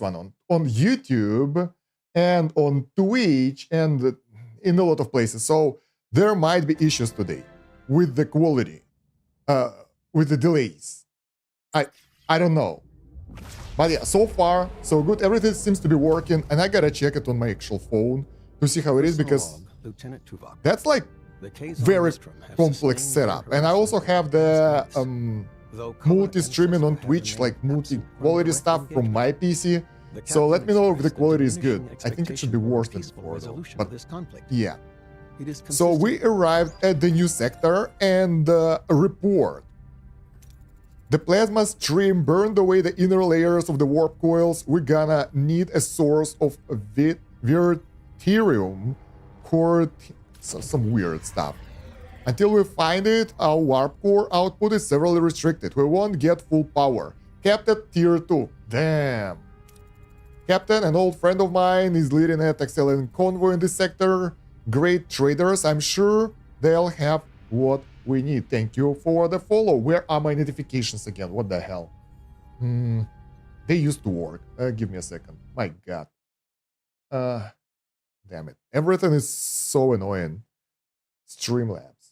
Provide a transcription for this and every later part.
one on YouTube and on Twitch and in a lot of places. So there might be issues today with the quality, with the delays. I don't know. But yeah, so far, so good. Everything seems to be working, and I gotta check it on my actual phone to see how it is, because that's like very complex setup. And I also have the multi-streaming on Twitch, like multi-quality stuff from my PC. So let me know if the quality is good. I think it should be worse than before, though. But yeah. So we arrived at the new sector, and report. The plasma stream burned away the inner layers of the warp coils. We're gonna need a source of deuterium core, some weird stuff. Until we find it, our warp core output is severely restricted. We won't get full power. Captain Tier 2. Damn. Captain, an old friend of mine, is leading an excellent convoy in this sector. Great traders. I'm sure they'll have what we need. Thank you for the follow. Where are my notifications again? What the hell? They used to work. Give me a second. My god. Damn it. Everything is so annoying. Streamlabs.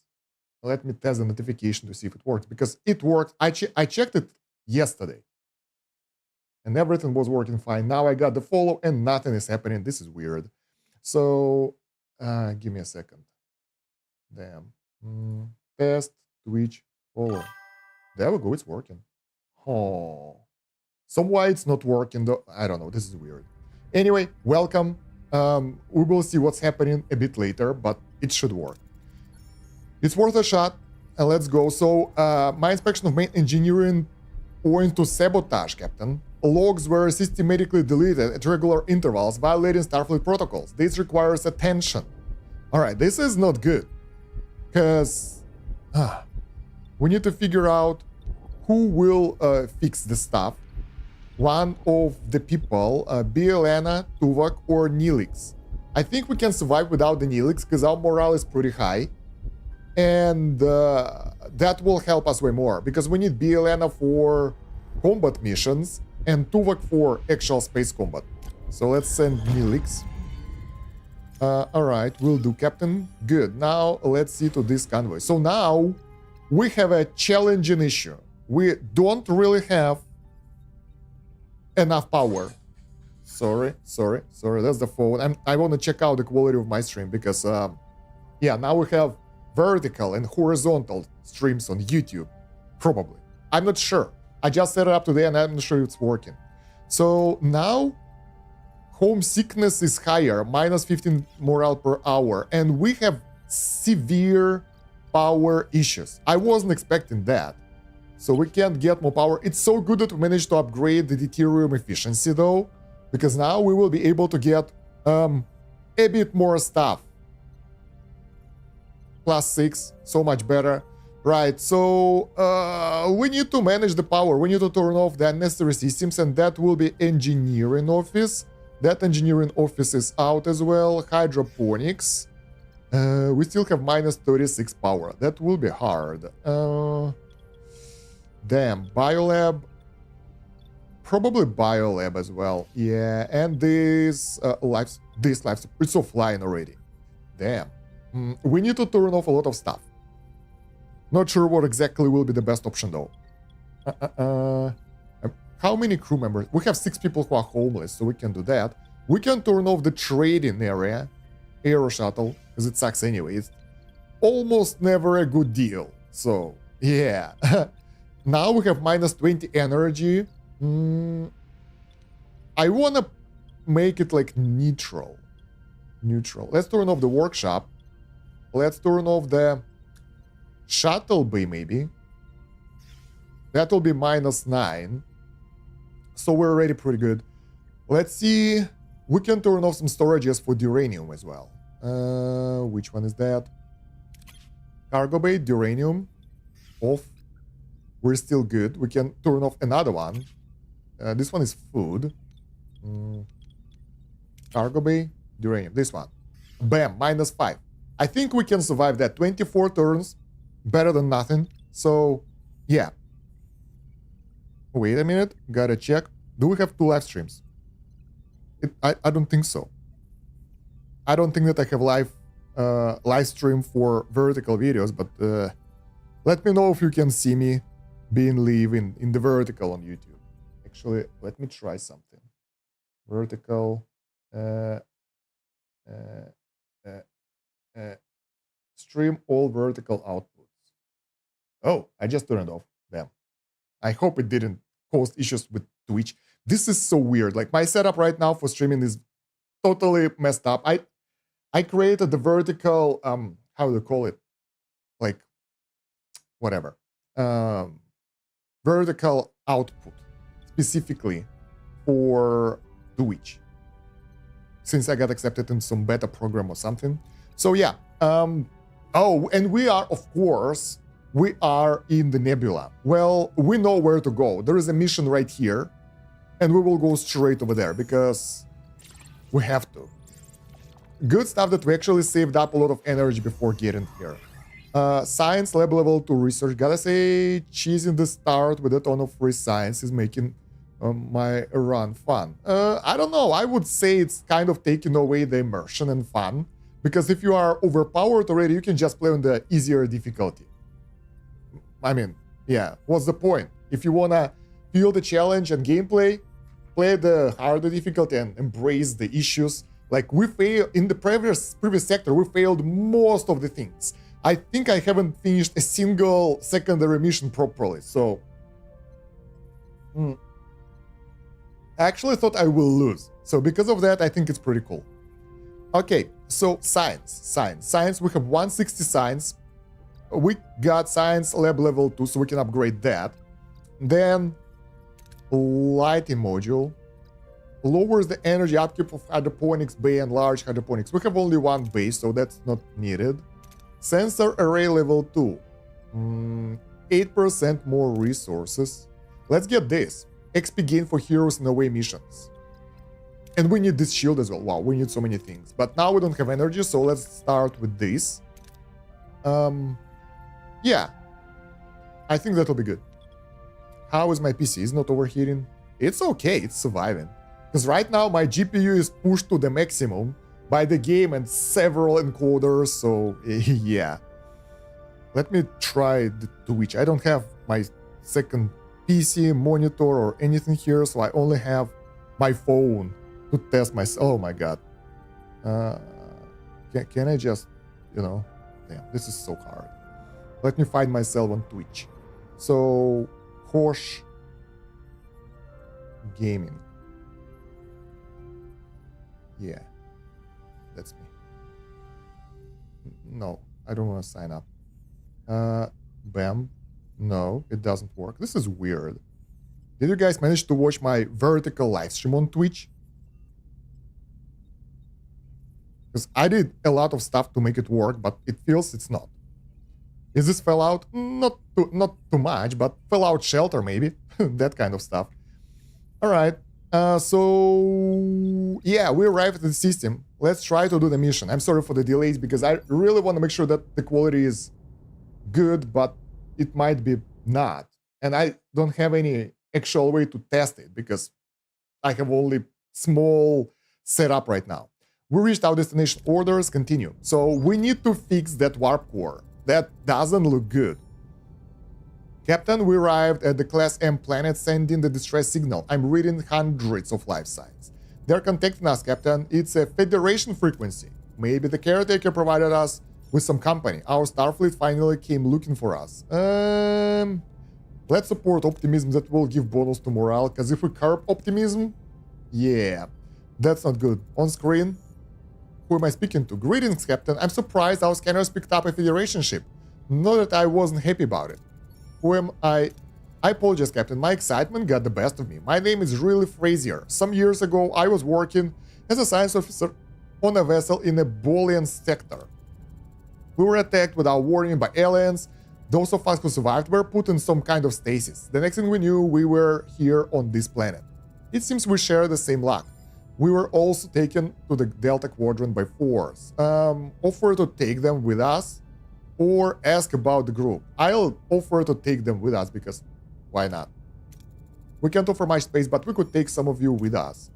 Let me test the notification to see if it works, because it worked. I checked it yesterday, and everything was working fine. Now I got the follow and nothing is happening. This is weird. So give me a second. Damn. Test, Twitch, follow. There we go, it's working. Oh. So why it's not working though? I don't know, this is weird. Anyway, welcome. We will see what's happening a bit later, but it should work. It's worth a shot, and let's go. So, my inspection of main engineering points to sabotage, Captain. Logs were systematically deleted at regular intervals, violating Starfleet protocols. This requires attention. Alright, this is not good. Because we need to figure out who will fix the stuff. One of the people, Bielana, Tuvok, or Neelix. I think we can survive without the Neelix, because our morale is pretty high. And that will help us way more, because we need Bielana for combat missions and Tuvok for actual space combat. So let's send Neelix. Alright, we'll do Captain. Good. Now let's see to this convoy. So now we have a challenging issue. We don't really have enough power. Sorry, that's the phone. I want to check out the quality of my stream, because yeah, now we have vertical and horizontal streams on YouTube. Probably. I'm not sure. I just set it up today and I'm not sure it's working. So now homesickness is higher, minus 15 morale per hour, and we have severe power issues. I wasn't expecting that. So we can't get more power. It's so good that we managed to upgrade the deuterium efficiency though, because now we will be able to get a bit more stuff. +6, so much better. Right, so we need to manage the power. We need to turn off the unnecessary systems, and that will be engineering office. That engineering office is out as well. Hydroponics. We still have minus 36 power. That will be hard. Damn, biolab. Probably biolab as well. Yeah, and this life it's offline already. Damn. We need to turn off a lot of stuff. Not sure what exactly will be the best option though. How many crew members? We have 6 people who are homeless, so we can do that. We can turn off the trading area, aero shuttle, because it sucks anyway. It's almost never a good deal. So, yeah. Now we have minus 20 energy. I want to make it like neutral. Let's turn off the workshop. Let's turn off the shuttle bay, maybe. That will be minus 9. So we're already pretty good. Let's see. We can turn off some storages for uranium as well. Which one is that? Cargo bay, uranium. Off. We're still good. We can turn off another one. This one is food. Cargo bay, uranium. This one. Bam, minus 5. I think we can survive that. 24 turns. Better than nothing. So, yeah. Wait a minute. Gotta check. Do we have 2 live streams? I don't think so. I don't think that I have live stream for vertical videos, but let me know if you can see me being live in the vertical on YouTube. Actually, let me try something. Vertical. Stream all vertical outputs. Oh, I just turned it off. Damn. I hope it didn't cause issues with Twitch. This is so weird. Like my setup right now for streaming is totally messed up. I created the vertical how do you call it? Like whatever. Vertical output specifically for Twitch. Since I got accepted in some beta program or something. So yeah. Oh, and we are, of course, we are in the nebula. Well, we know where to go. There is a mission right here, and we will go straight over there because we have to. Good stuff that we actually saved up a lot of energy before getting here. Science lab level 2 research. Gotta say, cheesing the start with a ton of free science is making my run fun. I don't know. I would say it's kind of taking away the immersion and fun. Because if you are overpowered already, you can just play on the easier difficulty. I mean, yeah, what's the point? If you wanna feel the challenge and gameplay, play the harder difficulty and embrace the issues. Like we failed in the previous sector, we failed most of the things. I think I haven't finished a single secondary mission properly, so... I actually thought I will lose. So because of that, I think it's pretty cool. Okay, so science, we have 160 science. We got science lab level 2, so we can upgrade that. Then lighting module lowers the energy upkeep of hydroponics bay and large hydroponics. We have only one base, so that's not needed. Sensor array level 2, 8% more resources. Let's get this. XP gain for heroes and away missions. And we need this shield as well. Wow, we need so many things. But now we don't have energy, so let's start with this. Yeah. I think that'll be good. How is my PC? Is not overheating? It's okay, it's surviving. Because right now my GPU is pushed to the maximum by the game and several encoders, so yeah. Let me try the Twitch. I don't have my second PC, monitor, or anything here, so I only have my phone to test myself. Oh my god. Can I just, you know, damn, this is so hard. Let me find myself on Twitch. So, Kosh Gaming. Yeah, that's me. No, I don't want to sign up. Bam. No, it doesn't work. This is weird. Did you guys manage to watch my vertical live stream on Twitch? Because I did a lot of stuff to make it work, but it feels it's not. Is this Fallout? Not too much, but Fallout Shelter maybe. That kind of stuff. Alright. So yeah, we arrived at the system. Let's try to do the mission. I'm sorry for the delays because I really want to make sure that the quality is good, but it might be not. And I don't have any actual way to test it because I have only small setup right now. We reached our destination. Orders continue. So we need to fix that warp core. That doesn't look good. Captain, we arrived at the Class M planet sending the distress signal. I'm reading hundreds of life signs. They're contacting us, Captain. It's a Federation frequency. Maybe the caretaker provided us with some company. Our Starfleet finally came looking for us. Let's support optimism. That will give bonus to morale, because if we curb optimism, yeah, that's not good. On screen, who am I speaking to? Greetings, Captain. I'm surprised our scanners picked up a Federation ship. Not that I wasn't happy about it. Who am I? I apologize, Captain. My excitement got the best of me. My name is really Frazier. Some years ago, I was working as a science officer on a vessel in a Bolian sector. We were attacked without warning by aliens. Those of us who survived were put in some kind of stasis. The next thing we knew, we were here on this planet. It seems we share the same luck. We were also taken to the Delta Quadrant by force. Offer to take them with us or ask about the group. I'll offer to take them with us because why not? We can't offer much space, but we could take some of you with us.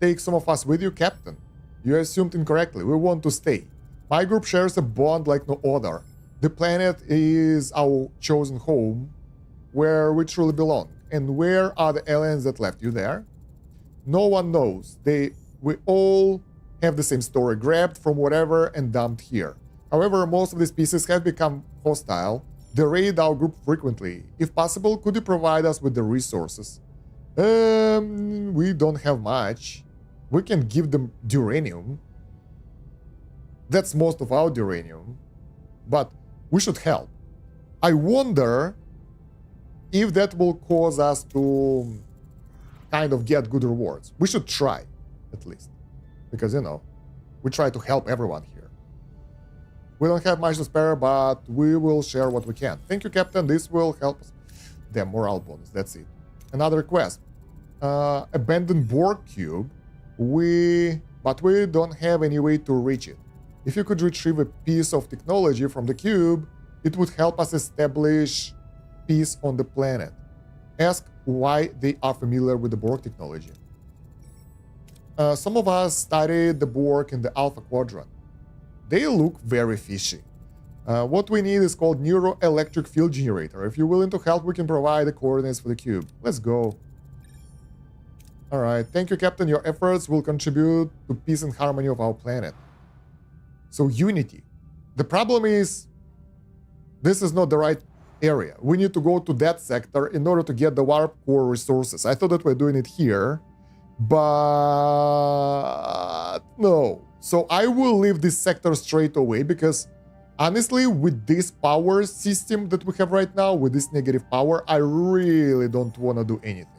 take some of us with you, Captain. You assumed incorrectly. We want to stay. My group shares a bond like no other. The planet is our chosen home, where we truly belong. And where are the aliens that left you there? No one knows. We all have the same story, grabbed from whatever and dumped here. However, most of these species have become hostile. They raid our group frequently. If possible, could you provide us with the resources? We don't have much. We can give them uranium. That's most of our uranium. But we should help. I wonder if that will cause us to kind of get good rewards. We should try, at least. Because, you know, we try to help everyone here. We don't have much to spare, but we will share what we can. Thank you, Captain. This will help us. Damn, morale bonus. That's it. Another request. Abandoned Borg cube. But we don't have any way to reach it. If you could retrieve a piece of technology from the cube, it would help us establish peace on the planet. Ask why they are familiar with the Borg technology. Some of us studied the Borg in the Alpha Quadrant. They look very fishy. What we need is called Neuroelectric Field Generator. If you're willing to help, we can provide the coordinates for the cube. Let's go. Alright, thank you, Captain. Your efforts will contribute to peace and harmony of our planet. So, Unity. The problem is, this is not the right area. We need to go to that sector in order to get the warp core resources. I thought that we're doing it here, but no. So I will leave this sector straight away because honestly, with this power system that we have right now, with this negative power, I really don't want to do anything.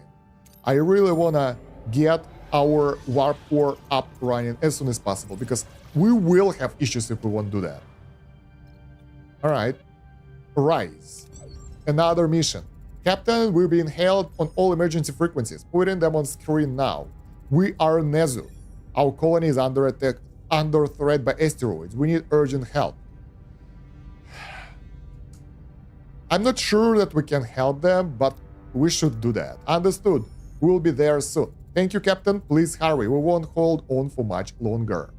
I really want to get our warp core up running as soon as possible because we will have issues if we won't do that. All right. Rise. Another mission. Captain, we're being held on all emergency frequencies. Putting them on screen now. We are Nezu. Our colony is under attack, under threat by asteroids. We need urgent help. I'm not sure that we can help them, but we should do that. Understood. We'll be there soon. Thank you, Captain. Please hurry. We won't hold on for much longer.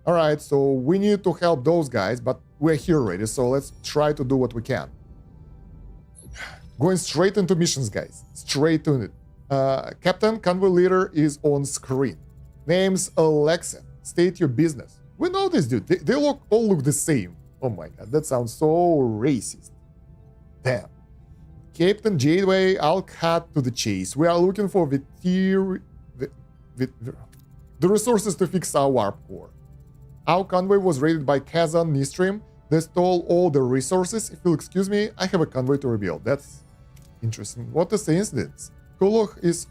All right, so we need to help those guys, but we're here already, so let's try to do what we can. Going straight into missions, guys. Straight to it. Captain, convoy leader is on screen. Name's Alexa. State your business. We know this dude. They all look the same. Oh my god, that sounds so racist. Damn. Captain Janeway, I'll cut to the chase. We are looking for the resources to fix our warp core. Our convoy was raided by Kazan Nistream. They stole all the resources. If you'll excuse me, I have a convoy to rebuild. That's interesting. What is the incident? Kulok is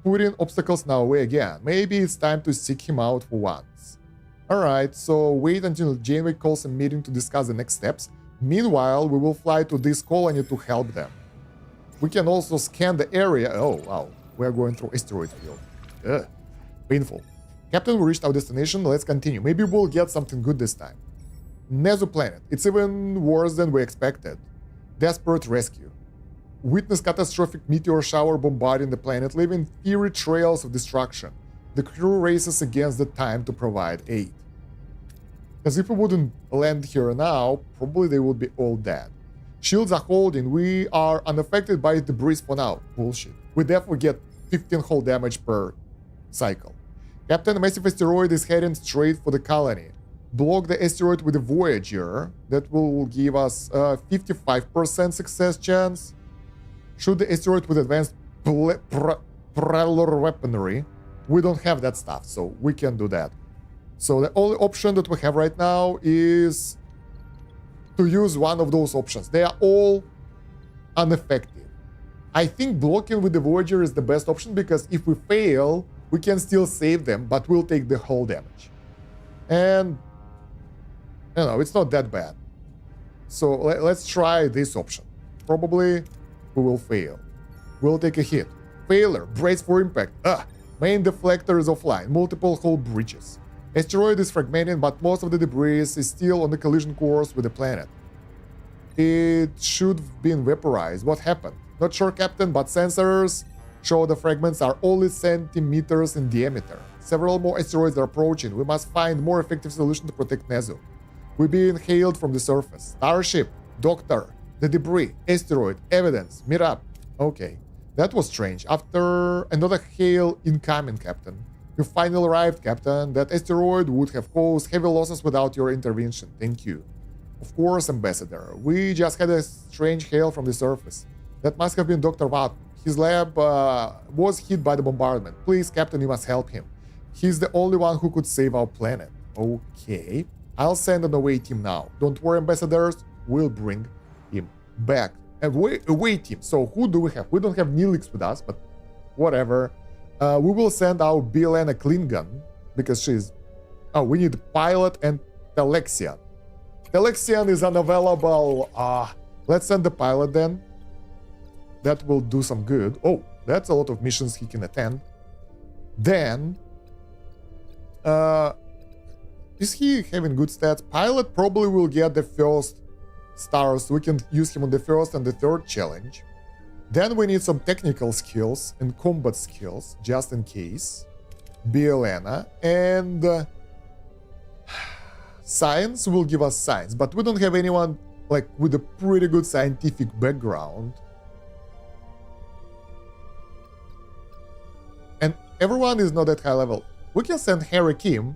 putting obstacles in our way again. Maybe it's time to seek him out for once. Alright, so wait until Janeway calls a meeting to discuss the next steps. Meanwhile, we will fly to this colony to help them. We can also scan the area. Oh, wow. We are going through asteroid field. Ugh. Painful. Captain, we reached our destination. Let's continue. Maybe we'll get something good this time. Nezu planet. It's even worse than we expected. Desperate rescue. Witness catastrophic meteor shower bombarding the planet, leaving fiery trails of destruction. The crew races against the time to provide aid. Because if we wouldn't land here now, probably they would be all dead. Shields are holding. We are unaffected by debris for now. Bullshit. We definitely get 15 hull damage per cycle. Captain, a massive asteroid is heading straight for the colony. Block the asteroid with the Voyager. That will give us a 55% success chance. Shoot the asteroid with advanced propellant weaponry. We don't have that stuff, so we can do that. So the only option that we have right now is to use one of those options. They are all ineffective. I think blocking with the Voyager is the best option because if we fail, we can still save them, but we'll take the whole damage. And, you know, it's not that bad. So let's try this option. Probably we will fail. We'll take a hit. Failure. Brace for impact. Main deflector is offline. Multiple hull breaches. Asteroid is fragmenting, but most of the debris is still on the collision course with the planet. It should have been vaporized. What happened? Not sure, Captain, but sensors show the fragments are only centimeters in diameter. Several more asteroids are approaching. We must find more effective solution to protect Nezu. We're being hailed from the surface. Starship, Doctor, the debris, asteroid, evidence, meet up. Okay, that was strange. After another hail incoming, Captain. You finally arrived, Captain. That asteroid would have caused heavy losses without your intervention. Thank you. Of course, Ambassador. We just had a strange hail from the surface. That must have been Dr. Watt. His lab was hit by the bombardment. Please, Captain, you must help him. He's the only one who could save our planet. Okay. I'll send an away team now. Don't worry, Ambassadors. We'll bring him back. Away team. So who do we have? We don't have Neelix with us, but whatever. We will send our Bielena Klingon because she's... Oh, we need Pilot and Telexian. Telexian is unavailable. Let's send the Pilot then. That will do some good. Oh, that's a lot of missions he can attend. Then... is he having good stats? Pilot probably will get the first stars. We can use him on the first and the third challenge. Then we need some technical skills and combat skills, just in case. Bielena. And science will give us science, but we don't have anyone like with a pretty good scientific background. And everyone is not at high level. We can send Harry Kim.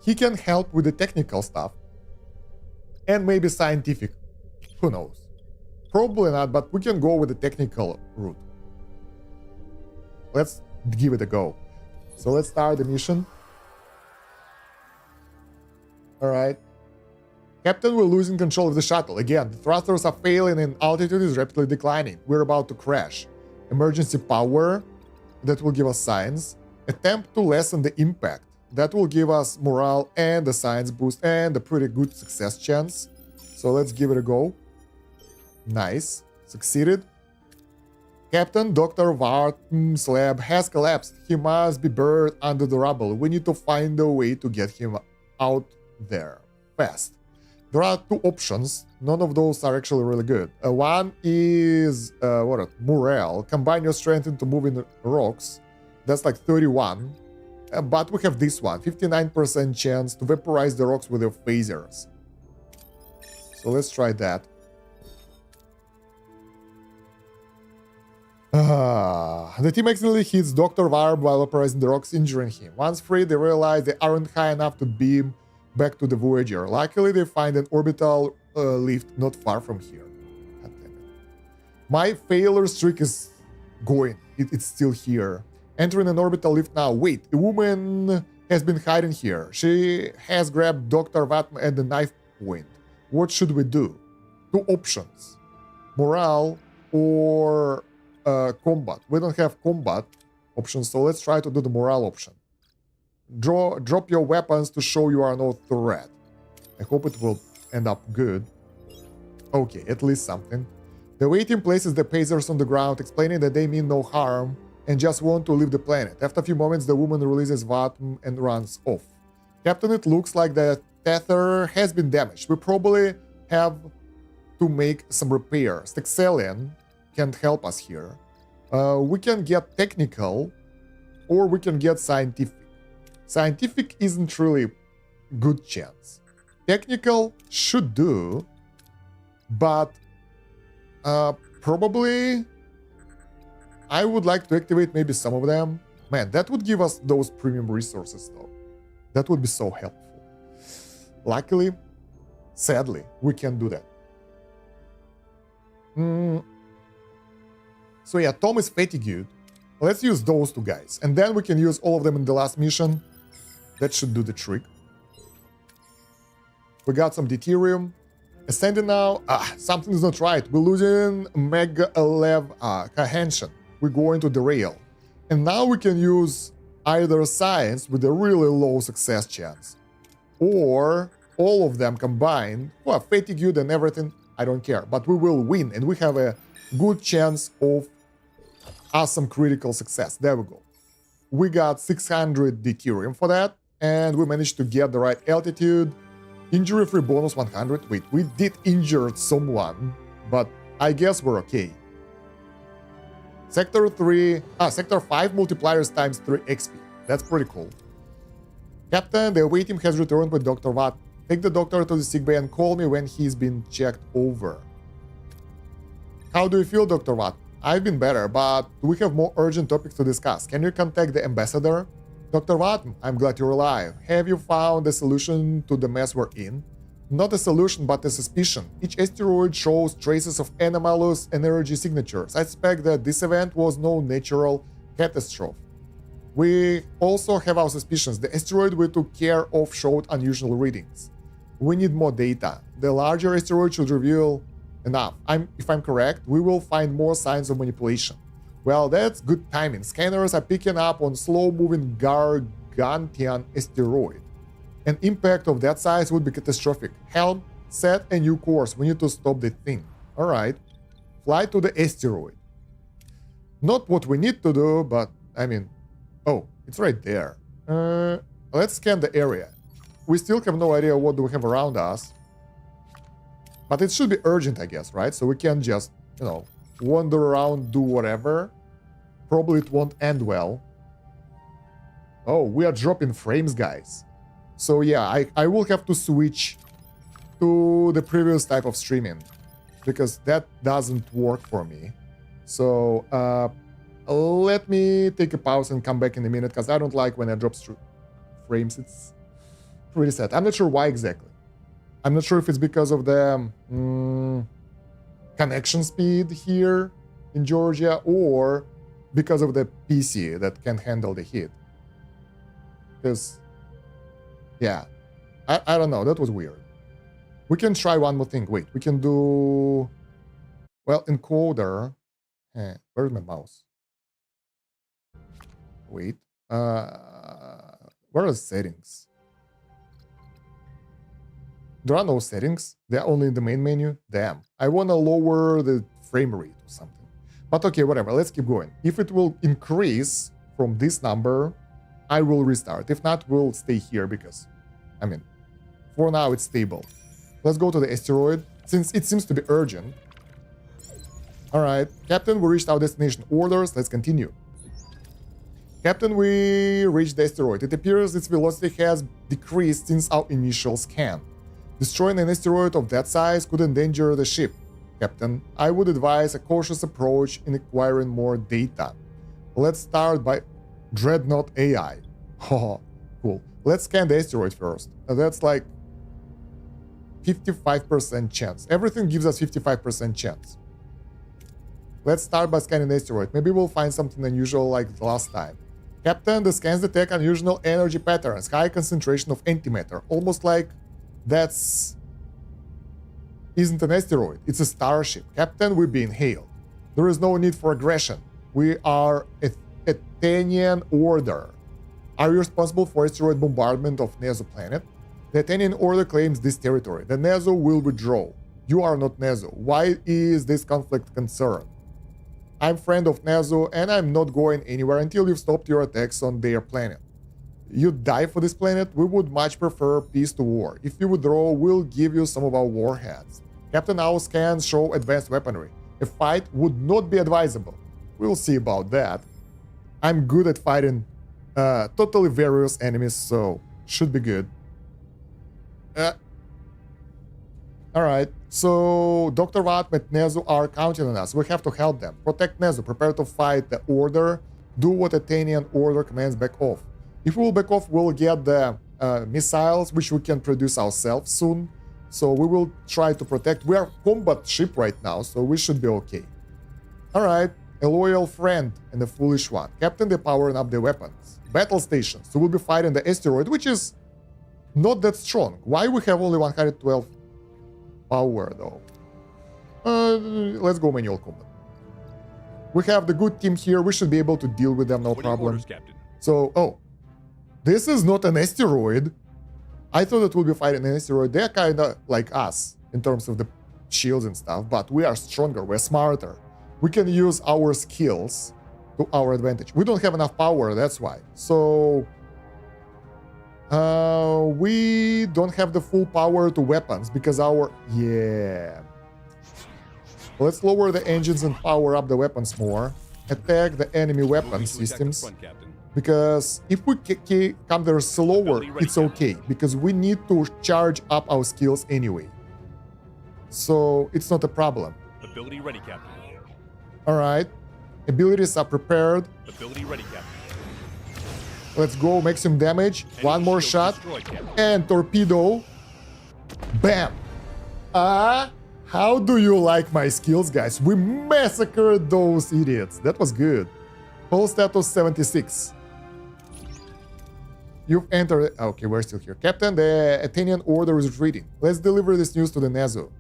He can help with the technical stuff. And maybe scientific. Who knows? Probably not, but we can go with the technical route. Let's give it a go. So let's start the mission. Alright. Captain, we're losing control of the shuttle. Again, the thrusters are failing and altitude is rapidly declining. We're about to crash. Emergency power. That will give us science. Attempt to lessen the impact. That will give us morale and a science boost and a pretty good success chance. So let's give it a go. Nice. Succeeded. Captain, Dr. Vartm's lab has collapsed. He must be buried under the rubble. We need to find a way to get him out there fast. There are two options. None of those are actually really good. One is morale. Combine your strength into moving rocks. That's like 31. But we have this one. 59% chance to vaporize the rocks with your phasers. So let's try that. The team accidentally hits Dr. Varb while vaporizing the rocks, injuring him. Once free, they realize they aren't high enough to beam back to the Voyager. Luckily, they find an orbital lift not far from here. God damn it. My failure streak is going. It's still here. Entering an orbital lift now. Wait, a woman has been hiding here. She has grabbed Dr. Vatm at the knife point. What should we do? Two options. Morale or combat. We don't have combat options, so let's try to do the morale option. Drop your weapons to show you are no threat. I hope it will end up good. Okay, at least something. The waiting places the phasers on the ground, explaining that they mean no harm and just want to leave the planet. After a few moments, the woman releases Vatm and runs off. Captain, it looks like the tether has been damaged. We probably have to make some repairs. Texelian can't help us here. We can get technical or we can get scientific. Scientific isn't really good chance. Technical should do, but probably I would like to activate maybe some of them. Man, that would give us those premium resources though. That would be so helpful. Luckily, sadly, we can't do that. So yeah, Tom is fatigued. Let's use those two guys. And then we can use all of them in the last mission. That should do the trick. We got some deuterium. Ascending now. Something's not right. We're losing Mega Lev cohesion. We're going to derail. And now we can use either science with a really low success chance. Or all of them combined. Well, fatigued and everything, I don't care. But we will win. And we have a good chance of awesome critical success. There we go. We got 600 deuterium for that. And we managed to get the right altitude. Injury-free bonus 100. Wait, we did injure someone, but I guess we're okay. Sector 5 multipliers times 3 XP. That's pretty cool. Captain, the away team has returned with Dr. Watt. Take the doctor to the sickbay and call me when he's been checked over. How do you feel, Dr. Watt? I've been better, but we have more urgent topics to discuss. Can you contact the ambassador? Dr. Watt, I'm glad you're alive. Have you found a solution to the mess we're in? Not a solution, but a suspicion. Each asteroid shows traces of anomalous energy signatures. I suspect that this event was no natural catastrophe. We also have our suspicions. The asteroid we took care of showed unusual readings. We need more data. The larger asteroid should reveal enough. If I'm correct, we will find more signs of manipulation. Well, that's good timing. Scanners are picking up on slow-moving gargantuan asteroid. An impact of that size would be catastrophic. Helm, set a new course. We need to stop the thing. All right. Fly to the asteroid. Not what we need to do, but I mean... Oh, it's right there. Let's scan the area. We still have no idea what do we have around us. But it should be urgent, I guess, right? So we can't just, wander around, do whatever. Probably it won't end well. Oh, we are dropping frames, guys. So yeah, I will have to switch to the previous type of streaming. Because that doesn't work for me. So, let me take a pause and come back in a minute, because I don't like when I drop frames. It's pretty sad. I'm not sure why exactly. I'm not sure if it's because of the connection speed here in Georgia, or because of the PC that can handle the heat. Because, yeah, I don't know. That was weird. We can try one more thing. Wait, we can do... Well, encoder... where's my mouse? Wait. Where are the settings? There are no settings. They're only in the main menu. Damn. I want to lower the frame rate or something. But okay, whatever. Let's keep going. If it will increase from this number, I will restart. If not, we'll stay here because, I mean, for now it's stable. Let's go to the asteroid, since it seems to be urgent. Alright, Captain, we reached our destination. Orders, let's continue. Captain, we reached the asteroid. It appears its velocity has decreased since our initial scan. Destroying an asteroid of that size could endanger the ship. Captain, I would advise a cautious approach in acquiring more data. Let's start by Dreadnought AI. Oh, cool. Let's scan the asteroid first. That's like 55% chance. Everything gives us 55% chance. Let's start by scanning the asteroid. Maybe we'll find something unusual like the last time. Captain, the scans detect unusual energy patterns, high concentration of antimatter, almost like that's... isn't an asteroid, it's a starship. Captain, we're being hailed. There is no need for aggression. We are a Athenian order. Are you responsible for asteroid bombardment of Nezo planet? The Athenian order claims this territory. The Nezo will withdraw. You are not Nezo. Why is this conflict concerned? I'm friend of Nezo, and I'm not going anywhere until you've stopped your attacks on their planet. You die for this planet? We would much prefer peace to war. If you withdraw, we'll give you some of our warheads. Captain, our scans show advanced weaponry. A fight would not be advisable. We'll see about that. I'm good at fighting totally various enemies, so should be good. Alright, so Dr. Watt and Nezo are counting on us. We have to help them. Protect Nezo, prepare to fight the Order, do what Athenian Order commands, back off. If we will back off, we'll get the missiles, which we can produce ourselves soon. So we will try to protect. We are combat ship right now, so we should be okay. Alright, a loyal friend and a foolish one. Captain, they're powering up the weapons. Battle stations, so we'll be fighting the asteroid, which is not that strong. Why we have only 112 power though? Let's go manual combat. We have the good team here. We should be able to deal with them, no problem. Orders, Captain? So, oh, this is not an asteroid. I thought that we'll be fighting an asteroid. They're kind of like us in terms of the shields and stuff, but we are stronger, we're smarter. We can use our skills to our advantage. We don't have enough power, that's why. So, we don't have the full power to weapons because our... Yeah. Let's lower the engines and power up the weapons more. attack the enemy weapon systems. Front, Captain. Because if we come there slower, it's okay. Because we need to charge up our skills anyway. So it's not a problem. Ability ready, Captain. Alright. Abilities are prepared. Ability ready, Captain. Let's go, make some damage. One more shot. And torpedo. Bam! How do you like my skills, guys? We massacred those idiots. That was good. Hull status 76. You've entered... Okay, we're still here. Captain, the Athenian order is retreating. Let's deliver this news to the Nezu.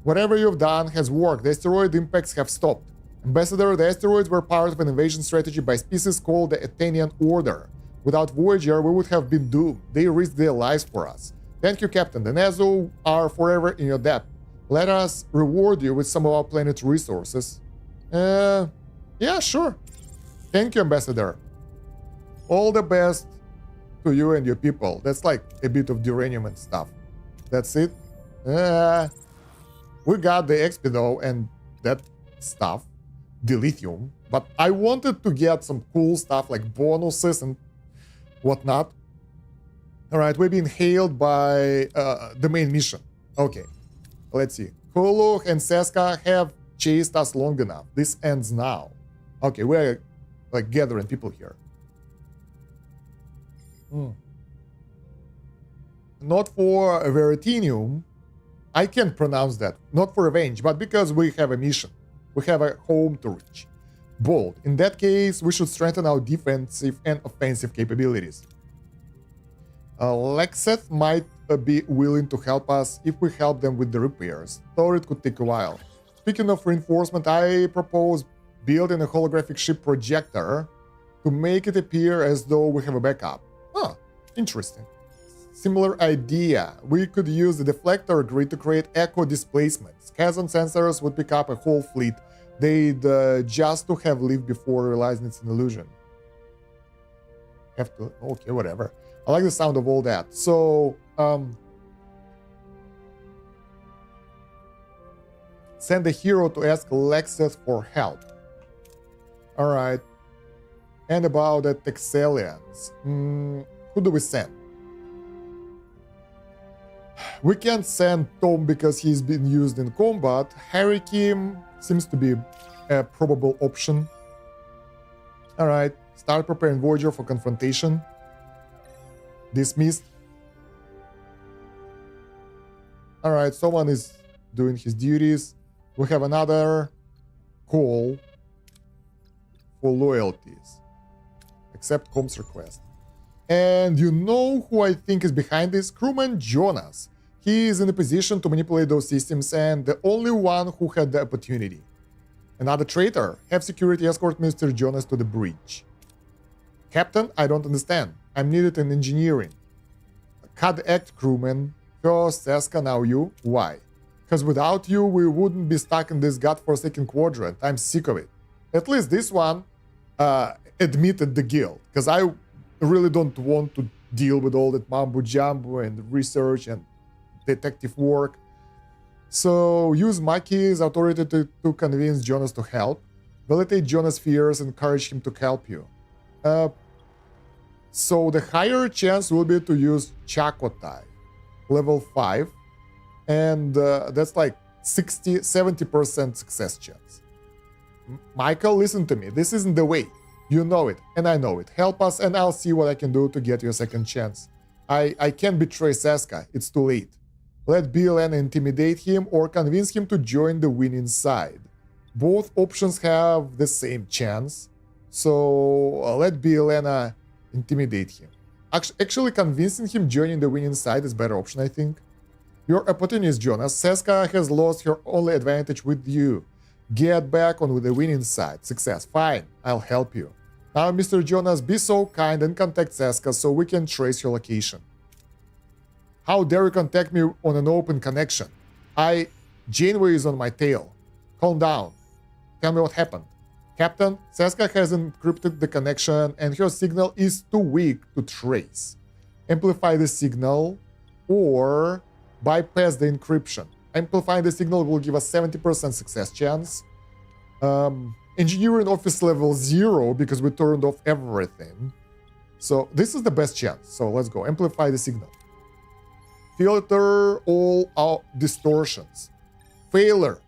Whatever you've done has worked. The asteroid impacts have stopped. Ambassador, the asteroids were part of an invasion strategy by species called the Athenian Order. Without Voyager, we would have been doomed. They risked their lives for us. Thank you, Captain. The Nezu are forever in your debt. Let us reward you with some of our planet's resources. Yeah, sure. Thank you, Ambassador. All the best to you and your people. That's like a bit of uranium and stuff. That's it. We got the XP though and that stuff. Dilithium. But I wanted to get some cool stuff like bonuses and whatnot. Alright, we've been hailed by the main mission. Okay, let's see. Kolo and Seska have chased us long enough. This ends now. Okay, we're like gathering people here. Not for Veritinium. I can't pronounce that. Not for revenge, but because we have a mission. We have a home to reach. Bold. In that case, we should strengthen our defensive and offensive capabilities. Lexeth might be willing to help us if we help them with the repairs, though it could take a while. Speaking of reinforcement, I propose building a holographic ship projector to make it appear as though we have a backup. Huh, interesting. Similar idea. We could use the deflector grid to create echo displacements. Chasm sensors would pick up a whole fleet. They'd just to have lived before realizing it's an illusion. Have to... Okay, whatever. I like the sound of all that. So, send a hero to ask Lexeth for help. Alright. And about the Texelians. Who do we send? We can't send Tom because he's been used in combat. Harry Kim seems to be a probable option. Alright. Start preparing Voyager for confrontation. Dismissed. Alright, someone is doing his duties. We have another call for loyalties. Accept comms request. And you know who I think is behind this? Crewman Jonas. He is in a position to manipulate those systems and the only one who had the opportunity. Another traitor. Have security escort Mr. Jonas to the bridge. Captain, I don't understand. I'm needed in engineering. CAD Act crewman. First Seska, now you. Why? Because without you, we wouldn't be stuck in this godforsaken quadrant. I'm sick of it. At least this one admitted the guilt. Because I really don't want to deal with all that mambo-jumbo and research and detective work. So use Maki's authority to convince Jonas to help. Validate Jonas' fears and encourage him to help you. So the higher chance will be to use Chakotai, level 5. And that's like 70% success chance. Michael, listen to me. This isn't the way. You know it, and I know it. Help us, and I'll see what I can do to get you a second chance. I can't betray Seska. It's too late. Let BLN intimidate him or convince him to join the winning side. Both options have the same chance. So let BLN intimidate him. Actually, convincing him joining the winning side is a better option, I think. Your opportunity, Jonas. Seska has lost her only advantage with you. Get back on with the winning side. Success. Fine. I'll help you. Now, Mr. Jonas, be so kind and contact Seska so we can trace your location. How dare you contact me on an open connection? Janeway is on my tail. Calm down. Tell me what happened. Captain, Seska has encrypted the connection and her signal is too weak to trace. Amplify the signal or bypass the encryption. Amplifying the signal will give us 70% success chance. Engineering office level 0 because we turned off everything. So this is the best chance. So let's go. Amplify the signal. Filter all out distortions. Failure.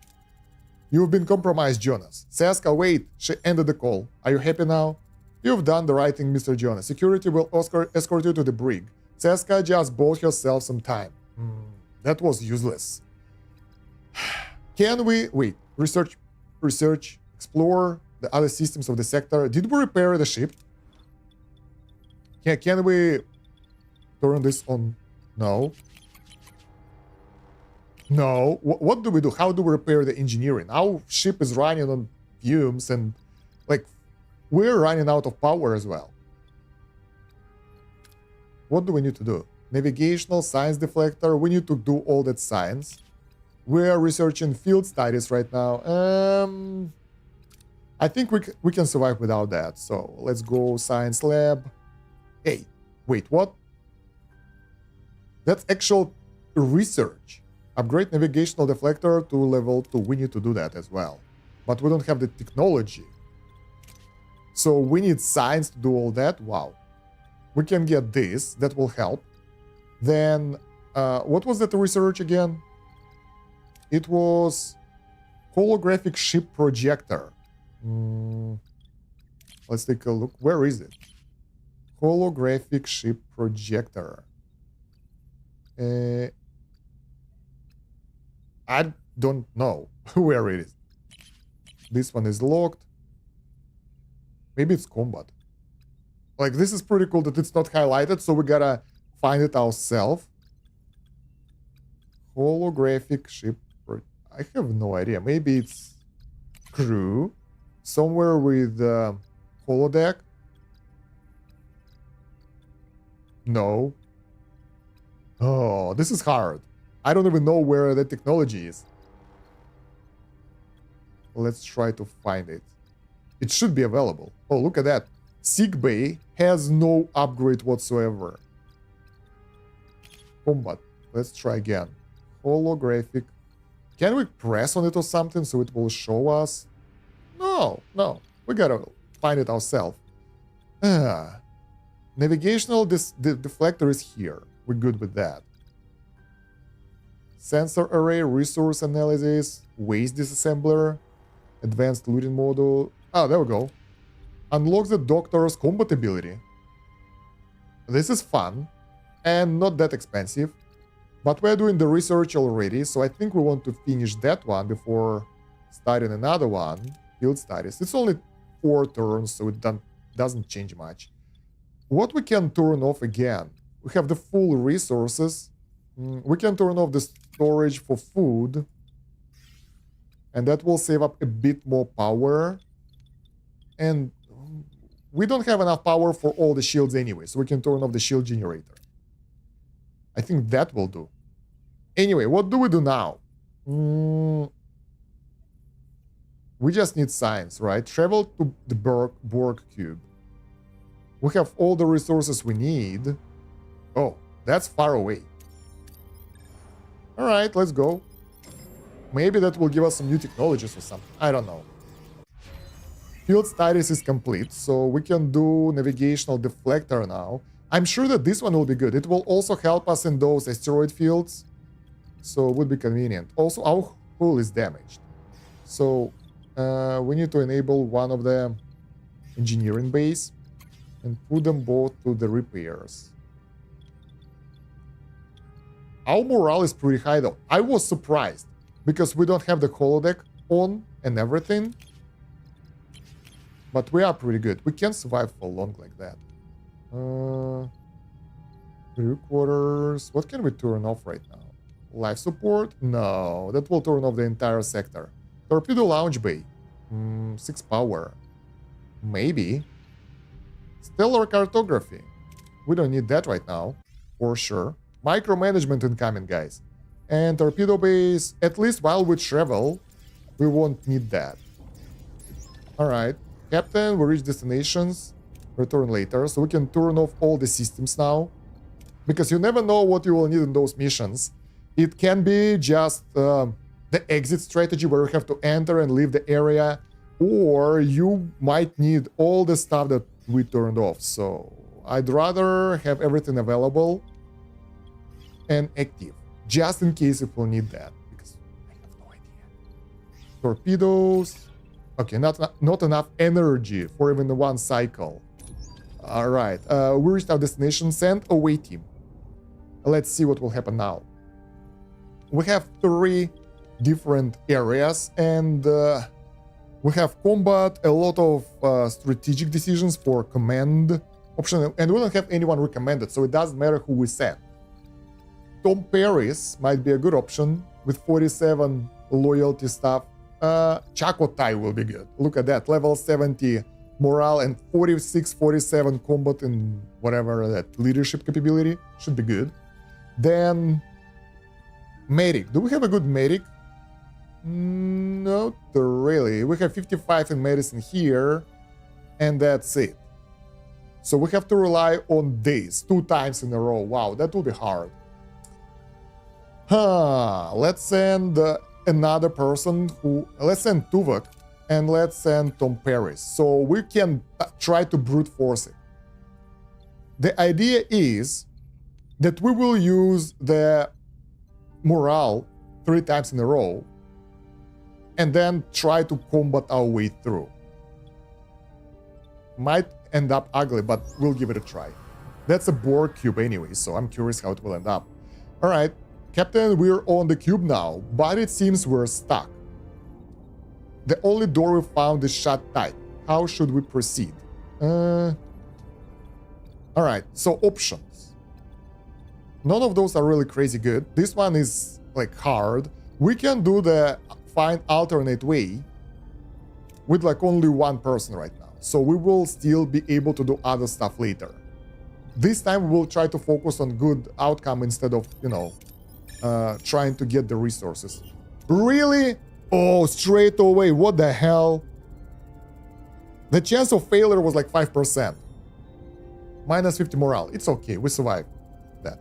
You've been compromised, Jonas. Seska, wait. She ended the call. Are you happy now? You've done the right thing, Mr. Jonas. Security will escort you to the brig. Seska just bought herself some time. That was useless. Can we... Wait. Research, explore the other systems of the sector. Did we repair the ship? Can we turn this on? No. No. What do we do? How do we repair the engineering? Our ship is running on fumes and, like, we're running out of power as well. What do we need to do? Navigational, science deflector. We need to do all that science. We're researching field studies right now. I think we can survive without that. So let's go science lab. Hey, wait, what? That's actual research. Upgrade navigational deflector to level 2. We need to do that as well. But we don't have the technology. So we need science to do all that. Wow. We can get this. That will help. Then, what was that research again? It was holographic ship projector. Let's take a look. Where is it? Holographic ship projector. I don't know where it is. This one is locked. Maybe it's combat. Like, this is pretty cool that it's not highlighted, so we gotta find it ourselves. Holographic ship. I have no idea. Maybe it's crew. Somewhere with holodeck. No. Oh, this is hard. I don't even know where the technology is. Let's try to find it. It should be available. Oh, look at that. Sick Bay has no upgrade whatsoever. Combat. Let's try again. Holographic. Can we press on it or something so it will show us? No. We gotta find it ourselves. Navigational deflector is here. We're good with that. Sensor array, resource analysis, waste disassembler, advanced looting module. Oh, there we go. Unlocks the doctor's compatibility. This is fun and not that expensive. But we're doing the research already, so I think we want to finish that one before starting another one. Field studies. It's only 4 turns, so it doesn't change much. What we can turn off again? We have the full resources. We can turn off the storage for food. And that will save up a bit more power. And we don't have enough power for all the shields anyway, so we can turn off the shield generator. I think that will do. Anyway, what do we do now? We just need science, right? Travel to the Borg cube. We have all the resources we need. Oh, that's far away. All right, let's go. Maybe that will give us some new technologies or something. I don't know. Field studies is complete, so we can do navigational deflector now. I'm sure that this one will be good. It will also help us in those asteroid fields, so it would be convenient. Also, our hull is damaged, so we need to enable one of the engineering base and put them both to the repairs. Our morale is pretty high though. I was surprised because we don't have the holodeck on and everything, but we are pretty good. We can survive for long like that. Crew quarters. What can we turn off right now? Life support? No, that will turn off the entire sector. Torpedo launch bay. 6 power. Maybe. Stellar cartography. We don't need that right now, for sure. Micromanagement incoming, guys. And torpedo base, at least while we travel, we won't need that. Alright. Captain, we reach destinations. Return later, so we can turn off all the systems now. Because you never know what you will need in those missions. It can be just the exit strategy where you have to enter and leave the area or you might need all the stuff that we turned off. So I'd rather have everything available and active, just in case if we'll need that, because I have no idea. Torpedoes. Okay, not enough energy for even the one cycle. All right, we reached our destination. Send away team. Let's see what will happen now. We have 3 different areas, and we have combat, a lot of strategic decisions for command option, and we don't have anyone recommended, so it doesn't matter who we send. Tom Paris might be a good option with 47 loyalty stuff. Chakotay will be good. Look at that, level 70 morale and 46, 47 combat and whatever that leadership capability should be good. Then medic. Do we have a good medic? Not really. We have 55 in medicine here, and that's it. So we have to rely on this 2 times in a row. Wow, that will be hard. Let's send another person who... Let's send Tuvok, and let's send Tom Paris. So we can try to brute force it. The idea is that we will use the morale 3 times in a row, and then try to combat our way through. Might end up ugly, but we'll give it a try. That's a Borg cube anyway, so I'm curious how it will end up. All right, Captain, we're on the cube now, but it seems we're stuck. The only door we found is shut tight. How should we proceed? All right, so options. None of those are really crazy good. This one is like hard. We can do the find alternate way with like only 1 person right now. So we will still be able to do other stuff later. This time we will try to focus on good outcome instead of, you know, trying to get the resources. Really? Oh, straight away. What the hell? The chance of failure was like 5%. Minus 50 morale. It's okay. We survived that.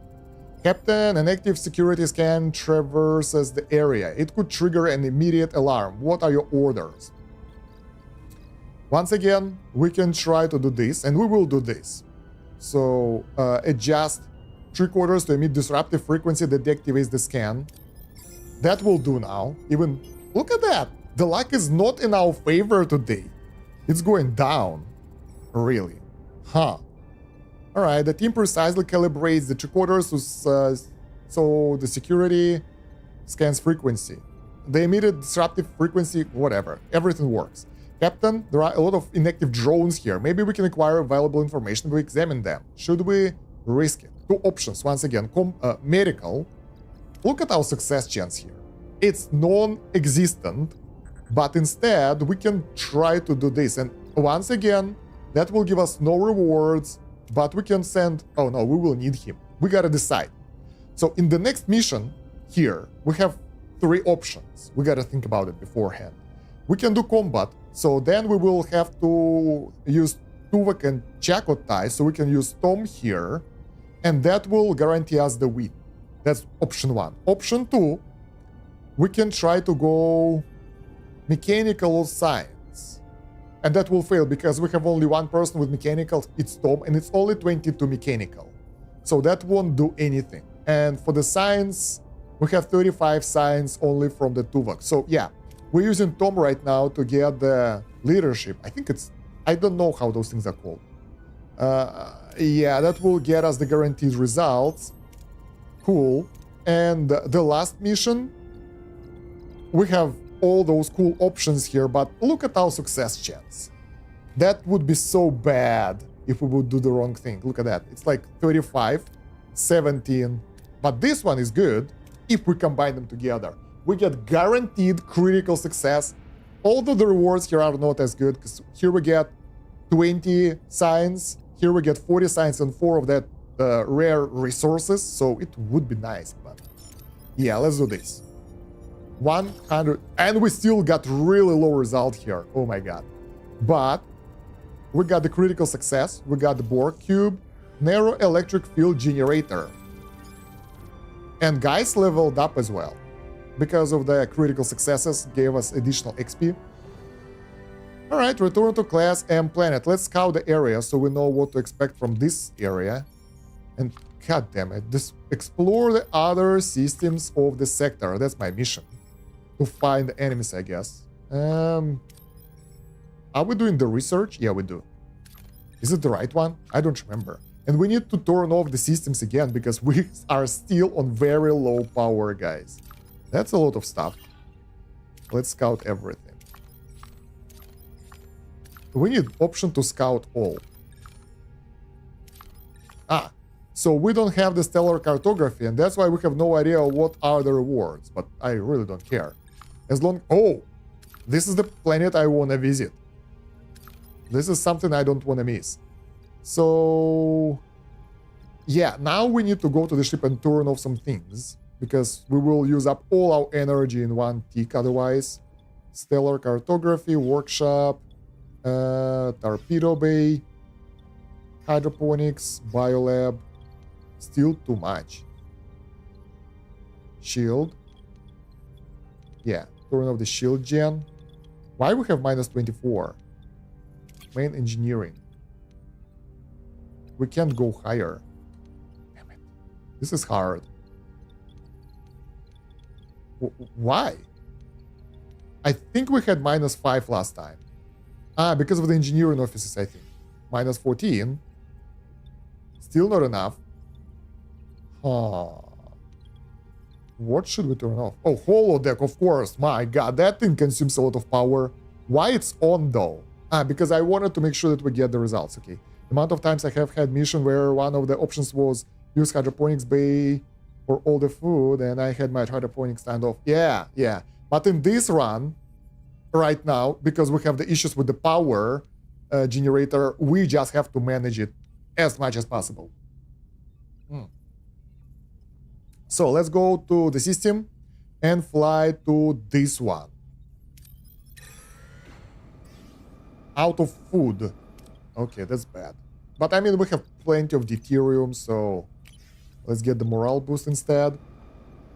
Captain, an active security scan traverses the area. It could trigger an immediate alarm. What are your orders? Once again, we can try to do this, and we will do this. So, adjust 3/4 to emit disruptive frequency that deactivates the scan. That will do now. Even, look at that. The luck is not in our favor today. It's going down. Really. Huh. All right, the team precisely calibrates the 3/4 so the security scans frequency. The emitted disruptive frequency, whatever. Everything works. Captain, there are a lot of inactive drones here. Maybe we can acquire valuable information to examine them. Should we risk it? 2 options. Once again, medical. Look at our success chance here. It's non-existent, but instead we can try to do this. And once again, that will give us no rewards, but we can send... Oh no, we will need him. We gotta decide. So in the next mission here, we have 3 options. We gotta think about it beforehand. We can do combat, so then we will have to use Tuvok and Chakotay, so we can use Tom here, and that will guarantee us the win. That's option 1. Option 2, we can try to go mechanical or science, and that will fail because we have only 1 person with mechanical, it's Tom, and it's only 22 mechanical, so that won't do anything. And for the science, we have 35 science only from the Tuvok, so yeah. We're using Tom right now to get the leadership. I think it's... I don't know how those things are called. Yeah, that will get us the guaranteed results. Cool. And the last mission, we have all those cool options here, but look at our success chance. That would be so bad if we would do the wrong thing. Look at that. It's like 35, 17. But this one is good if we combine them together. We get guaranteed critical success, although the rewards here are not as good, because here we get 20 science, here we get 40 science and 4 of that rare resources, so it would be nice, but yeah, let's do this. 100, and we still got really low result here, oh my god. But we got the critical success, we got the Borg cube, narrow electric field generator, and guys leveled up as well. Because of the critical successes, gave us additional XP. All right, return to class M planet. Let's scout the area so we know what to expect from this area. And god damn it, just explore the other systems of the sector. That's my mission. To find the enemies, I guess. Are we doing the research? Yeah, we do. Is it the right one? I don't remember. And we need to turn off the systems again because we are still on very low power, guys. That's a lot of stuff. Let's scout everything. We need option to scout all. So we don't have the stellar cartography, and that's why we have no idea what are the rewards. But I really don't care. As long... Oh! This is the planet I want to visit. This is something I don't want to miss. So... yeah, now we need to go to the ship and turn off some things. Because we will use up all our energy in one tick otherwise. Stellar cartography, workshop... torpedo bay, hydroponics, biolab, still too much. Shield, yeah, turn off the shield gen. Why we have minus 24? Main engineering. We can't go higher. Damn it, this is hard. Why? I think we had minus 5 last time. Because of the engineering offices, I think. Minus 14. Still not enough. What should we turn off? Oh, holodeck, of course. My god, that thing consumes a lot of power. Why it's on, though? Because I wanted to make sure that we get the results, okay. The amount of times I have had mission where one of the options was use hydroponics bay for all the food, and I had my hydroponics stand off. Yeah. But in this run... right now, because we have the issues with the power generator, we just have to manage it as much as possible. So let's go to the system and fly to this one. Out of food. Okay, that's bad. But I mean, we have plenty of deuterium, so let's get the morale boost instead.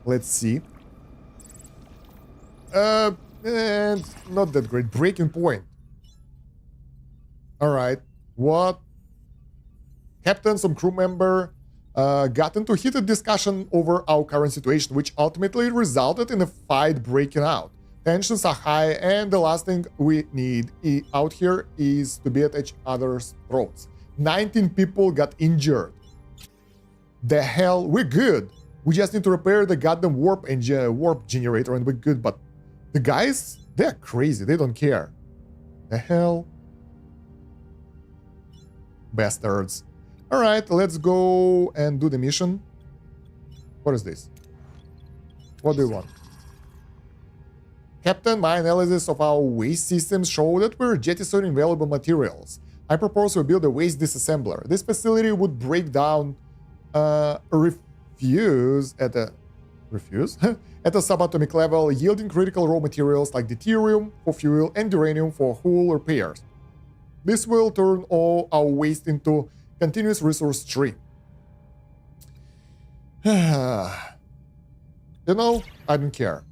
Let's see. And not that great. Breaking point. Alright. What? Captain, some crew member got into heated discussion over our current situation, which ultimately resulted in a fight breaking out. Tensions are high, and the last thing we need out here is to be at each other's throats. 19 people got injured. The hell? We're good. We just need to repair the goddamn warp generator and we're good, but the guys, they're crazy. They don't care. The hell? Bastards. Alright, let's go and do the mission. What is this? What do you want? Captain, my analysis of our waste systems show that we're jettisoning valuable materials. I propose we build a waste disassembler. This facility would break down refuse at a subatomic level, yielding critical raw materials like deuterium for fuel and uranium for hull repairs. This will turn all our waste into continuous resource stream. You know, I don't care.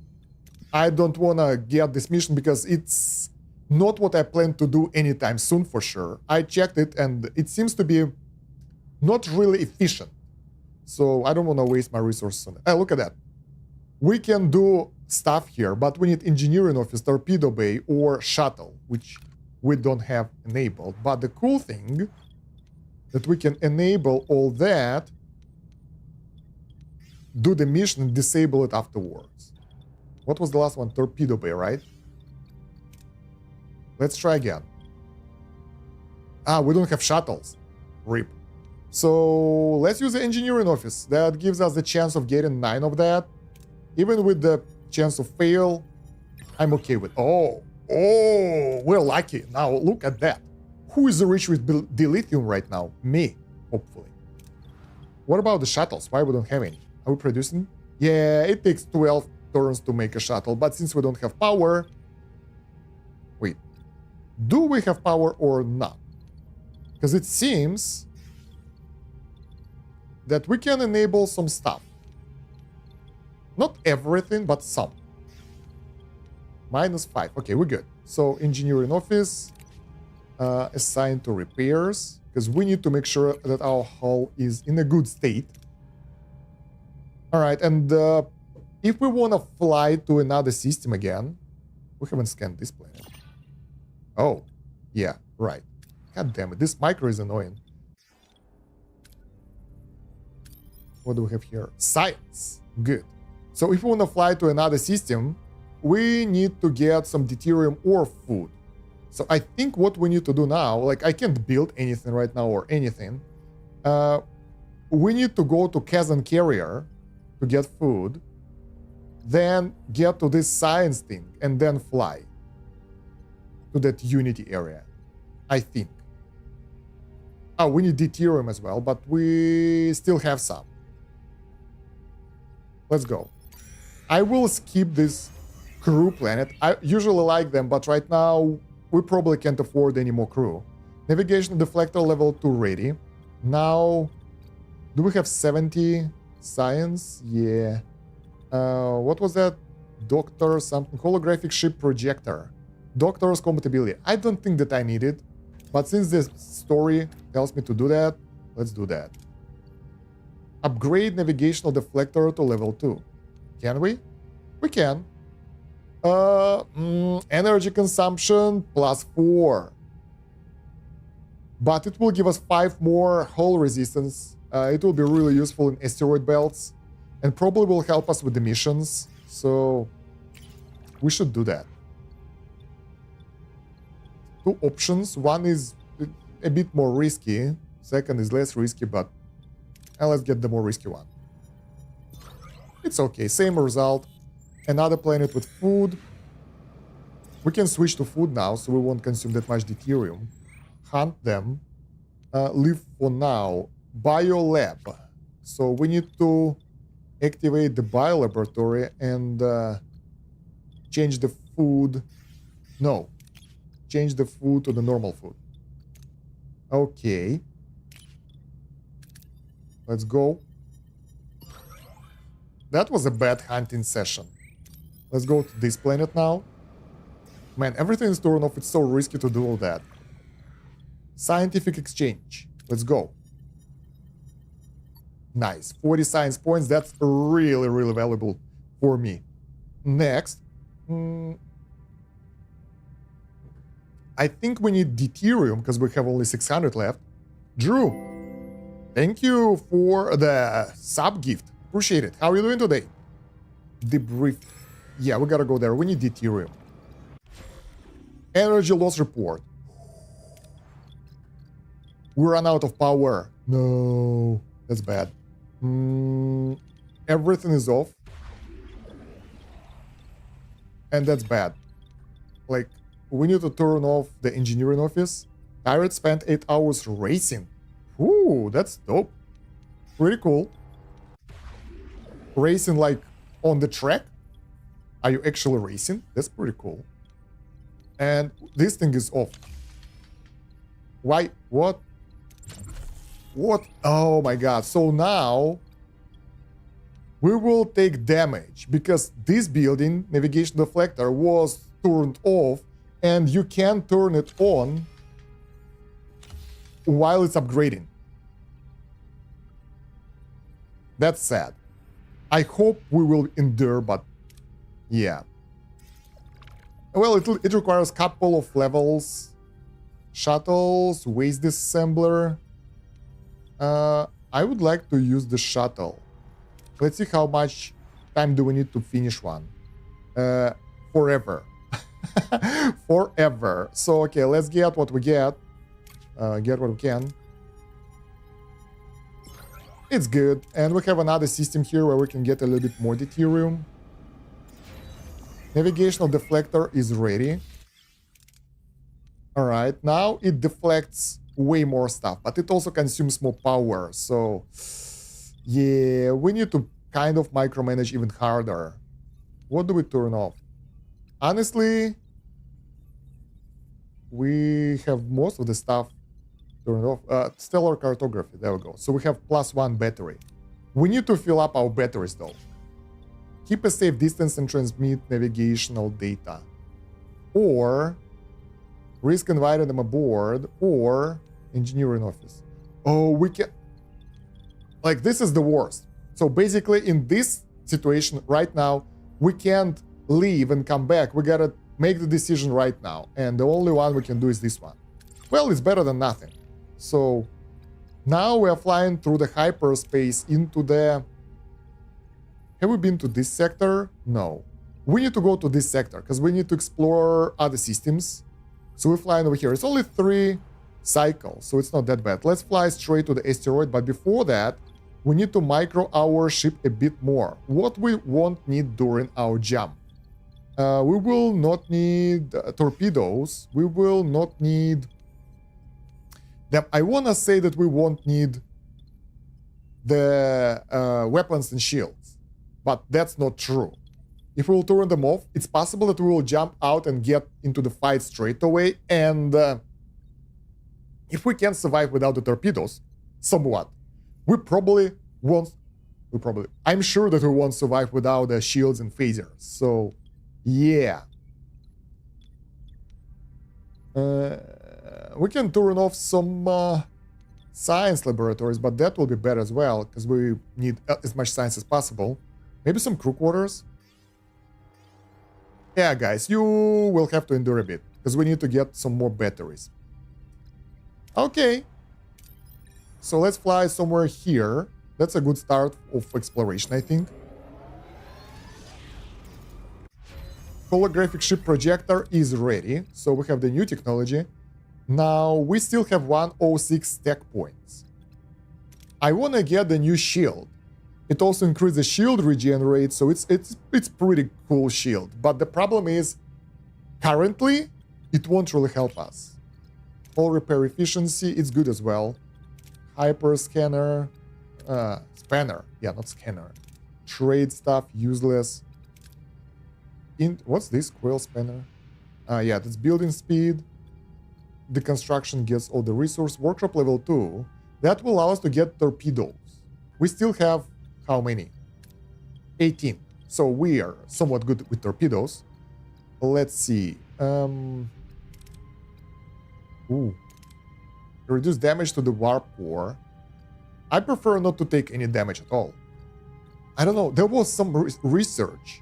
I don't wanna get this mission because it's not what I plan to do anytime soon for sure. I checked it and it seems to be not really efficient. So I don't wanna waste my resources on it. Hey, look at that. We can do stuff here, but we need engineering office, torpedo bay, or shuttle, which we don't have enabled. But the cool thing that we can enable all that, do the mission and disable it afterwards. What was the last one? Torpedo bay, right? Let's try again. We don't have shuttles. RIP. So let's use the engineering office. That gives us the chance of getting 9 of that. Even with the chance to fail, I'm okay with. Oh, we're lucky. Now look at that. Who is rich with dilithium right now? Me, hopefully. What about the shuttles? Why we don't have any? Are we producing? Yeah, it takes 12 turns to make a shuttle, but since we don't have power... Wait, do we have power or not? Because it seems that we can enable some stuff. Not everything, but some. -5. Okay, we're good. So engineering office assigned to repairs, because we need to make sure that our hull is in a good state. All right, and if we want to fly to another system again, we haven't scanned this planet. Oh, yeah, right. God damn it, this micro is annoying. What do we have here? Science. Good. So if we want to fly to another system, we need to get some deuterium or food. So I think what we need to do now, like I can't build anything right now or anything. We need to go to Kazan Carrier to get food, then get to this science thing, and then fly to that Unity area, I think. Oh, we need deuterium as well, but we still have some. Let's go. I will skip this crew planet. I usually like them, but right now we probably can't afford any more crew. Navigation deflector level 2 ready. Now, do we have 70 science? Yeah. What was that? Doctor something. Holographic ship projector. Doctor's compatibility. I don't think that I need it, but since the story tells me to do that, let's do that. Upgrade navigational deflector to level 2. Can we? We can. Energy consumption +4. But it will give us 5 more hull resistance. It will be really useful in asteroid belts and probably will help us with the missions. So we should do that. 2 options. One is a bit more risky. Second is less risky, but let's get the more risky one. It's okay. Same result. Another planet with food. We can switch to food now, so we won't consume that much deuterium. Hunt them. Live for now. Biolab. So we need to activate the biolaboratory and change the food. No. Change the food to the normal food. Okay. Let's go. That was a bad hunting session. Let's go to this planet now. Man, everything is turned off. It's so risky to do all that. Scientific exchange. Let's go. Nice. 40 science points. That's really, really valuable for me. Next. I think we need deuterium because we have only 600 left. Drew, thank you for the sub gift. Appreciate it. How are you doing today? Debrief. Yeah, we gotta go there. We need deuterium. Energy loss report. We ran out of power. No, that's bad. Everything is off. And that's bad. Like, we need to turn off the engineering office. Pirate spent 8 hours racing. Ooh, that's dope. Pretty cool. Racing like on the track? Are you actually racing? That's pretty cool. And this thing is off. Why? What? What? Oh my god. So now we will take damage because this building, navigation deflector, was turned off and you can turn it on while it's upgrading. That's sad. I hope we will endure, but yeah. Well, it requires a couple of levels. Shuttles, waste disassembler. I would like to use the shuttle. Let's see how much time do we need to finish one. Forever. Forever. So, okay, let's get what we get. Get what we can. It's good. And we have another system here where we can get a little bit more deuterium. Navigational deflector is ready. Alright, now it deflects way more stuff, but it also consumes more power. So, yeah, we need to kind of micromanage even harder. What do we turn off? Honestly, we have most of the stuff turned off. Stellar cartography, there we go. So we have +1 battery. We need to fill up our batteries though. Keep a safe distance and transmit navigational data. or risk inviting them aboard, or engineering office. Oh, we can... Like, this is the worst. So basically, in this situation right now, we can't leave and come back. We gotta make the decision right now. And the only one we can do is this one. Well, it's better than nothing. So now we are flying through the hyperspace into the... Have we been to this sector? No. We need to go to this sector because we need to explore other systems. So we're flying over here. It's only 3 cycles, so it's not that bad. Let's fly straight to the asteroid, but before that, we need to micro our ship a bit more. What we won't need during our jump. We will not need torpedoes. We will not need them. I want to say that we won't need the weapons and shields, but that's not true. If we will turn them off, it's possible that we will jump out and get into the fight straight away. And if we can survive without the torpedoes, somewhat, we probably won't. I'm sure that we won't survive without the shields and phasers. So, yeah. We can turn off some science laboratories, but that will be better as well, because we need as much science as possible. Maybe some crew quarters. Yeah, guys, you will have to endure a bit, because we need to get some more batteries. Okay. So let's fly somewhere here. That's a good start of exploration, I think. Holographic ship projector is ready, so we have the new technology. Now, we still have 106 tech points. I want to get the new shield. It also increases the shield regenerate, so it's pretty cool shield. But the problem is, currently, it won't really help us. Hull repair efficiency, it's good as well. Hyper scanner, spanner, yeah, not scanner. Trade stuff, useless. What's this? Coil spanner? Yeah, that's building speed. The construction gets all the resource. Workshop level 2. That will allow us to get torpedoes. We still have how many? 18. So we are somewhat good with torpedoes. Let's see. Reduce damage to the warp core. I prefer not to take any damage at all. I don't know. There was some research.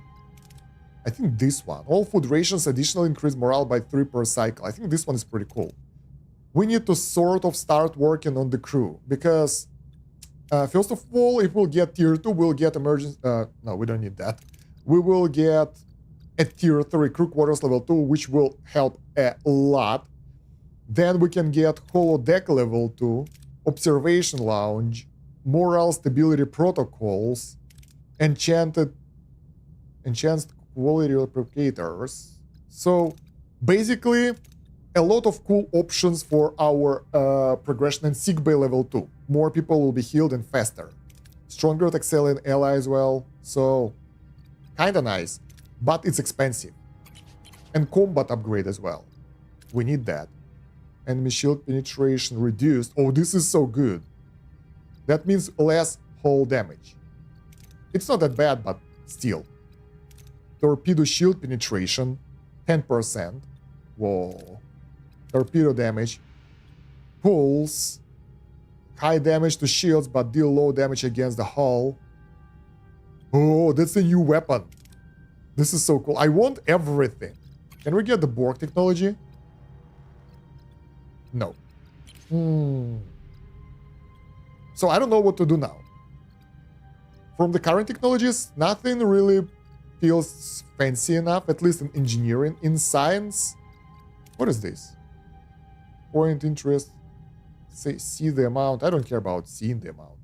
I think this one. All food rations additionally increase morale by 3 per cycle. I think this one is pretty cool. We need to sort of start working on the crew. Because, first of all, if we'll get tier 2, we'll get emergency... no, we don't need that. We will get a tier 3 crew quarters level 2, which will help a lot. Then we can get holodeck level 2, observation lounge, morale stability protocols, enhanced quality replicators. So basically a lot of cool options for our progression, and sickbay level 2. More people will be healed and faster. Stronger Texelian ally as well. So kinda nice, but it's expensive. And combat upgrade as well. We need that. Enemy shield penetration reduced. Oh, this is so good. That means less hull damage. It's not that bad, but still. Torpedo shield penetration, 10%. Whoa. Torpedo damage. Pulse. High damage to shields, but deal low damage against the hull. Oh, that's a new weapon. This is so cool. I want everything. Can we get the Borg technology? No. So I don't know what to do now. From the current technologies, nothing really feels fancy enough, at least in engineering. In science, what is this? Point interest, say, see the amount. I don't care about seeing the amount.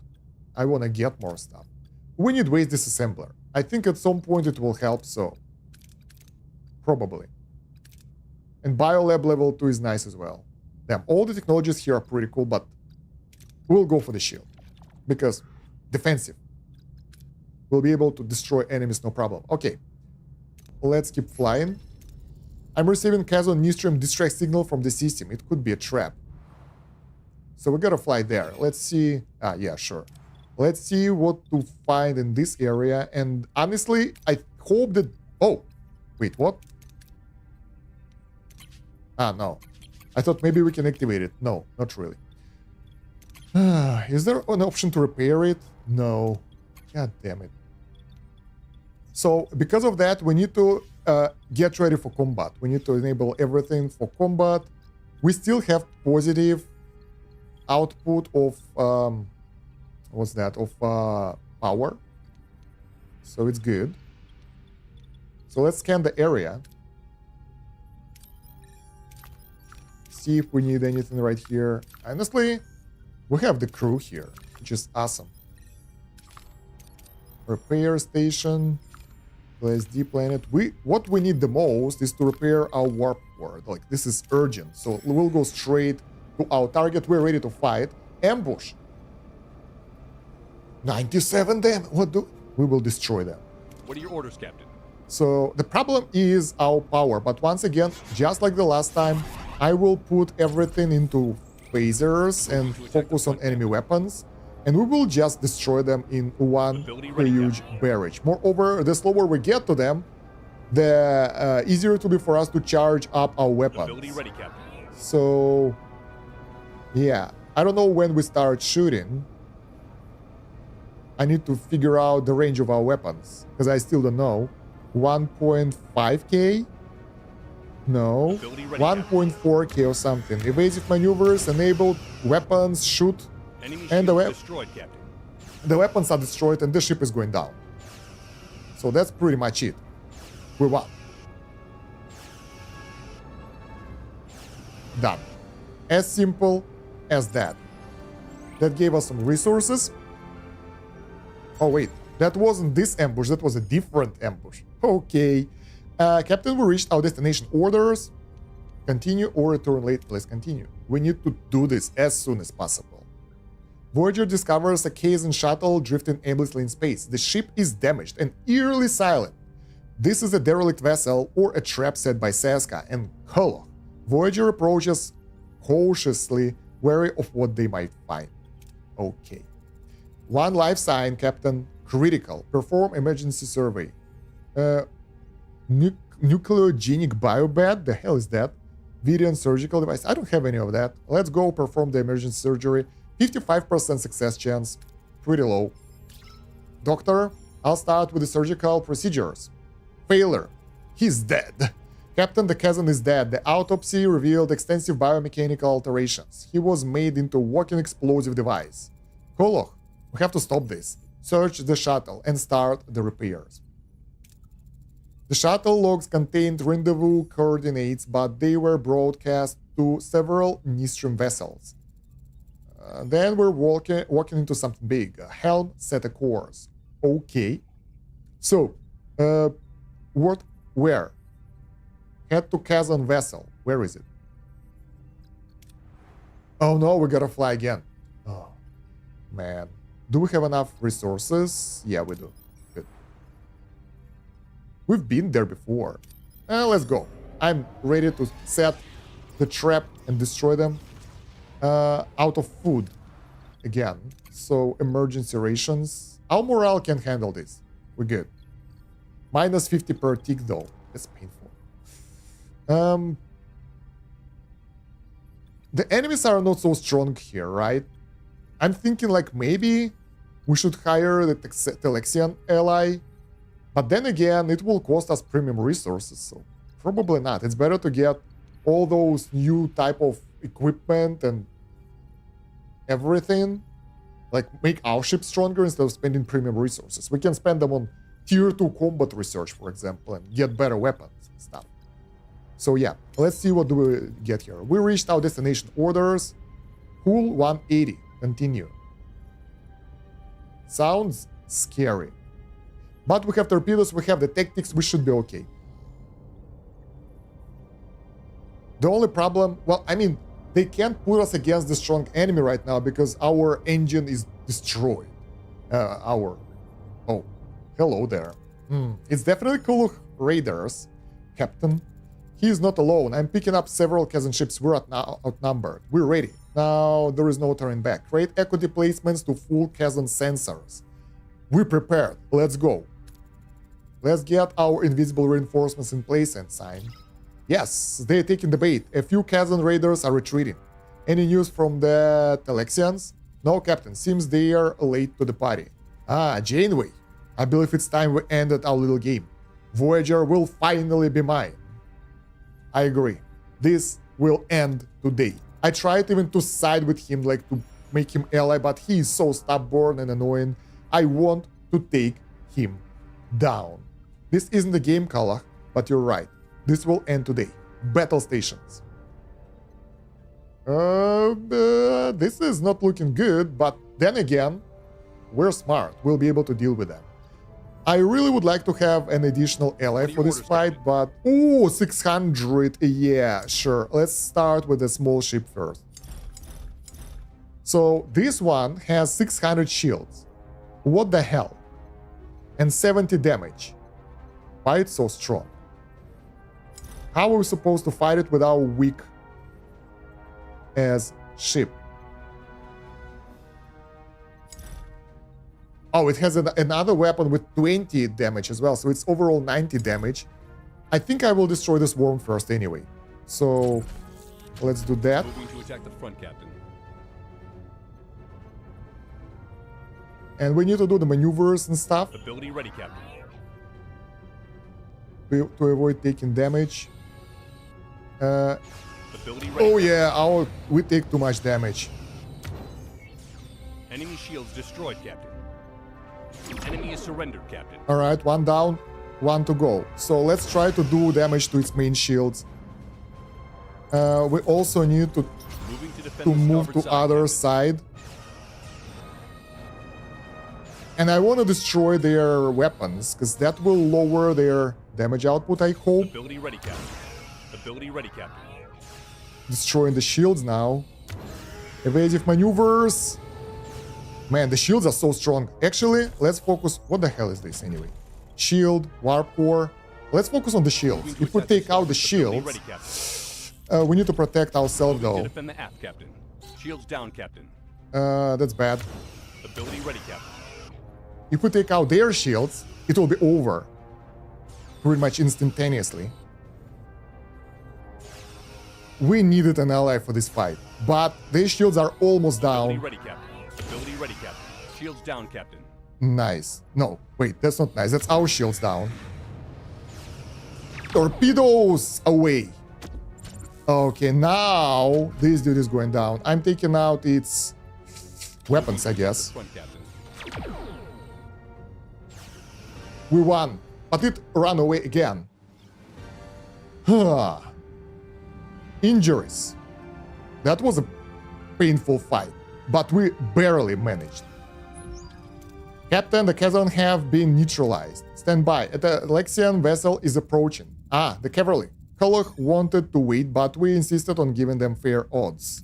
I want to get more stuff. We need waste disassembler. I think at some point it will help, so probably. And biolab level 2 is nice as well. Damn, all the technologies here are pretty cool, but we'll go for the shield. Because defensive. We'll be able to destroy enemies, no problem. Okay. Let's keep flying. I'm receiving Kazon Nistrum distress signal from the system. It could be a trap. So we gotta fly there. Let's see. Yeah, sure. Let's see what to find in this area. And honestly, I hope that... Oh, wait, what? Ah, no. I thought maybe we can activate it. No, not really. Is there an option to repair it? No. God damn it. So because of that, we need to get ready for combat. We need to enable everything for combat. We still have positive output of what's that? Of power. So it's good. So let's scan the area. See if we need anything right here. Honestly, we have the crew here, which is awesome. Repair station. LSD planet. What we need the most is to repair our warp core. Like, this is urgent. So we'll go straight to our target. We're ready to fight. Ambush. 97 damage. We will destroy them. What are your orders, Captain? So the problem is our power. But once again, just like the last time, I will put everything into phasers and focus on enemy weapons. And we will just destroy them in one huge barrage. Moreover, the slower we get to them, the easier it will be for us to charge up our weapons. Ready, Captain. So, yeah. I don't know when we start shooting. I need to figure out the range of our weapons, because I still don't know. 1.5k? No. 1.4k or something. Evasive maneuvers, enabled, weapons, shoot. And the weapons are destroyed and the ship is going down. So that's pretty much it. We won. Done. As simple as that. That gave us some resources. Oh wait, that wasn't this ambush, that was a different ambush. Okay. Captain, we reached our destination. Orders. Continue or return late. Let's continue. We need to do this as soon as possible. Voyager discovers a Kazan shuttle drifting aimlessly in space. The ship is damaged and eerily silent. This is a derelict vessel or a trap set by Seska and Kosh. Voyager approaches cautiously, wary of what they might find. Okay. One life sign, Captain. Critical. Perform emergency survey. Nucleogenic biobed? The hell is that? Virion surgical device. I don't have any of that. Let's go perform the emergency surgery. 55% success chance. Pretty low. Doctor, I'll start with the surgical procedures. Failure. He's dead. Captain, the Kazan is dead. The autopsy revealed extensive biomechanical alterations. He was made into a walking explosive device. Kosh, we have to stop this. Search the shuttle and start the repairs. The shuttle logs contained rendezvous coordinates, but they were broadcast to several Nistrim vessels. Then we're walking into something big. Helm set a course. Okay. So, where? Head to Kazan vessel. Where is it? Oh no, we gotta fly again. Oh, man. Do we have enough resources? Yeah, we do. Good. We've been there before. Let's go. I'm ready to set the trap and destroy them. Out of food again, so emergency rations. Our morale can handle this. We're good. Minus 50 per tick though. That's painful. The enemies are not so strong here, right? I'm thinking like maybe we should hire the Telexian ally, but then again it will cost us premium resources, so probably not. It's better to get all those new type of equipment and everything, like make our ship stronger instead of spending premium resources. We can spend them on tier 2 combat research, for example, and get better weapons and stuff. So yeah, let's see what do we get here. We reached our destination. Orders. Hull 180. Continue. Sounds scary. But we have torpedoes, we have the tactics, we should be okay. The only problem, well, I mean, they can't put us against the strong enemy right now because our engine is destroyed. Oh, hello there. It's definitely Kosh raiders, Captain. He is not alone. I'm picking up several Kazan ships. We're outnumbered. We're ready. Now there is no turning back. Create equity placements to full Kazan sensors. We're prepared. Let's go. Let's get our invisible reinforcements in place and sign. Yes, they're taking the bait. A few Kazan raiders are retreating. Any news from the Telexians? No, Captain. Seems they are late to the party. Ah, Janeway. I believe it's time we ended our little game. Voyager will finally be mine. I agree. This will end today. I tried even to side with him, like to make him ally, but he is so stubborn and annoying. I want to take him down. This isn't a game, Kala, but you're right. This will end today. Battle stations. This is not looking good, but then again, we're smart. We'll be able to deal with them. I really would like to have an additional ally for this fight, but... Ooh, 600. Yeah, sure. Let's start with a small ship first. So this one has 600 shields. What the hell? And 70 damage. Why it's so strong? How are we supposed to fight it without weak as ship? Oh, it has another weapon with 20 damage as well, so it's overall 90 damage. I think I will destroy this worm first anyway. So let's do that. Moving to attack the front, Captain. And we need to do the maneuvers and stuff Ability ready, Captain. to avoid taking damage. Ability ready. Oh yeah, we take too much damage. Enemy shields destroyed, Captain. Enemy is surrendered, Captain. All right, one down, one to go. So let's try to do damage to its main shields. We also need to Moving to defend the move starboard to side, other Captain. side. And I want to destroy their weapons, because that will lower their damage output, I hope. Ability ready, Captain. Ability ready, Captain. Destroying the shields now. Evasive maneuvers. Man, the shields are so strong. Actually, let's focus... What the hell is this anyway? Shield, warp core. Let's focus on the shields. Moving to If we attack the take out the starboard. Ability shields, ready, Captain. we need to protect ourselves Moving to though. defend the aft, Captain. Shields down, Captain. That's bad. Ability ready, Captain. If we take out their shields, it will be over. Pretty much instantaneously. We needed an ally for this fight, but their shields are almost Ability down. ready, Captain. Ability ready, Captain. Shields down, Captain. Nice. No, wait, that's not nice. That's our shields down. Torpedoes away. Okay, now this dude is going down. I'm taking out its weapons, I guess. Front, Captain. We won, but it ran away again. Huh. Injuries. That was a painful fight, but we barely managed. Captain, the Kazan have been neutralized. Stand by. A Lexian vessel is approaching. Ah, the cavalry. Koloch wanted to wait, but we insisted on giving them fair odds.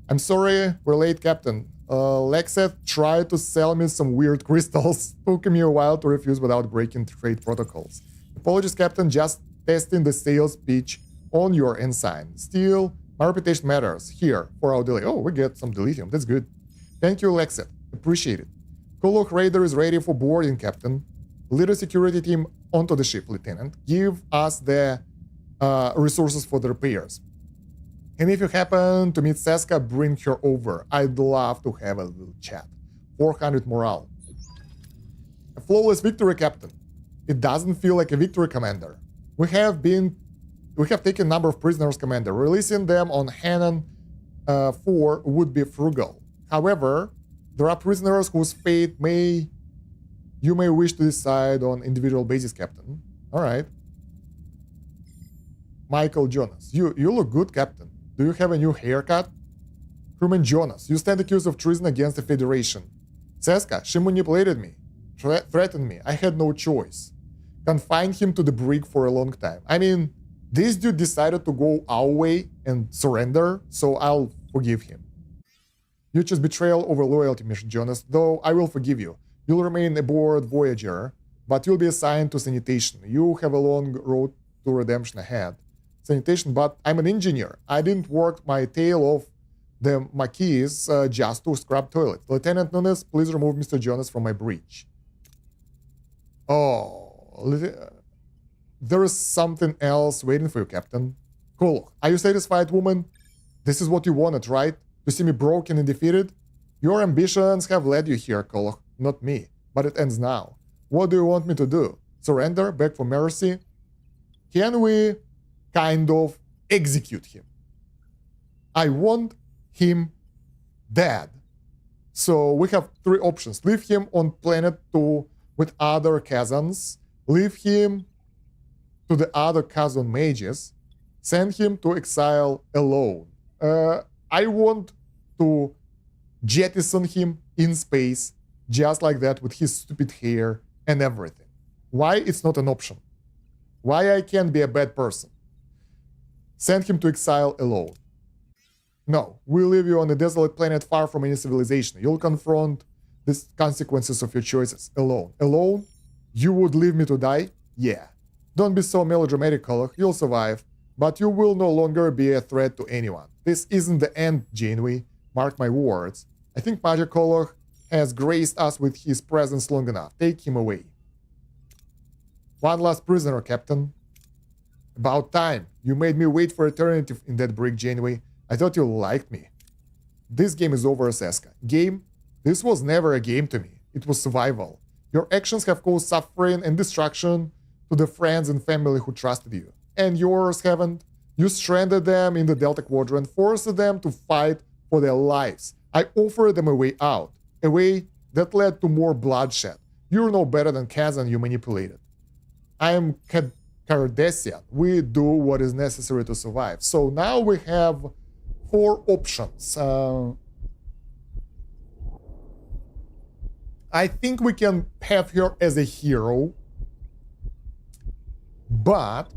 I'm sorry, we're late, Captain. Lexeth tried to sell me some weird crystals. Took me a while to refuse without breaking trade protocols. Apologies, Captain. Just testing the sales pitch on your ensign. Still, my reputation matters. Here, for our delay. Oh, we get some dilithium. That's good. Thank you, Lexeth. Appreciate it. Koloch Raider is ready for boarding, Captain. Lead a security team onto the ship, Lieutenant. Give us the resources for the repairs. And if you happen to meet Seska, bring her over. I'd love to have a little chat. 400 morale. A flawless victory, Captain. It doesn't feel like a victory, Commander. We have taken a number of prisoners, Commander. Releasing them on Hanan 4 would be frugal. However, there are prisoners whose fate you may wish to decide on individual basis, Captain. All right. Michael Jonas. You look good, Captain. Do you have a new haircut? Crewman Jonas. You stand accused of treason against the Federation. Seska, she manipulated me. Threatened me. I had no choice. Confined him to the brig for a long time. I mean, this dude decided to go our way and surrender, so I'll forgive him. You chose betrayal over loyalty, Mr. Jonas, though I will forgive you. You'll remain aboard Voyager, but you'll be assigned to sanitation. You have a long road to redemption ahead. Sanitation, but I'm an engineer. I didn't work my tail off the Maquis just to scrub toilets. Lieutenant Nunes, please remove Mr. Jonas from my bridge. Oh, there is something else waiting for you, Captain. Cool. Are you satisfied, woman? This is what you wanted, right? To see me broken and defeated? Your ambitions have led you here, Koloch, not me. But it ends now. What do you want me to do? Surrender? Beg for mercy? Can we kind of execute him? I want him dead. So we have three options. Leave him on planet 2 with other Kazans. Leave him to the other Kazan mages. Send him to exile alone. I want to jettison him in space, just like that, with his stupid hair and everything. Why it's not an option? Why I can't be a bad person? Send him to exile alone. No, we'll leave you on a desolate planet far from any civilization. You'll confront the consequences of your choices alone. Alone? You would leave me to die? Yeah. Don't be so melodramatic, Koloch. You'll survive. But you will no longer be a threat to anyone. This isn't the end, Janeway. Mark my words. I think Major Koloch has graced us with his presence long enough. Take him away. One last prisoner, Captain. About time. You made me wait for eternity in that brig, Janeway. I thought you liked me. This game is over, Seska. Game? This was never a game to me. It was survival. Your actions have caused suffering and destruction to the friends and family who trusted you. And yours haven't. You stranded them in the Delta Quadrant, forced them to fight for their lives. I offered them a way out, a way that led to more bloodshed. You're no better than Kazan you manipulated. I am Cardassian. We do what is necessary to survive. So now we have 4 options. I think we can have her as a hero, but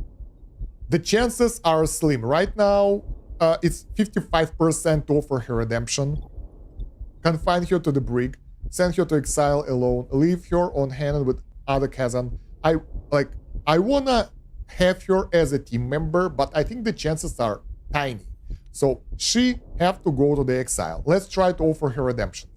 the chances are slim. Right now, it's 55% to offer her redemption. Confine her to the brig, send her to exile alone, leave her on hand with other Kazan. I wanna have her as a team member, but I think the chances are tiny. So she have to go to the exile. Let's try to offer her redemption.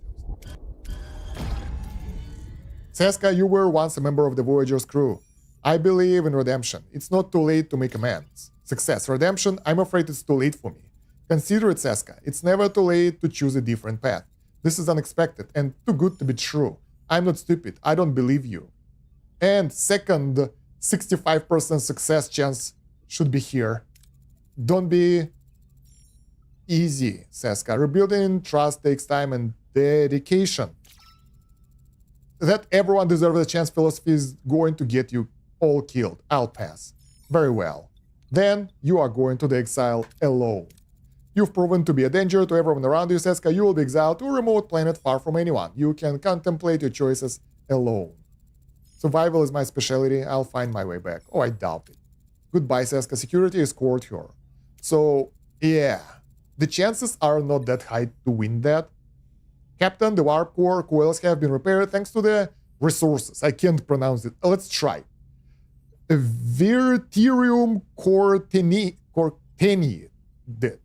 Seska, you were once a member of the Voyager's crew. I believe in redemption. It's not too late to make amends. Success. Redemption, I'm afraid it's too late for me. Consider it, Seska. It's never too late to choose a different path. This is unexpected and too good to be true. I'm not stupid. I don't believe you. And second, 65% success chance should be here. Don't be easy, Seska. Rebuilding trust takes time and dedication. That everyone deserves a chance philosophy is going to get you all killed. I'll pass. Very well. Then you are going to the exile alone. You've proven to be a danger to everyone around you, Seska. You will be exiled to a remote planet far from anyone. You can contemplate your choices alone. Survival is my specialty. I'll find my way back. Oh, I doubt it. Goodbye, Seska. Security escort her. So, yeah. The chances are not that high to win that. Captain, the warp core coils have been repaired thanks to the resources. I can't pronounce it. Let's try. Verterium corteni. The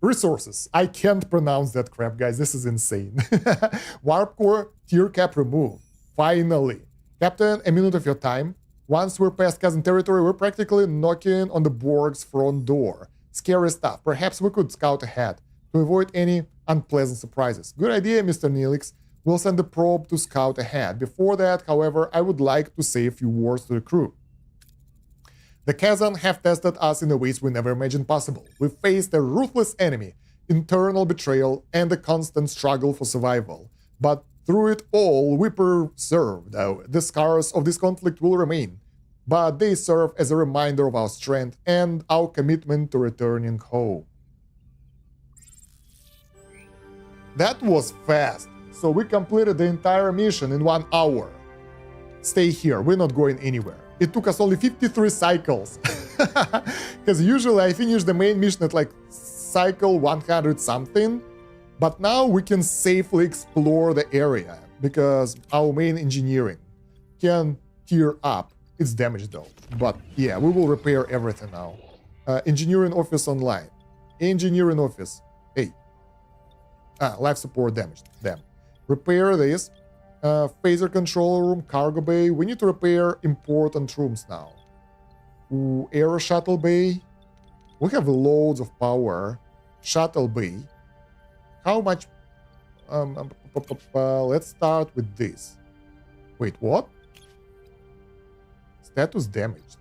resources. I can't pronounce that crap, guys. This is insane. Warp core tier cap removed. Finally. Captain, a minute of your time. Once we're past Kazan territory, we're practically knocking on the Borg's front door. Scary stuff. Perhaps we could scout ahead to avoid any unpleasant surprises. Good idea, Mr. Neelix. We'll send a probe to scout ahead. Before that, however, I would like to say a few words to the crew. The Kazan have tested us in ways we never imagined possible. We faced a ruthless enemy, internal betrayal, and a constant struggle for survival. But through it all, we persevered. The scars of this conflict will remain, but they serve as a reminder of our strength and our commitment to returning home. That was fast. So we completed the entire mission in 1 hour. Stay here, we're not going anywhere. It took us only 53 cycles. Because usually I finish the main mission at like cycle 100 something. But now we can safely explore the area because our main engineering can tear up. It's damaged though. But yeah, we will repair everything now. Engineering office online. Engineering office. Hey. Life support damaged. Damn. Repair this. Phaser control room, cargo bay. We need to repair important rooms now. Ooh, air shuttle bay. We have loads of power. Shuttle bay. How much? Let's start with this. Wait, what? Status damaged.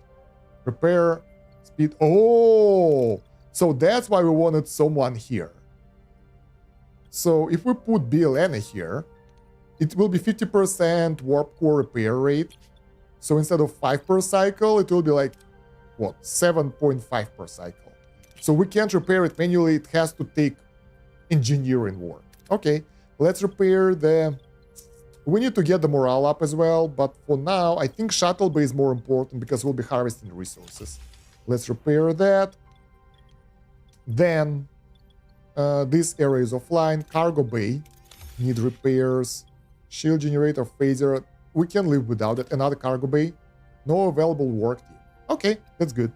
Repair speed. Oh, so that's why we wanted someone here. So if we put BLN here, it will be 50% warp core repair rate. So instead of 5 per cycle, it will be like, what, 7.5 per cycle. So we can't repair it manually. It has to take engineering work. Okay, let's repair the... We need to get the morale up as well, but for now, I think shuttle bay is more important because we'll be harvesting resources. Let's repair that. Then, this area is offline. Cargo bay need repairs. Shield generator, phaser. We can live without it. Another cargo bay. No available work team. Okay, that's good.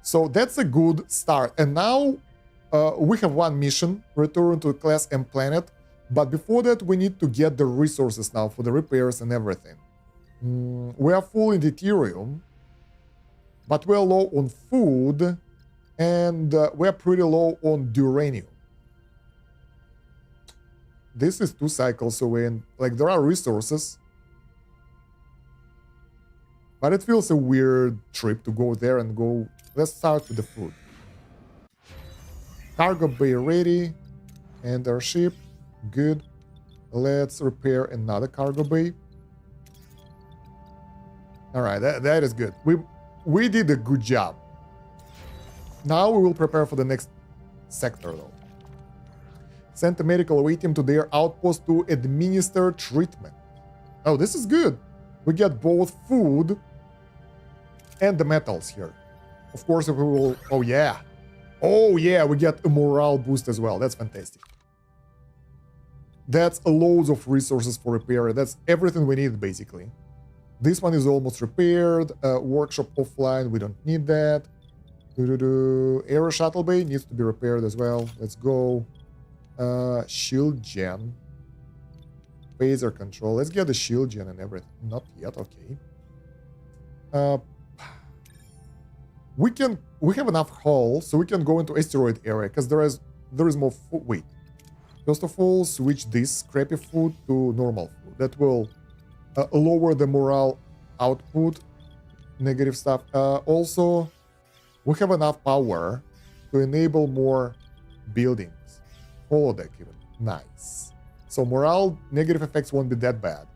So that's a good start. And now we have one mission, return to class M planet. But before that, we need to get the resources now for the repairs and everything. We are full in deuterium, but we're low on food, and we're pretty low on duranium. This is 2 cycles away, and like there are resources. But it feels a weird trip to go there and go. Let's start with the food. Cargo bay ready. And our ship. Good. Let's repair another cargo bay. All right, that is good. We did a good job. Now we will prepare for the next sector, though. Send a medical away team to their outpost to administer treatment. Oh, this is good. We get both food and the metals here. Of course, if we will... Oh, yeah. Oh, yeah, we get a morale boost as well. That's fantastic. That's loads of resources for repair. That's everything we need, basically. This one is almost repaired. Workshop offline, we don't need that. Aero shuttle bay needs to be repaired as well. Let's go. Shield gen. Phaser control. Let's get the shield gen and everything. Not yet, okay. We have enough hull, so we can go into asteroid area, because there is more food. Wait. First of all, switch this crappy food to normal food. That will lower the morale output, negative stuff. Also, we have enough power to enable more buildings. Holodeck even. Nice. So morale negative effects won't be that bad.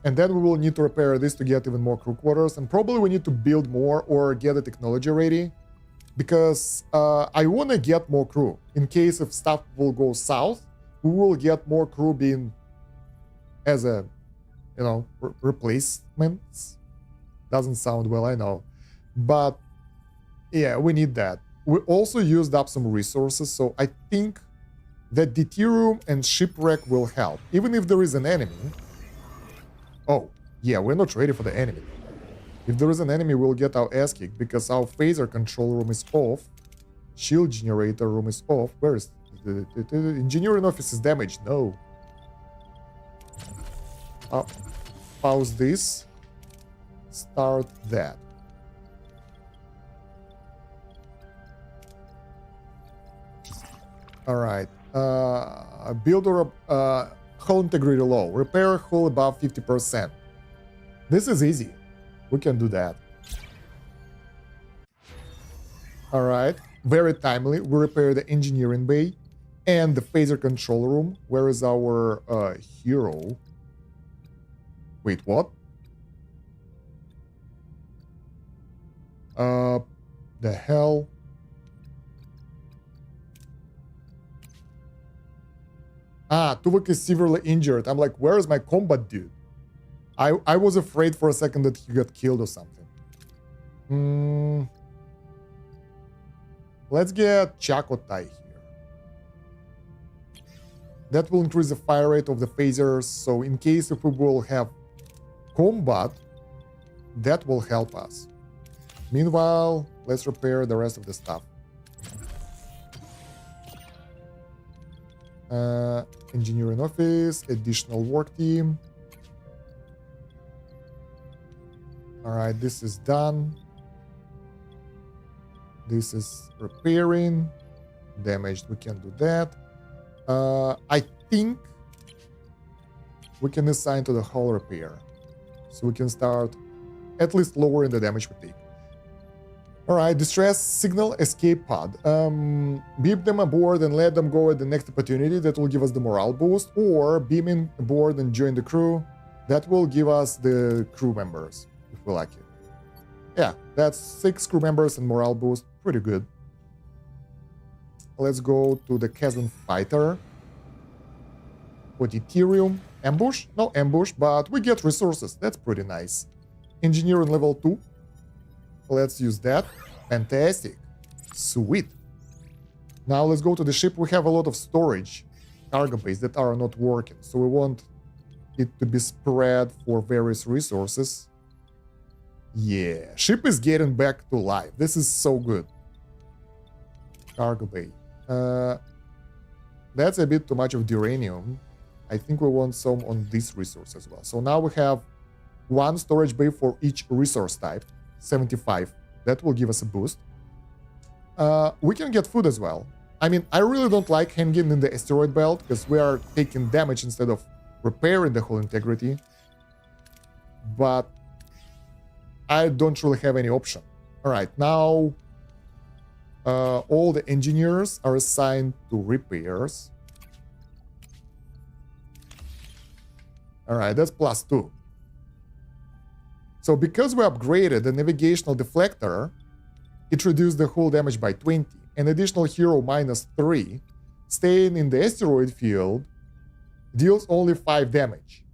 And then we will need to repair this to get even more crew quarters. And probably we need to build more or get the technology ready. Because I want to get more crew. In case if stuff will go south, we will get more crew being as a, replacements. Doesn't sound well, I know. But yeah, we need that. We also used up some resources, so I think that deuterium and shipwreck will help. Even if there is an enemy. Oh, yeah, we're not ready for the enemy. If there is an enemy, we'll get our ass kicked because our phaser control room is off. Shield generator room is off. Where is the engineering office is damaged? No. Pause this. Start that. All right. Builder hull integrity low. Repair hull above 50%. This is easy. We can do that. All right. Very timely. We repair the engineering bay and the phaser control room. Where is our hero? Wait, what? The hell? Tuvok is severely injured. I'm like, where is my combat dude? I was afraid for a second that he got killed or something. Let's get Chakotai here. That will increase the fire rate of the phasers, so in case if we will have combat, that will help us. Meanwhile, let's repair the rest of the stuff. Engineering office, additional work team. All All right, this is done. This is repairing. Damaged, we can do that. I think we can assign to the hull repair. So we can start at least lowering the damage we take. All right, distress signal escape pod. Beam them aboard and let them go at the next opportunity. That will give us the morale boost. Or beam in aboard and join the crew. That will give us the crew members, if we like it. Yeah, that's 6 crew members and morale boost. Pretty good. Let's go to the Chasm Fighter. For Deuterium. Ambush? No ambush, but we get resources. That's pretty nice. Engineering level 2. Let's use that. Fantastic. Sweet. Now let's go to the ship. We have a lot of storage cargo bays that are not working. So we want it to be spread for various resources. Yeah. Ship is getting back to life. This is so good. Cargo bay. That's a bit too much of uranium. I think we want some on this resource as well. So now we have 1 storage bay for each resource type. 75. That will give us a boost. We can get food as well. I mean, I really don't like hanging in the asteroid belt because we are taking damage instead of repairing the hull integrity. But I don't really have any option. All right, now all the engineers are assigned to repairs. All right, that's +2. So because we upgraded the navigational deflector, it reduced the hull damage by 20. An additional hero -3, staying in the asteroid field, deals only 5 damage.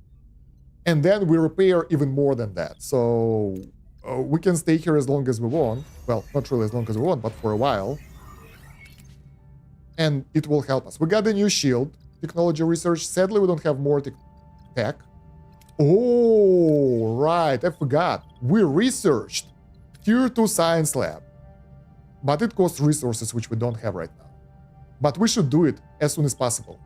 And then we repair even more than that. So we can stay here as long as we want. Well, not really as long as we want, but for a while. And it will help us. We got a new shield, technology research. Sadly, we don't have more tech. Oh, right, I forgot. We researched Tier 2 Science Lab. But it costs resources which we don't have right now. But we should do it as soon as possible.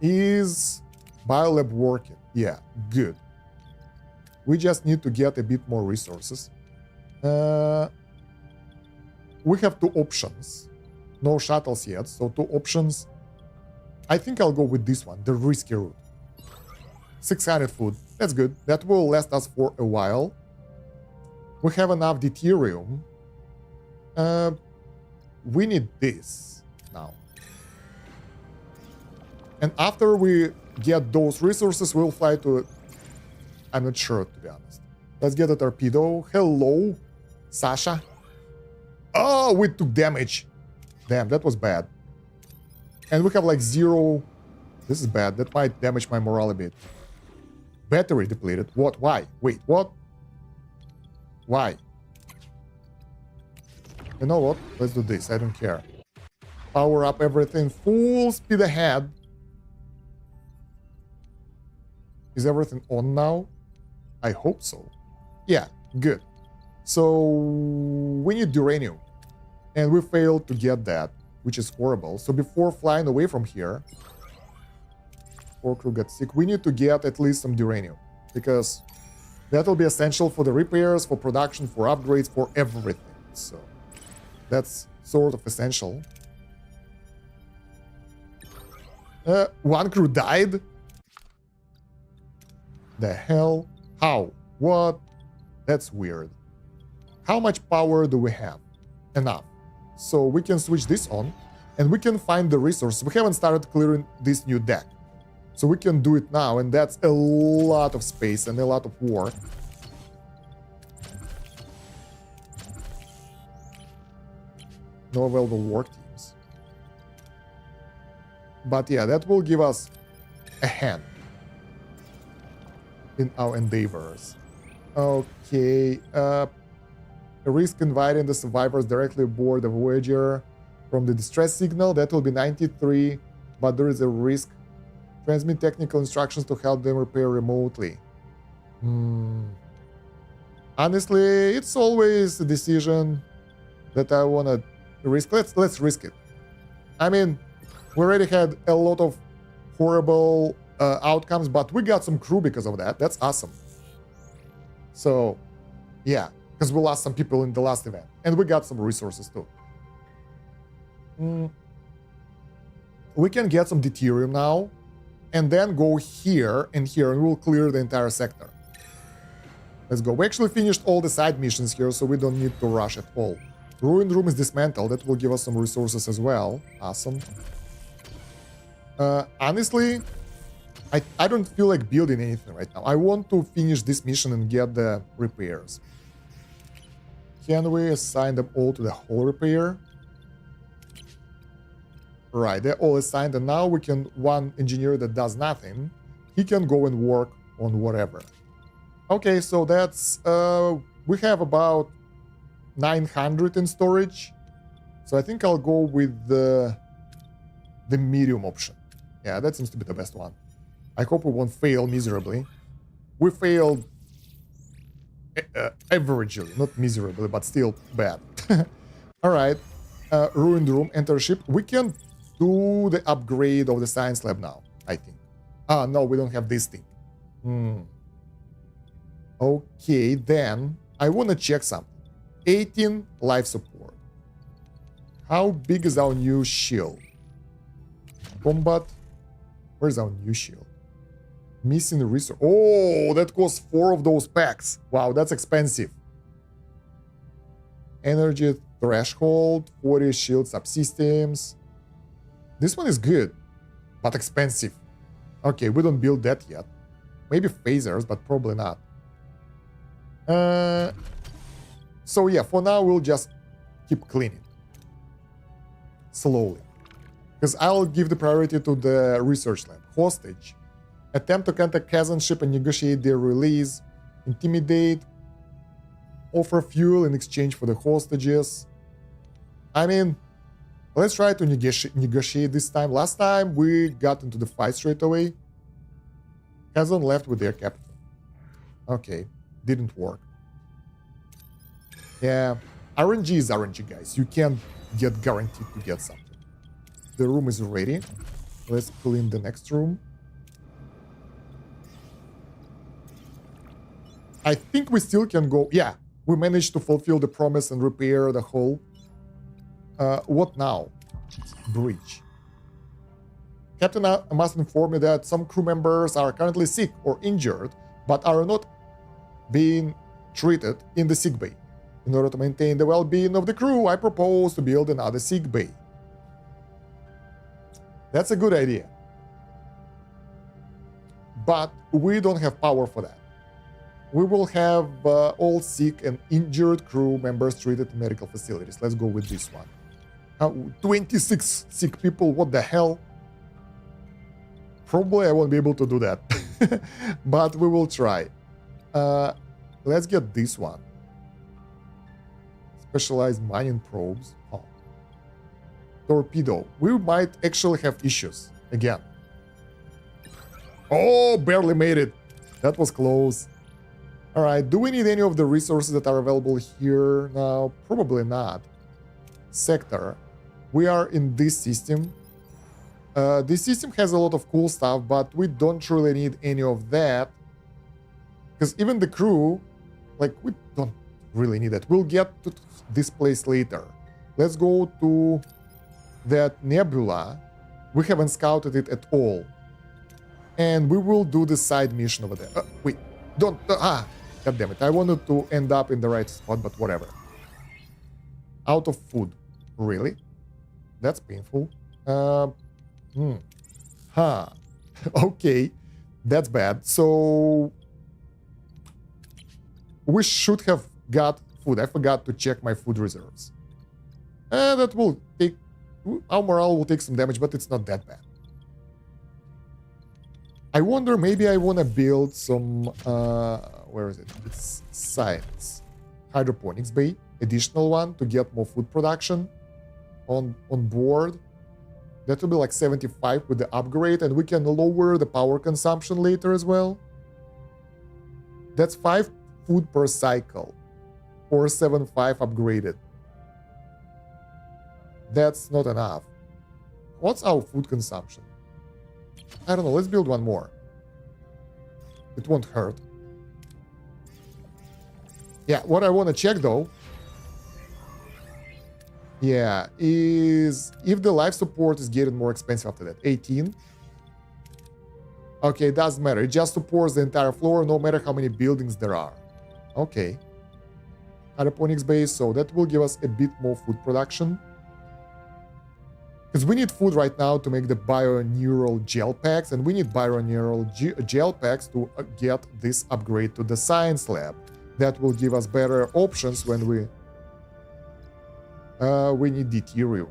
Is Biolab working? Yeah, good. We just need to get a bit more resources. We have 2 options. No shuttles yet, so 2 options. I think I'll go with this one, the risky route. 600 food. That's good. That will last us for a while. We have enough deuterium. We need this now. And after we get those resources, we'll fly to... I'm not sure, to be honest. Let's get a torpedo. Hello, Sasha. Oh, we took damage. Damn, that was bad. And we have like 0... This is bad. That might damage my morale a bit. Battery depleted. What? Why? Wait, what? Why? You know what? Let's do this. I don't care. Power up everything. Full speed ahead. Is everything on now? I hope so. Yeah, good. So we need uranium. And we failed to get that, which is horrible. So before flying away from here, our crew got sick, we need to get at least some uranium. Because that will be essential for the repairs, for production, for upgrades, for everything. So that's sort of essential. One crew died? The hell? How? What? That's weird. How much power do we have? Enough. So we can switch this on, and we can find the resources. We haven't started clearing this new deck. So we can do it now, and that's a lot of space and a lot of work. No available work teams. But yeah, that will give us a hand in our endeavors. Okay, risk inviting the survivors directly aboard the Voyager from the distress signal. That will be 93, but there is a risk. Transmit technical instructions to help them repair remotely. Honestly, it's always a decision that I want to risk. Let's risk it. I mean, we already had a lot of horrible outcomes, but we got some crew because of that. That's awesome. So, yeah, because we lost some people in the last event. And we got some resources too. We can get some deuterium now. And then go here and here, and we'll clear the entire sector. Let's go. We actually finished all the side missions here, so we don't need to rush at all. Ruined room is dismantled. That will give us some resources as well. Awesome. Honestly, I don't feel like building anything right now. I want to finish this mission and get the repairs. Can we assign them all to the hull repair? Right, they're all assigned, and now we can, one engineer that does nothing, he can go and work on whatever. Okay, so that's, we have about 900 in storage. So I think I'll go with the medium option. Yeah, that seems to be the best one. I hope we won't fail miserably. We failed averagely, not miserably, but still bad. All right, ruined room, enter ship. We can do the upgrade of the science lab now, I think. Ah, no, we don't have this thing. Okay, then I want to check something. 18 life support. How big is our new shield? Combat. Where's our new shield? Missing resource. Oh, that costs 4 of those packs. Wow, that's expensive. Energy threshold, 40 shield subsystems. This one is good, but expensive. Okay, we don't build that yet. Maybe phasers, but probably not. So yeah, for now we'll just keep cleaning. Slowly. Because I'll give the priority to the research lab. Hostage. Attempt to contact Kazan ship and negotiate their release. Intimidate. Offer fuel in exchange for the hostages. I mean, let's try to negotiate this time. Last time we got into the fight straight away. Kazan left with their captain. Okay, didn't work. Yeah, RNG is RNG, guys. You can't get guaranteed to get something. The room is ready. Let's clean the next room. I think we still can go. Yeah, we managed to fulfill the promise and repair the hull. What now? Breach. Captain, I must inform you that some crew members are currently sick or injured, but are not being treated in the sick bay. In order to maintain the well-being of the crew, I propose to build another sick bay. That's a good idea. But we don't have power for that. We will have all sick and injured crew members treated in medical facilities. Let's go with this one. 26 sick people, what the hell? Probably I won't be able to do that. But we will try. Let's get this one. Specialized mining probes. Oh. Torpedo. We might actually have issues again. Oh, barely made it. That was close. All right, do we need any of the resources that are available here now? Probably not. Sector. We are in this system. This system has a lot of cool stuff, but we don't really need any of that. Because even the crew, like, we don't really need it. We'll get to this place later. Let's go to that nebula. We haven't scouted it at all. And we will do the side mission over there. Wait, don't... God damn it. I wanted to end up in the right spot, but whatever. Out of food. Really? That's painful. Okay. That's bad. So... we should have got food. I forgot to check my food reserves. That will take... our morale will take some damage, but it's not that bad. I wonder, maybe I want to build some... where is it? It's science. Hydroponics bay. Additional one to get more food production on board. That will be like 75 with the upgrade, and we can lower the power consumption later as well. That's 5 food per cycle. 475 upgraded. That's not enough. What's our food consumption? I don't know. Let's build one more. It won't hurt. Yeah, what I want to check though, yeah, is if the life support is getting more expensive after that. 18. Okay, it doesn't matter. It just supports the entire floor, no matter how many buildings there are. Okay. Hydroponics base, so that will give us a bit more food production. Because we need food right now to make the bioneural gel packs, and we need bioneural gel packs to get this upgrade to the science lab. That will give us better options when we need deuterium.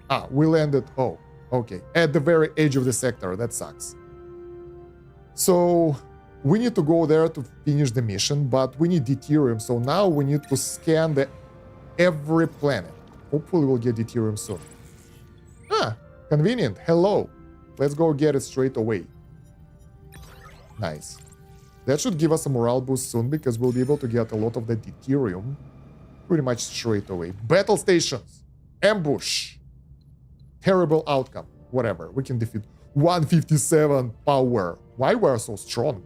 Ah, we landed, oh, okay, at the very edge of the sector. That sucks. So we need to go there to finish the mission, but we need deuterium. So now we need to scan every planet. Hopefully we'll get deuterium soon. Ah, convenient. Hello. Let's go get it straight away. Nice. That should give us a morale boost soon because we'll be able to get a lot of the deuterium pretty much straight away. Battle stations. Ambush. Terrible outcome. Whatever. We can defeat 157 power. Why we're so strong?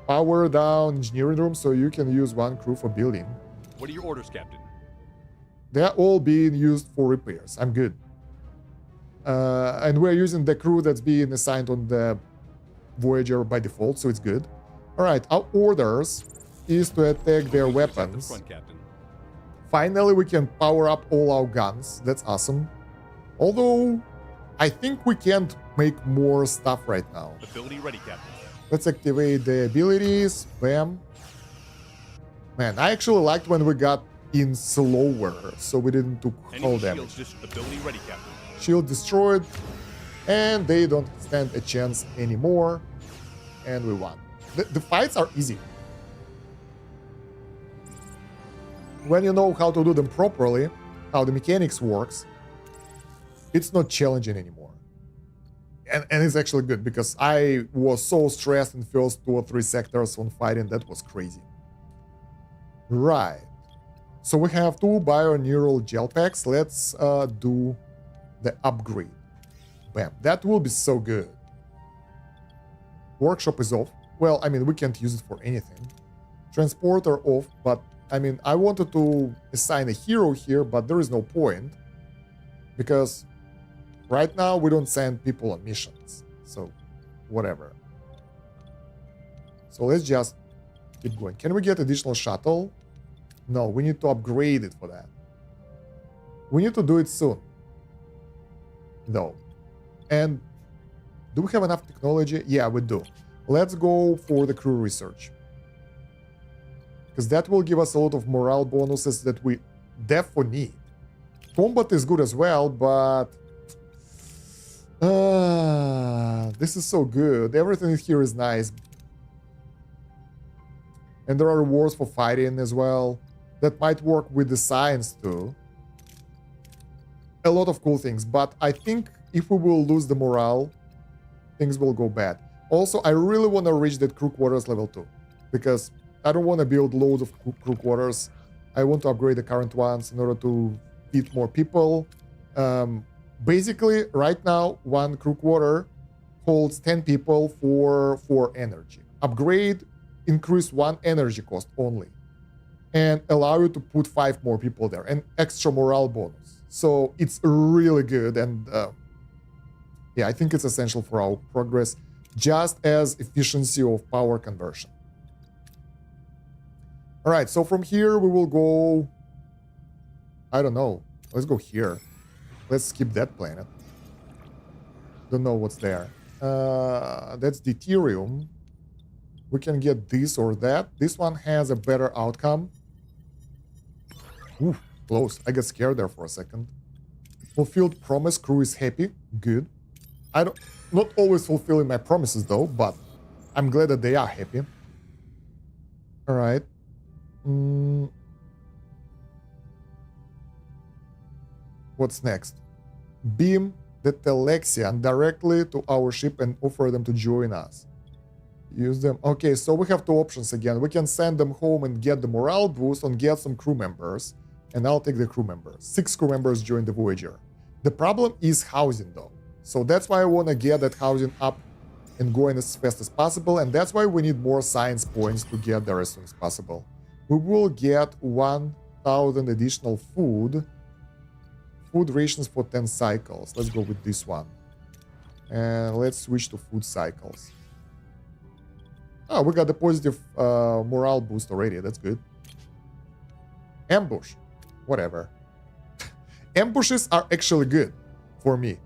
Power down engineering room so you can use one crew for building. What are your orders, Captain? They're all being used for repairs. I'm good. And we're using the crew that's being assigned on the Voyager by default, so it's good. All right, our orders is to attack their weapons. Front, Captain. Finally, we can power up all our guns. That's awesome. Although, I think we can't make more stuff right now. Ability ready, Captain. Let's activate the abilities. Bam. Man, I actually liked when we got in slower, so we didn't do hull damage. Ability ready, Captain. Shield destroyed, and they don't stand a chance anymore, and we won. The fights are easy. When you know how to do them properly, how the mechanics works, it's not challenging anymore. And it's actually good, because I was so stressed in first 2 or 3 sectors on fighting, that was crazy. Right. So we have 2 bioneural gel packs. Let's do the upgrade. Bam. That will be so good. Workshop is off. Well, I mean, we can't use it for anything. Transporter off, but I mean, I wanted to assign a hero here, but there is no point. Because right now we don't send people on missions. So, whatever. So let's just keep going. Can we get additional shuttle? No, we need to upgrade it for that. We need to do it soon, though. And do we have enough technology? Yeah, we do. Let's go for the crew research, because that will give us a lot of morale bonuses that we definitely need. Combat is good as well, but this is so good. Everything here is nice. And there are rewards for fighting as well. That might work with the science too. A lot of cool things, but I think if we will lose the morale, things will go bad. Also, I really want to reach that crew quarters level 2, because I don't want to build loads of crew quarters. I want to upgrade the current ones in order to fit more people. Basically, right now, one crew quarter holds 10 people for 4 energy. Upgrade, increase 1 energy cost only, and allow you to put 5 more people there, and extra morale bonus. So it's really good, and yeah, I think it's essential for our progress, just as efficiency of power conversion. All right, so from here we will go, I don't know, let's go here. Let's skip that planet. Don't know what's there. That's deuterium. We can get this or that. This one has a better outcome. Ooh, close. I got scared there for a second. Fulfilled promise. Crew is happy. Good. Not always fulfilling my promises though, but I'm glad that they are happy. All right. What's next? Beam the Telexian directly to our ship and offer them to join us. Use them. Okay, so we have 2 options again. We can send them home and get the morale boost and get some crew members. And I'll take the crew members. 6 crew members join the Voyager. The problem is housing though. So that's why I want to get that housing up and going as fast as possible, and that's why we need more science points to get there as soon as possible. We will get 1,000 additional food rations for 10 cycles. Let's go with this one, and let's switch to food cycles. Oh, we got the positive morale boost already. That's good. Ambush, whatever. Ambushes are actually good for me.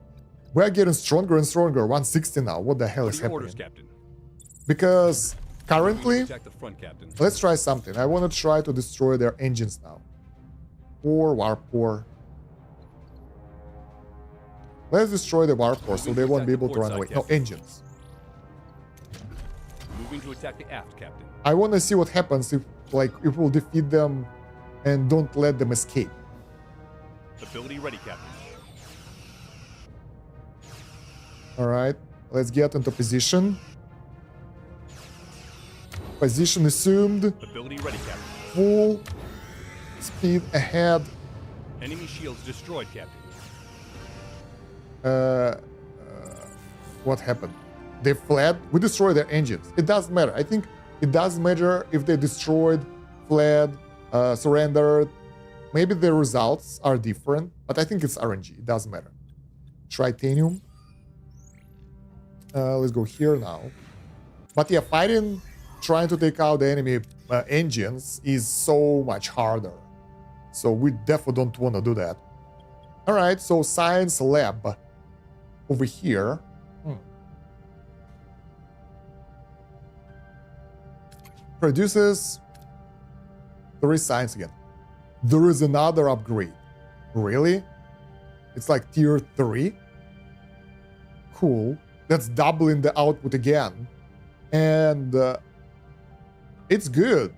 We're getting stronger and stronger. 160 now. What the hell is happening? Orders, Captain. Because currently, Attack the front, Captain. let's try something. I want to try to destroy their engines now. Or warp core. Let's destroy the warp core so they won't be able to run away. No, engines. Moving to attack the aft, Captain. I want to see what happens if we'll defeat them and don't let them escape. Ability ready, Captain. All right, let's get into position. Position assumed. Ability ready, Captain. Full speed ahead. Enemy shields destroyed, Captain. What happened? They fled. We destroyed their engines. It doesn't matter. I think it doesn't matter if they destroyed, fled, surrendered. Maybe the results are different, but I think it's RNG. It doesn't matter. Tritanium. Let's go here now. But yeah, trying to take out the enemy engines is so much harder. So we definitely don't want to do that. All right, so science lab over here. Produces 3 science again. There is another upgrade. Really? It's like tier 3? Cool. That's doubling the output again. And it's good.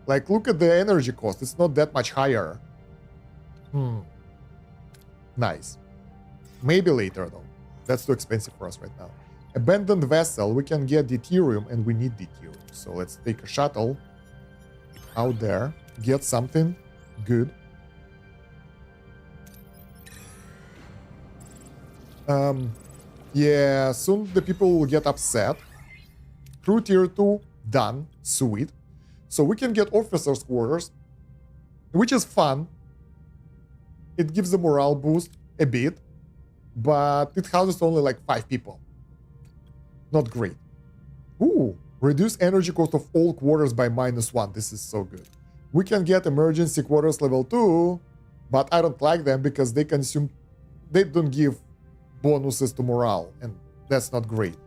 Like, look at the energy cost. It's not that much higher. Nice. Maybe later, though. That's too expensive for us right now. Abandoned vessel. We can get deuterium, and we need deuterium. So let's take a shuttle out there. Get something good. Yeah, soon the people will get upset. Crew tier 2, done. Sweet. So we can get officers' quarters, which is fun. It gives a morale boost a bit, but it houses only like 5 people. Not great. Ooh, reduce energy cost of all quarters by -1. This is so good. We can get emergency quarters level 2, but I don't like them because they don't give bonuses to morale, and that's not great.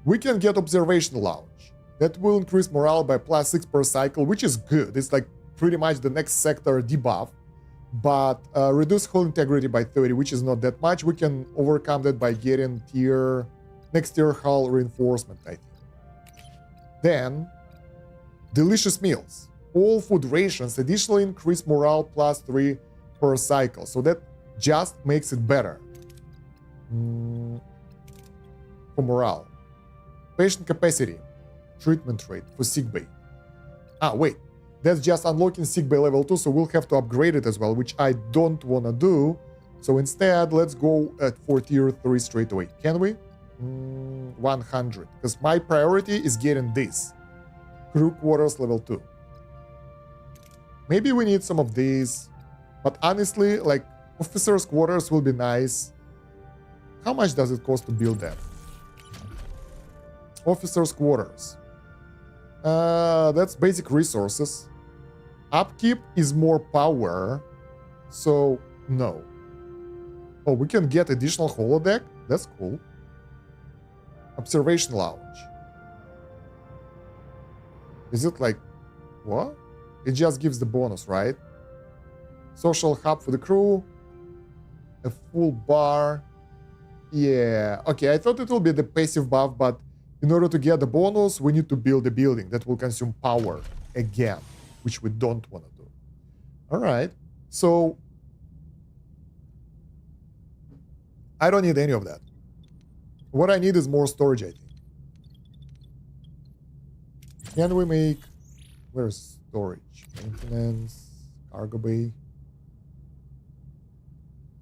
We can get observation lounge. That will increase morale by +6 per cycle, which is good. It's like pretty much the next sector debuff, but reduce hull integrity by 30, which is not that much. We can overcome that by getting next tier hull reinforcement, I think. Then, delicious meals. All food rations additionally increase morale +3 per cycle, so that just makes it better. For morale. Patient capacity. Treatment rate for sickbay. Wait. That's just unlocking sickbay level 2, so we'll have to upgrade it as well, which I don't want to do. So instead, let's go for tier 3 straight away. Can we? 100. Because my priority is getting this. Crew quarters level 2. Maybe we need some of these. But honestly, like, officers' quarters will be nice. How much does it cost to build that? Officers' quarters. That's basic resources. Upkeep is more power. So, no. Oh, we can get additional holodeck? That's cool. Observation lounge. Is it like... what? It just gives the bonus, right? Social hub for the crew. A full bar. Yeah. Okay, I thought it will be the passive buff, but in order to get the bonus, we need to build a building that will consume power again, which we don't want to do. All right. So, I don't need any of that. What I need is more storage, I think. Can we make... where's storage? Maintenance, cargo bay.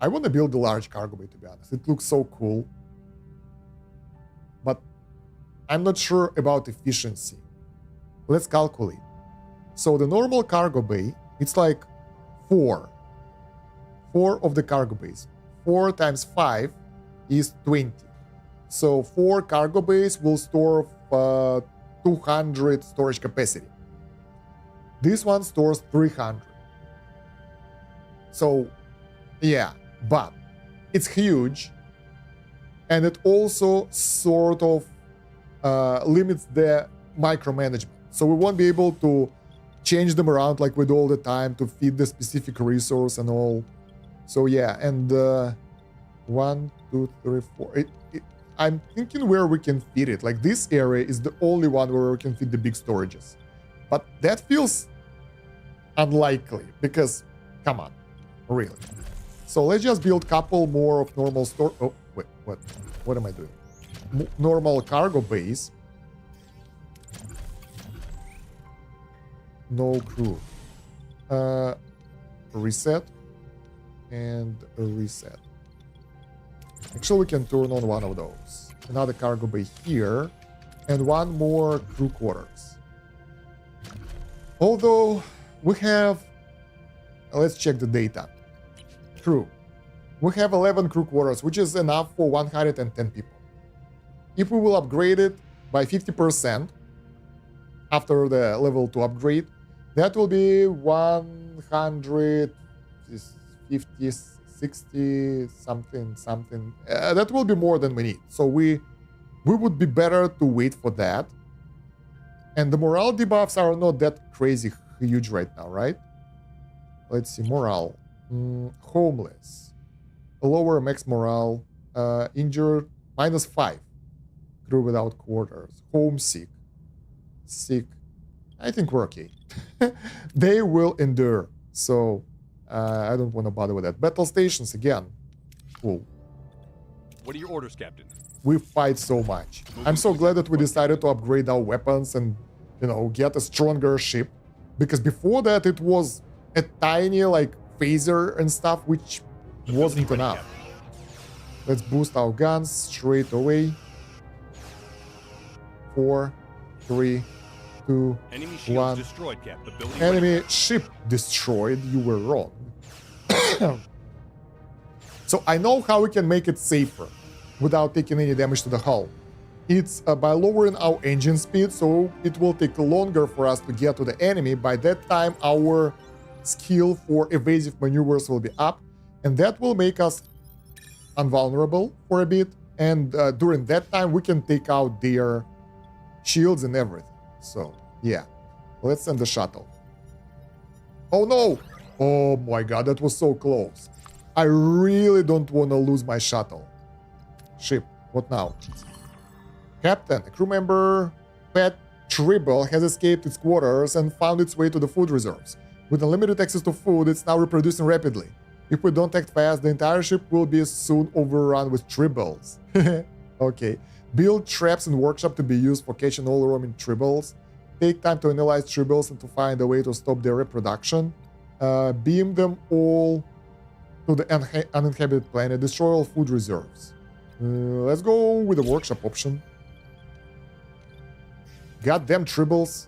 I want to build a large cargo bay, to be honest. It looks so cool. But I'm not sure about efficiency. Let's calculate. So the normal cargo bay, it's like 4 of the cargo bays. 4 times 5 is 20. So 4 cargo bays will store 200 storage capacity. This one stores 300. So yeah, but it's huge, and it also sort of limits the micromanagement. So we won't be able to change them around like we do all the time to feed the specific resource and all. So yeah, and 1, 2, 3, 4. I'm thinking where we can feed it. Like this area is the only one where we can feed the big storages. But that feels unlikely because, come on, really. So let's just build a couple more of normal store. Oh, wait, what am I doing? Normal cargo bays. No crew. Reset and reset. Actually, we can turn on one of those. Another cargo bay here, and one more crew quarters. Although we have, let's check the data. Crew. We have 11 crew quarters, which is enough for 110 people. If we will upgrade it by 50% after the level 2 upgrade, that will be 150, 60, something. That will be more than we need. So we would be better to wait for that. And the morale debuffs are not that crazy huge right now, right? Let's see, morale. Homeless. Lower max morale. Injured, -5. Crew without quarters. Homesick. Sick. I think we're okay. They will endure. So I don't want to bother with that. Battle stations again. Cool. What are your orders, Captain? We fight so much. I'm so glad that we decided to upgrade our weapons and, you know, get a stronger ship. Because before that, it was a tiny, like, phaser and stuff, which wasn't enough. Let's boost our guns straight away. 4, 3, 2, Enemy shields 1. destroyed, Cap. The building Enemy ship destroyed. You were wrong. So I know how we can make it safer without taking any damage to the hull. It's by lowering our engine speed, so it will take longer for us to get to the enemy. By that time, our skill for evasive maneuvers will be up, and that will make us invulnerable for a bit. And during that time, we can take out their shields and everything. So, yeah. Let's send the shuttle. Oh, no! Oh, my God, that was so close. I really don't want to lose my shuttle. Ship, what now? Captain, a crew member, Pet Tribble, has escaped its quarters and found its way to the food reserves. With unlimited access to food, it's now reproducing rapidly. If we don't act fast, the entire ship will be soon overrun with tribbles. Okay. Build traps in workshop to be used for catching all roaming tribbles. Take time to analyze tribbles and to find a way to stop their reproduction. Beam them all to the uninhabited planet. Destroy all food reserves. Let's go with the workshop option. Goddamn tribbles.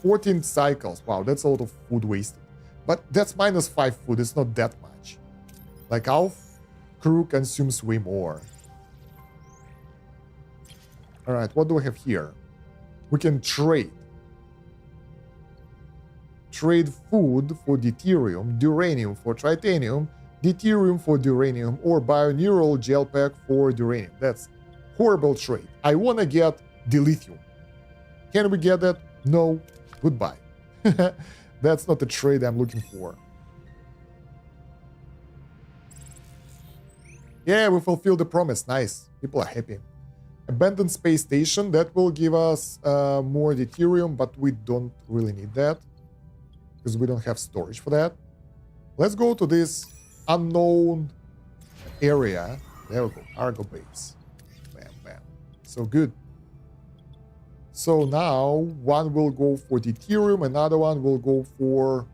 14 cycles. Wow, that's a lot of food wasted. But that's -5 food. It's not that much. Like, our crew consumes way more. Alright, what do we have here? We can trade. Trade food for deuterium, duranium for tritanium, deuterium for duranium, or bioneural gel pack for duranium. That's horrible trade. I want to get dilithium. Can we get that? No. Goodbye. That's not the trade I'm looking for. Yeah, we fulfilled the promise. Nice. People are happy. Abandoned space station. That will give us more deuterium, but we don't really need that because we don't have storage for that. Let's go to this unknown area. There we go. Cargo base. Bam, bam. So good. So now one will go for deuterium, another one will go for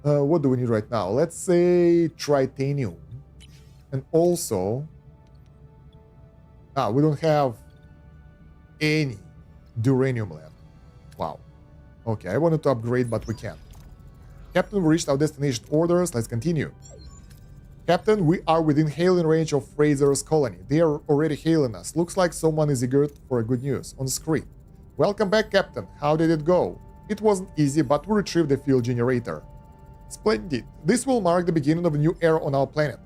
what do we need right now? Let's say tritanium. And also We don't have any duranium left. Wow. Okay, I wanted to upgrade, but we can't. Captain, we reached our destination orders. Let's continue. Captain, we are within hailing range of Fraser's colony. They are already hailing us. Looks like someone is eager for a good news. On screen. Welcome back, Captain. How did it go? It wasn't easy, but we retrieved the fuel generator. Splendid. This will mark the beginning of a new era on our planet.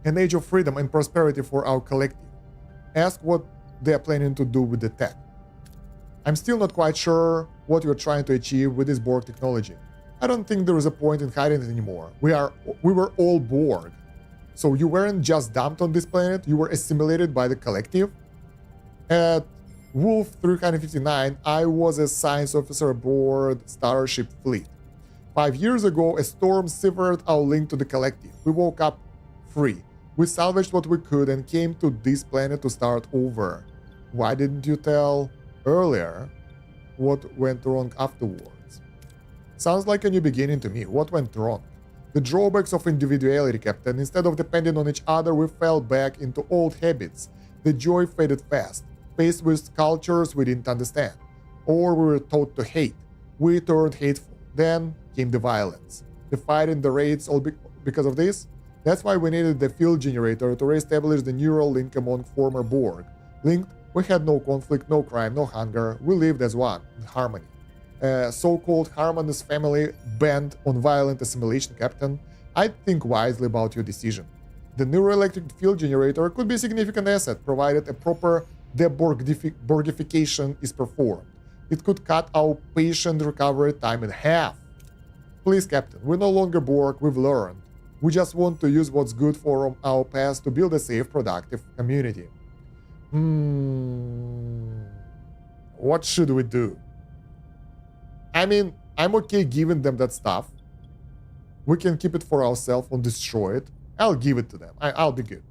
An age of freedom and prosperity for our collective. Ask what they are planning to do with the tech. I'm still not quite sure what you're trying to achieve with this Borg technology. I don't think there is a point in hiding it anymore. We were all Borg. So you weren't just dumped on this planet, you were assimilated by the collective. At Wolf 359, I was a science officer aboard Starship Fleet. 5 years ago, a storm severed our link to the collective. We woke up free. We salvaged what we could and came to this planet to start over. Why didn't you tell earlier what went wrong afterwards? Sounds like a new beginning to me. What went wrong? The drawbacks of individuality, Captain. Instead of depending on each other, we fell back into old habits. The joy faded fast, faced with cultures we didn't understand, or we were taught to hate. We turned hateful. Then came the violence. The fight and the raids, all because of this? That's why we needed the fuel generator to re-establish the neural link among former Borg. Linked, we had no conflict, no crime, no hunger. We lived as one, in harmony. So-called harmonious family bent on violent assimilation, Captain. I'd think wisely about your decision. The neuroelectric fuel generator could be a significant asset, provided a proper deborgification is performed. It could cut our patient recovery time in half. Please, Captain, we're no longer Borg, we've learned. We just want to use what's good for our past to build a safe, productive community. What should we do? I mean, I'm okay giving them that stuff. We can keep it for ourselves and destroy it. I'll give it to them. I'll be good.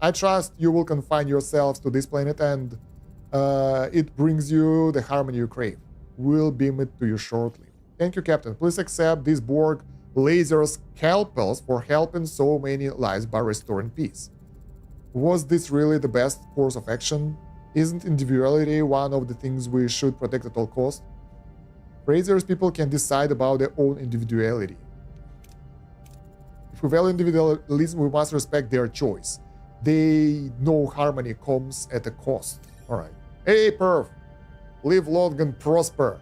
I trust you will confine yourselves to this planet and it brings you the harmony you crave. We'll beam it to you shortly. Thank you, Captain. Please accept these Borg laser scalpels for helping so many lives by restoring peace. Was this really the best course of action? Isn't individuality one of the things we should protect at all costs? Fraser's people can decide about their own individuality. If we value individualism, we must respect their choice. They know harmony comes at a cost. Alright. Hey, Perf! Live long and prosper.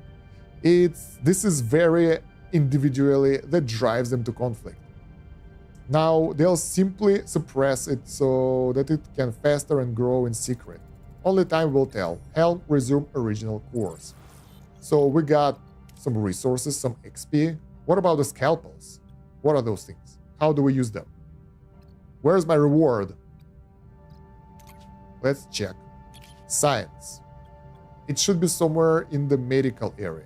This is very individually that drives them to conflict. Now, they'll simply suppress it so that it can fester and grow in secret. Only time will tell. Helm, resume original course. So we got some resources, some XP. What about the scalpels? What are those things? How do we use them? Where's my reward? Let's check. Science. It should be somewhere in the medical area.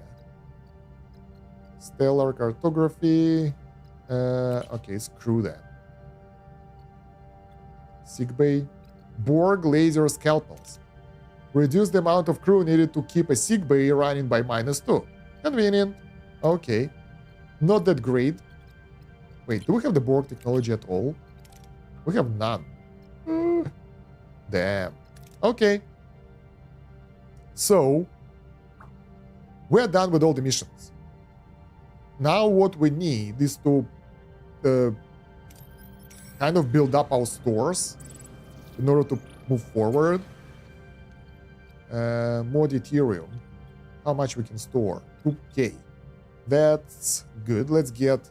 Stellar cartography. Okay, screw that. Sickbay. Borg laser scalpels. Reduce the amount of crew needed to keep a sickbay running by -2. Convenient. Okay. Not that great. Wait, do we have the Borg technology at all? We have none. Damn. Okay. So, we're done with all the missions. Now what we need is to kind of build up our stores in order to move forward. More deuterium. How much we can store? 2K. That's good. Let's get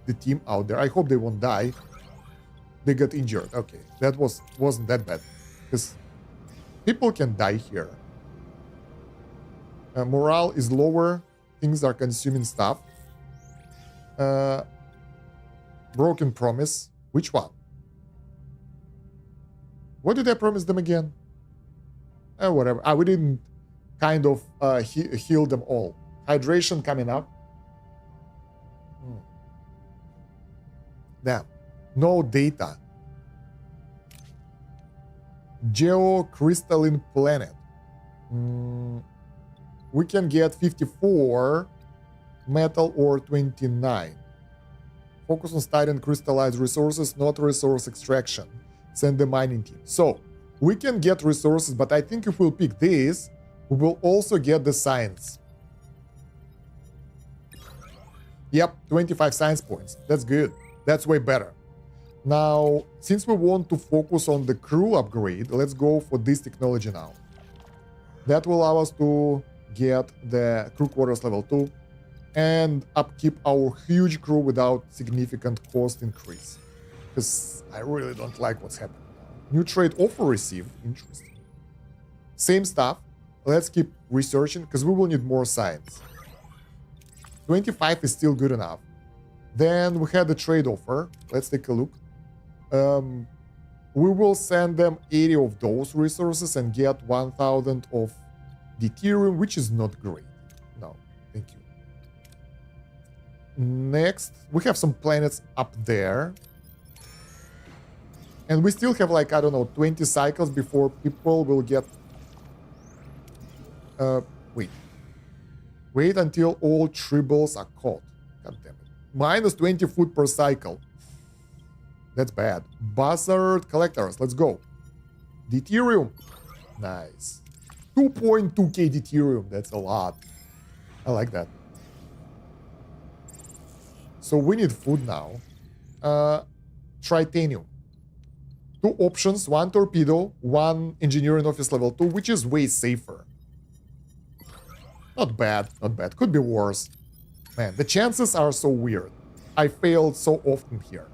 the team out there. I hope they won't die. They got injured. Okay, that wasn't that bad. Because people can die here. Morale is lower. Things are consuming stuff. Broken promise. Which one? What did I promise them again? Whatever. We didn't kind of heal them all. Hydration coming up. Damn. No data. Geocrystalline planet. We can get 54 metal or 29. Focus on studying crystallized resources, not resource extraction. send the mining team. So we can get resources, but I think if we'll pick this, we will also get the science. Yep, 25 science points. That's good. That's way better. Now, since we want to focus on the crew upgrade, let's go for this technology now. That will allow us to get the crew quarters level 2 and upkeep our huge crew without significant cost increase. Because I really don't like what's happening now. New trade offer received. Interesting. Same stuff. Let's keep researching because we will need more science. 25 is still good enough. Then we had the trade offer. Let's take a look. We will send them 80 of those resources and get 1,000 of deuterium, which is not great. No, thank you. Next, we have some planets up there. And we still have like, I don't know, 20 cycles before people will get... Wait until all tribbles are caught. God damn it. Minus 20 food per cycle. That's bad. Buzzard collectors, let's go. Deuterium. Nice. 2.2k deuterium, that's a lot. I like that. So we need food now. Tritanium. 2 options, 1 torpedo, 1 engineering office level 2, which is way safer. Not bad, not bad. Could be worse. Man, the chances are so weird. I failed so often here.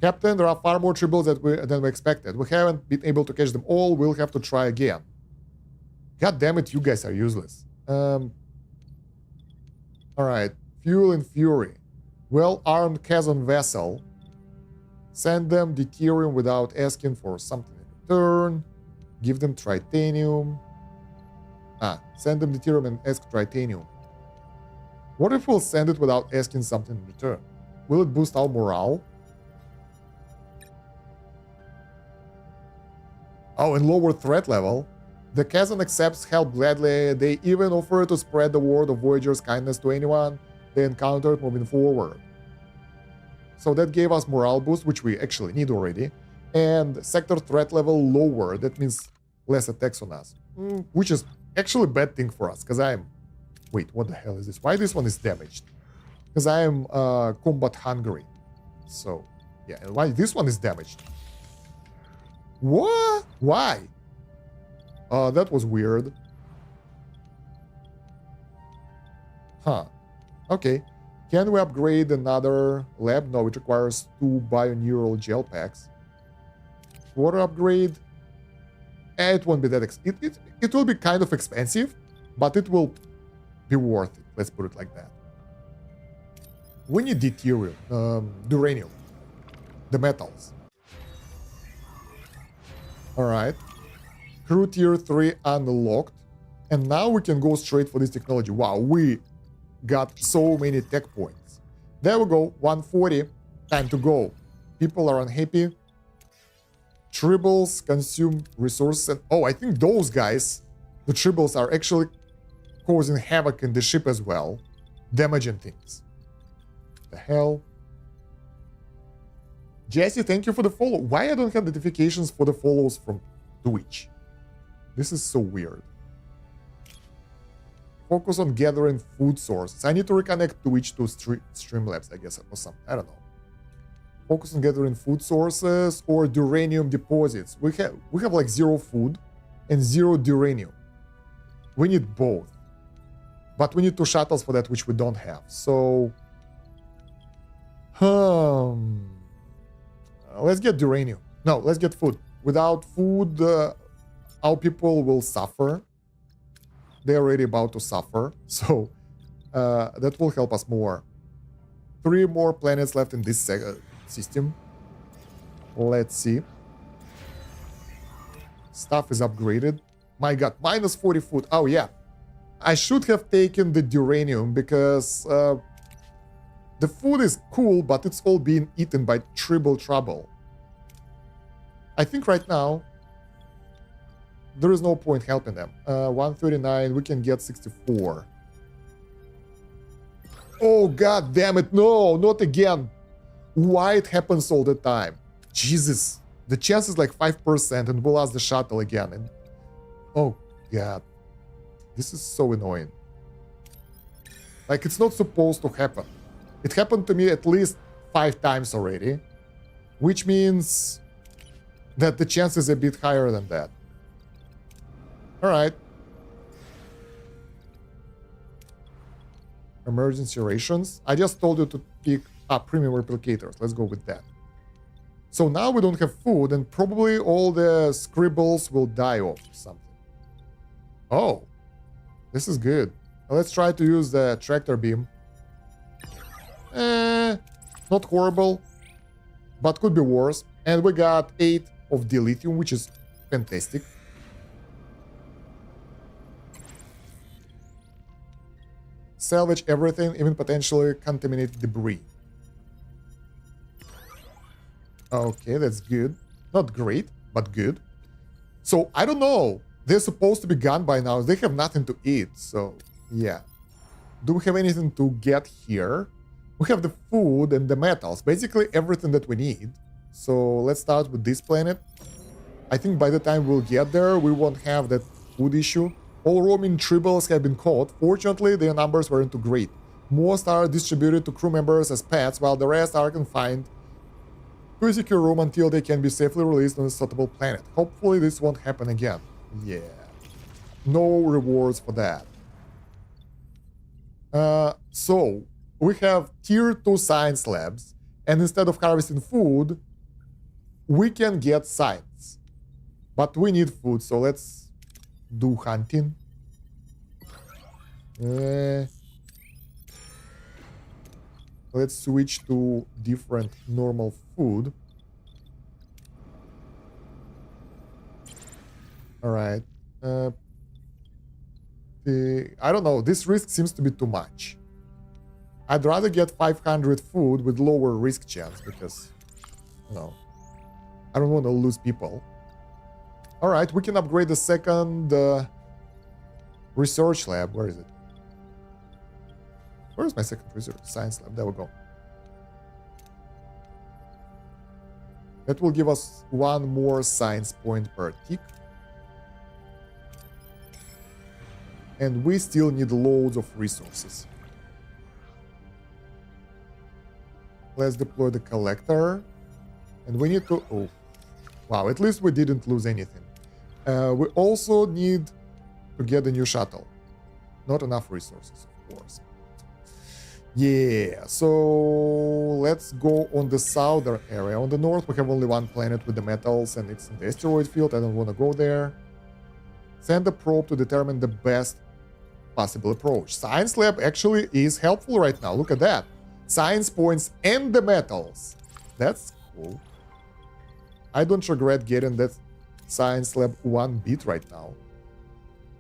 Captain, there are far more tribbles than we expected. We haven't been able to catch them all. We'll have to try again. God damn it, you guys are useless. Alright. Fuel and Fury. Well-armed Kazon vessel. Send them deuterium without asking for something in return. Give them tritanium. Send them deuterium and ask tritanium. What if we'll send it without asking something in return? Will it boost our morale? Oh, and lower threat level. The Kazan accepts help gladly. They even offer to spread the word of Voyager's kindness to anyone they encountered moving forward. So that gave us morale boost, which we actually need already. And sector threat level lower. That means less attacks on us. Which is actually a bad thing for us, because I'm... Wait, what the hell is this? Why this one is damaged? Because I am combat hungry. So, yeah, and why this one is damaged? What? Why? That was weird. Huh. Okay. Can we upgrade another lab? No, it requires 2 bioneural gel packs. Water upgrade? It won't be that expensive. It will be kind of expensive, but it will be worth it. Let's put it like that. We need deuterium, duranium, the metals. Alright. Crew tier 3 unlocked. And now we can go straight for this technology. Wow, we got so many tech points. There we go, 140. Time to go. People are unhappy. Tribbles consume resources. And, oh, I think those guys, the tribbles, are actually causing havoc in the ship as well. Damaging things. The hell? Jesse, thank you for the follow. Why I don't have notifications for the follows from Twitch? This is so weird. Focus on gathering food sources. I need to reconnect Twitch to Streamlabs, I guess, or something. I don't know. Focus on gathering food sources or duranium deposits. We have like 0 food and 0 duranium. We need both. But we need 2 shuttles for that, which we don't have. So... let's get duranium. No, let's get food. Without food, our people will suffer. They're already about to suffer. So that will help us more. 3 more planets left in this system. Let's see. Stuff is upgraded. My god, minus 40 food. Oh yeah. I should have taken the duranium because the food is cool, but it's all being eaten by tribal trouble. I think right now there is no point helping them. 139, we can get 64. Oh god damn it, no, not again. Why it happens all the time? Jesus, The chance is like 5%, and we'll ask the shuttle again. And oh god, this is so annoying. Like, it's not supposed to happen. It happened to me at least 5 times already, which means that the chance is a bit higher than that. All right. Emergency rations. I just told you to pick up premium replicators. Let's go with that. So now we don't have food, and probably all the scribbles will die off or something. Oh, this is good. Let's try to use the tractor beam. Not horrible, but could be worse. And we got 8 of dilithium, which is fantastic. Salvage everything, even potentially contaminated debris. Okay, that's good. Not great, but good. So, I don't know. They're supposed to be gone by now. They have nothing to eat, so yeah. Do we have anything to get here? We have the food and the metals. Basically everything that we need. So, let's start with this planet. I think by the time we'll get there, we won't have that food issue. All roaming tribbles have been caught. Fortunately, their numbers weren't too great. Most are distributed to crew members as pets, while the rest are confined to a secure room until they can be safely released on a suitable planet. Hopefully this won't happen again. Yeah. No rewards for that. So, we have tier 2 science labs, and instead of harvesting food, we can get science. But we need food, so let's do hunting. Let's switch to different normal food. All right. I don't know. This risk seems to be too much. I'd rather get 500 food with lower risk chance because, you know, I don't want to lose people. All right, we can upgrade the second research lab. Where is it? Where is my second research science lab? There we go. That will give us 1 more science point per tick. And we still need loads of resources. Let's deploy the collector. And we need to... Oh, wow, at least we didn't lose anything. We also need to get a new shuttle. Not enough resources, of course. Yeah, so let's go on the southern area. On the north, we have only 1 planet with the metals, and it's in the asteroid field. I don't want to go there. Send a probe to determine the best possible approach. Science lab actually is helpful right now. Look at that. Science points and the metals. That's cool. I don't regret getting that science lab 1 bit right now.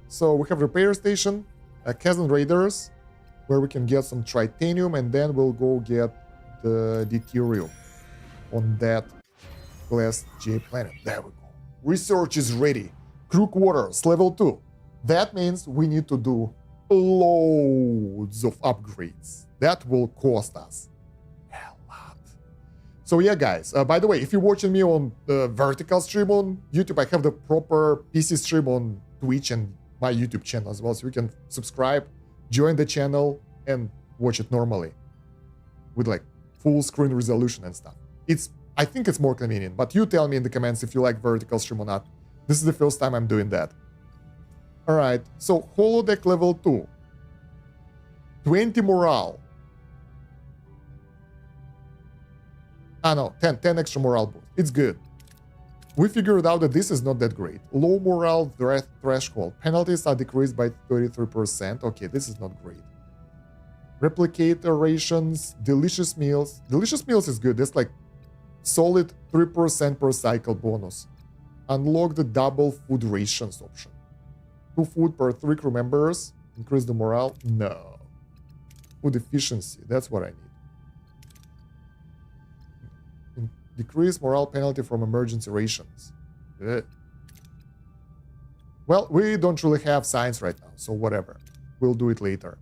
So we have repair station, Kazan Raiders, where we can get some tritanium, and then we'll go get the deuterium on that class J planet. There we go. Research is ready. Crew quarters, level 2. That means we need to do loads of upgrades. That will cost us a lot. So yeah, guys, by the way, if you're watching me on the vertical stream on YouTube, I have the proper PC stream on Twitch and my YouTube channel as well, so you can subscribe, join the channel, and watch it normally with like full screen resolution and stuff. I think it's more convenient, but you tell me in the comments if you like vertical stream or not. This is the first time I'm doing that. All right, so holodeck level 2, 20 morale. Ah no, 10 extra morale boost. It's good. We figured out that this is not that great. Low morale threshold. Penalties are decreased by 33%. Okay, this is not great. Replicator rations, delicious meals. Delicious meals is good. That's like solid 3% per cycle bonus. Unlock the double food rations option. 2 food per 3 crew members. Increase the morale? No. Food efficiency. That's what I need. Decrease morale penalty from emergency rations. Well, we don't really have science right now, so whatever. We'll do it later.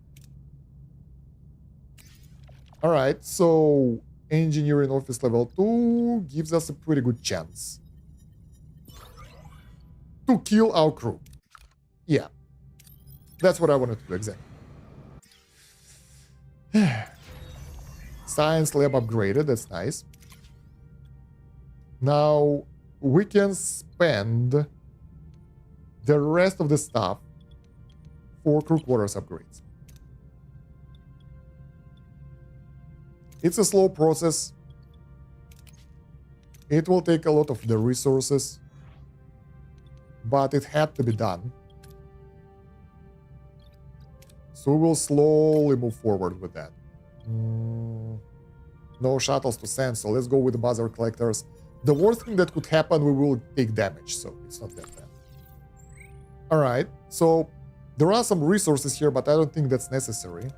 Alright, so engineering office level 2 gives us a pretty good chance. to kill our crew. Yeah. That's what I wanted to do, exactly. Science lab upgraded, that's nice. Now, we can spend the rest of the stuff for crew quarters upgrades. It's a slow process. It will take a lot of the resources, but it had to be done. So we will slowly move forward with that. No shuttles to send, so let's go with the buzzer collectors. The worst thing that could happen, we will take damage, so it's not that bad. Alright, so there are some resources here, but I don't think that's necessary.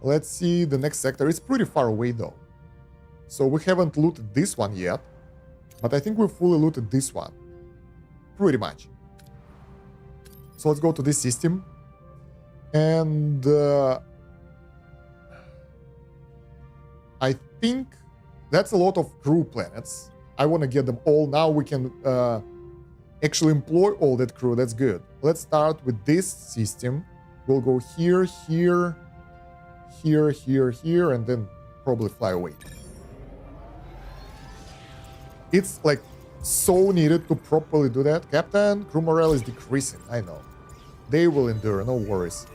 Let's see the next sector. It's pretty far away though. So we haven't looted this one yet, but I think we fully looted this one. Pretty much. So let's go to this system. And I think that's a lot of crew planets. I want to get them all. Now we can actually employ all that crew. That's good. Let's start with this system. We'll go here, here, here, here, here, and then probably fly away. It's like so needed to properly do that. Captain, crew morale is decreasing. I know. They will endure, no worries.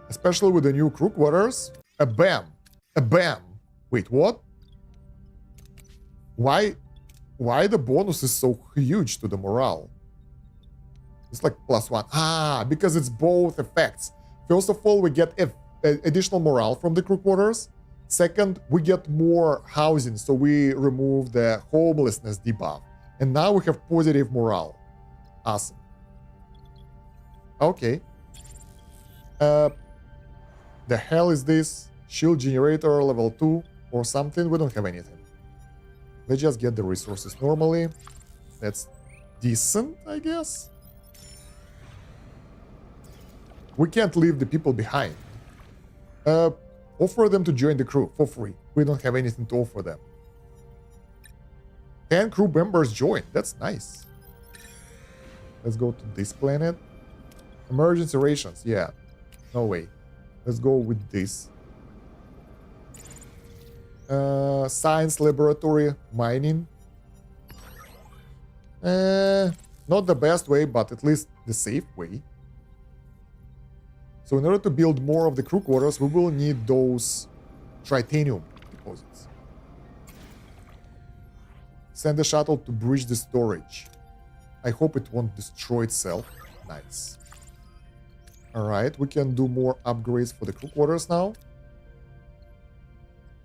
Especially with the new crew quarters. A bam. A bam. Wait, what? Why the bonus is so huge to the morale? It's like +1. Ah, because it's both effects. First of all, we get additional morale from the crew quarters. Second, we get more housing, so we remove the homelessness debuff. And now we have positive morale. Awesome. Okay. The hell is this? Shield generator level 2 or something? We don't have anything. Let's just get the resources normally. That's decent, I guess. We can't leave the people behind. Offer them to join the crew for free. We don't have anything to offer them. 10 crew members join. That's nice. Let's go to this planet. Emergency rations. Yeah. No way. Let's go with this. Science laboratory mining. Not the best way, but at least the safe way. So in order to build more of the crew quarters, we will need those tritanium deposits. Send a shuttle to breach the storage. I hope it won't destroy itself. Nice. Alright, we can do more upgrades for the crew quarters now.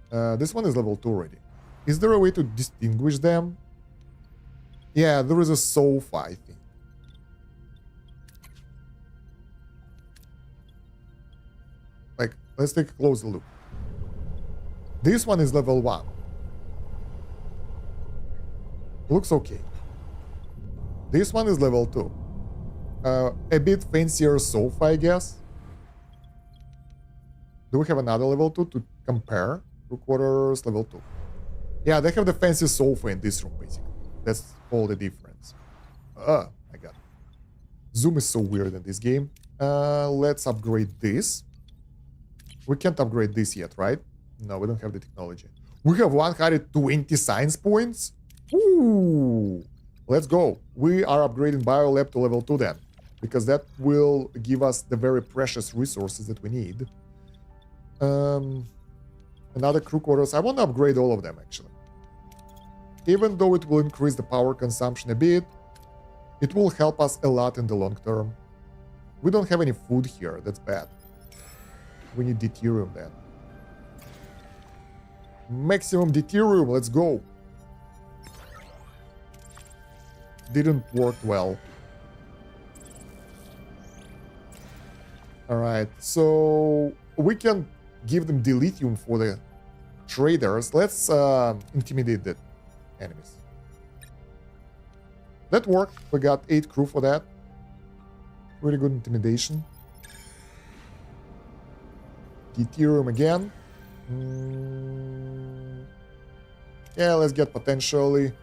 This one is level 2 already. Is there a way to distinguish them? Yeah, there is a sofa, I think. Like, let's take a closer look. This one is level 1. Looks okay. This one is level 2. A bit fancier sofa, I guess. Do we have another level 2 to compare? Crew quarters, level 2. Yeah, they have the fancy sofa in this room, basically. That's all the difference. I got it. Zoom is so weird in this game. Let's upgrade this. We can't upgrade this yet, right? No, we don't have the technology. We have 120 science points? Ooh! Let's go. We are upgrading BioLab to level 2 then, because that will give us the very precious resources that we need. Another crew quarters. I want to upgrade all of them, actually. Even though it will increase the power consumption a bit, it will help us a lot in the long term. We don't have any food here. That's bad. We need deuterium then. Maximum deuterium. Let's go. Didn't work well. Alright, so we can give them dilithium for the traders. Let's intimidate the enemies. That worked. We got 8 crew for that. Pretty good intimidation. Deuterium again. Yeah, let's get potentially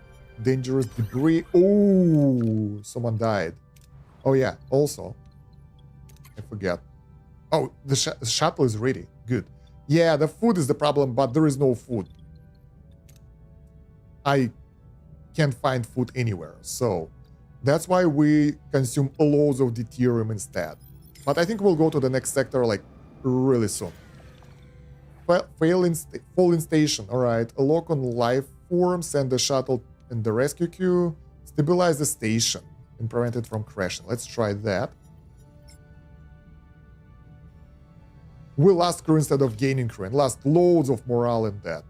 dangerous debris. Oh, someone died. Oh yeah, also, I forget. Oh, the shuttle is ready. Good. Yeah, the food is the problem, but there is no food. I can't find food anywhere, so that's why we consume loads of deuterium instead. But I think we'll go to the next sector like really soon. Falling station. All right. A lock on life form. Send the shuttle in the rescue queue. Stabilize the station and prevent it from crashing. Let's try that. We lost crew instead of gaining crew and lost loads of morale in that.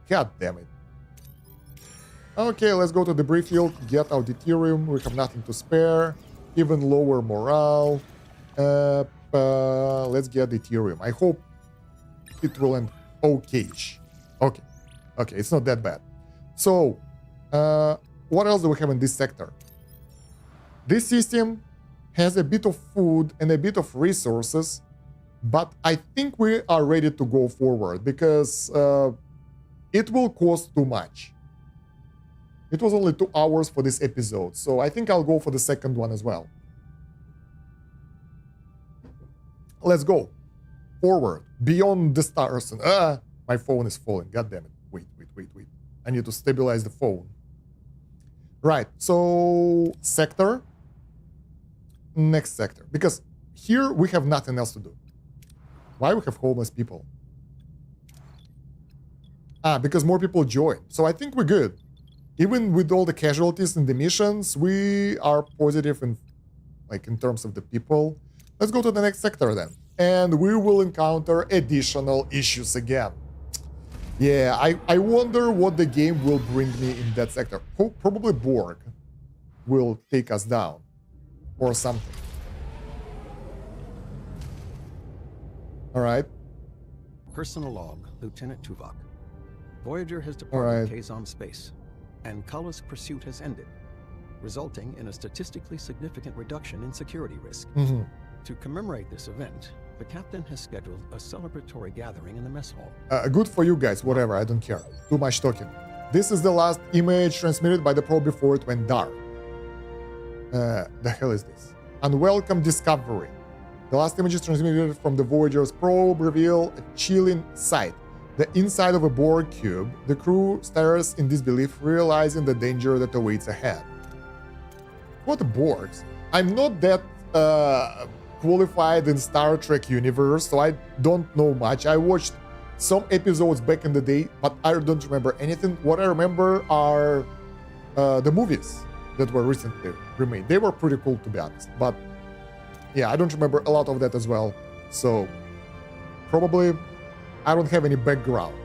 God damn it. Okay, let's go to debris field. Get our deuterium. We have nothing to spare. Even lower morale. Let's get deuterium. I hope it will end okay-ish. Okay, it's not that bad. So, what else do we have in this sector? This system has a bit of food and a bit of resources, but I think we are ready to go forward because it will cost too much. It was only 2 hours for this episode, so I think I'll go for the second one as well. Let's go. Forward, beyond the stars. And my phone is falling. God damn it. Wait. I need to stabilize the phone. Right, so sector. Next sector. Because here we have nothing else to do. Why we have homeless people? Because more people join. So I think we're good. Even with all the casualties in the missions, we are positive in terms of the people. Let's go to the next sector then. And we will encounter additional issues again. Yeah, I wonder what the game will bring me in that sector. Probably Borg will take us down. Or something. Alright. Personal log, Lieutenant Tuvok. Voyager has departed Alright. Kazon space, and Kulla's pursuit has ended, resulting in a statistically significant reduction in security risk. Mm-hmm. To commemorate this event, the captain has scheduled a celebratory gathering in the mess hall. Good for you guys, whatever, I don't care. Too much talking. This is the last image transmitted by the probe before it went dark. The hell is this? Unwelcome discovery. The last images transmitted from the Voyager's probe reveal a chilling sight. The inside of a Borg cube. The crew stares in disbelief, realizing the danger that awaits ahead. What Borgs? I'm not that qualified in Star Trek universe, so I don't know much. I watched some episodes back in the day, but I don't remember anything. What I remember are the movies that were recently remade. They were pretty cool, to be honest. But yeah, I don't remember a lot of that as well. So probably I don't have any background.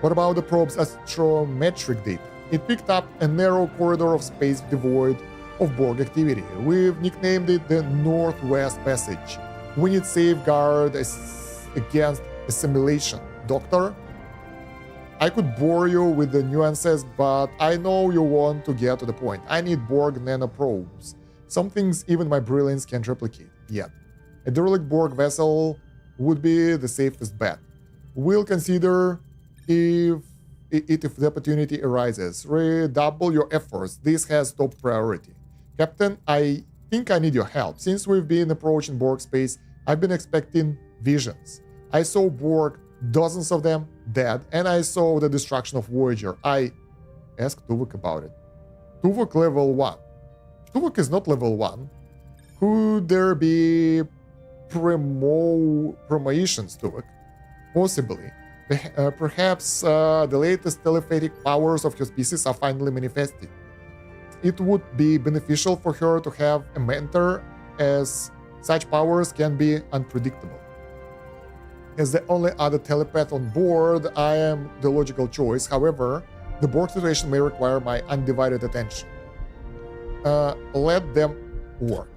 What about the probe's astrometric data? It picked up a narrow corridor of space devoid of Borg activity. We've nicknamed it the Northwest Passage. We need safeguard against assimilation. Doctor? I could bore you with the nuances, but I know you want to get to the point. I need Borg nanoprobes. Some things even my brilliance can't replicate yet. A derelict Borg vessel would be the safest bet. We'll consider if the opportunity arises. Redouble your efforts. This has top priority. Captain, I think I need your help. Since we've been approaching Borg space, I've been expecting visions. I saw Borg, dozens of them, dead, and I saw the destruction of Voyager. I asked Tuvok about it. Tuvok level 1. Tuvok is not level 1. Could there be promotions, Tuvok? Possibly. Perhaps the latest telepathic powers of your species are finally manifested. It would be beneficial for her to have a mentor, as such powers can be unpredictable. As the only other telepath on board, I am the logical choice. However, the Borg situation may require my undivided attention. Let them work.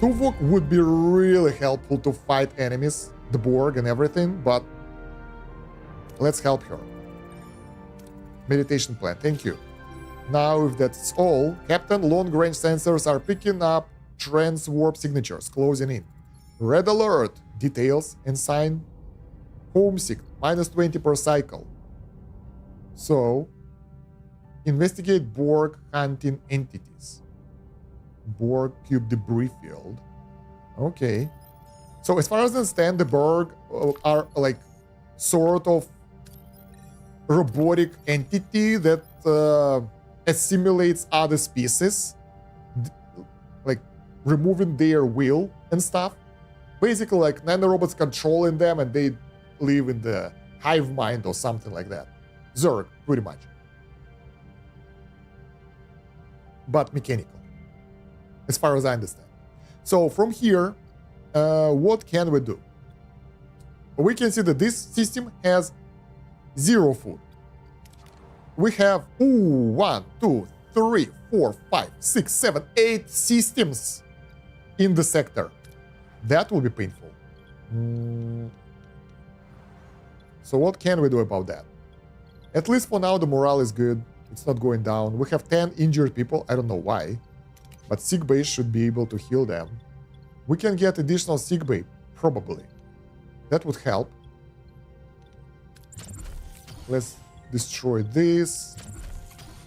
Tuvok would be really helpful to fight enemies, the Borg and everything, but let's help her. Meditation plan, thank you. Now, if that's all, Captain, long-range sensors are picking up trans-warp signatures, closing in. Red alert, details, and sign homesick, -20 per cycle. So, investigate Borg hunting entities. Borg cube debris field. Okay. So as far as I understand, the Borg are like sort of robotic entity that assimilates other species, like removing their will and stuff. Basically, like nanorobots controlling them, and they live in the hive mind or something like that. Zerg, pretty much. But mechanical, as far as I understand. So from here, what can we do? We can see that this system has 0 food. We have 1, 2, 3, 4, 5, 6, 7, 8 systems in the sector. That will be painful. So what can we do about that? At least for now, the morale is good. It's not going down. We have 10 injured people. I don't know why. But sickbay should be able to heal them. We can get additional sickbay, probably. That would help. Let's destroy this.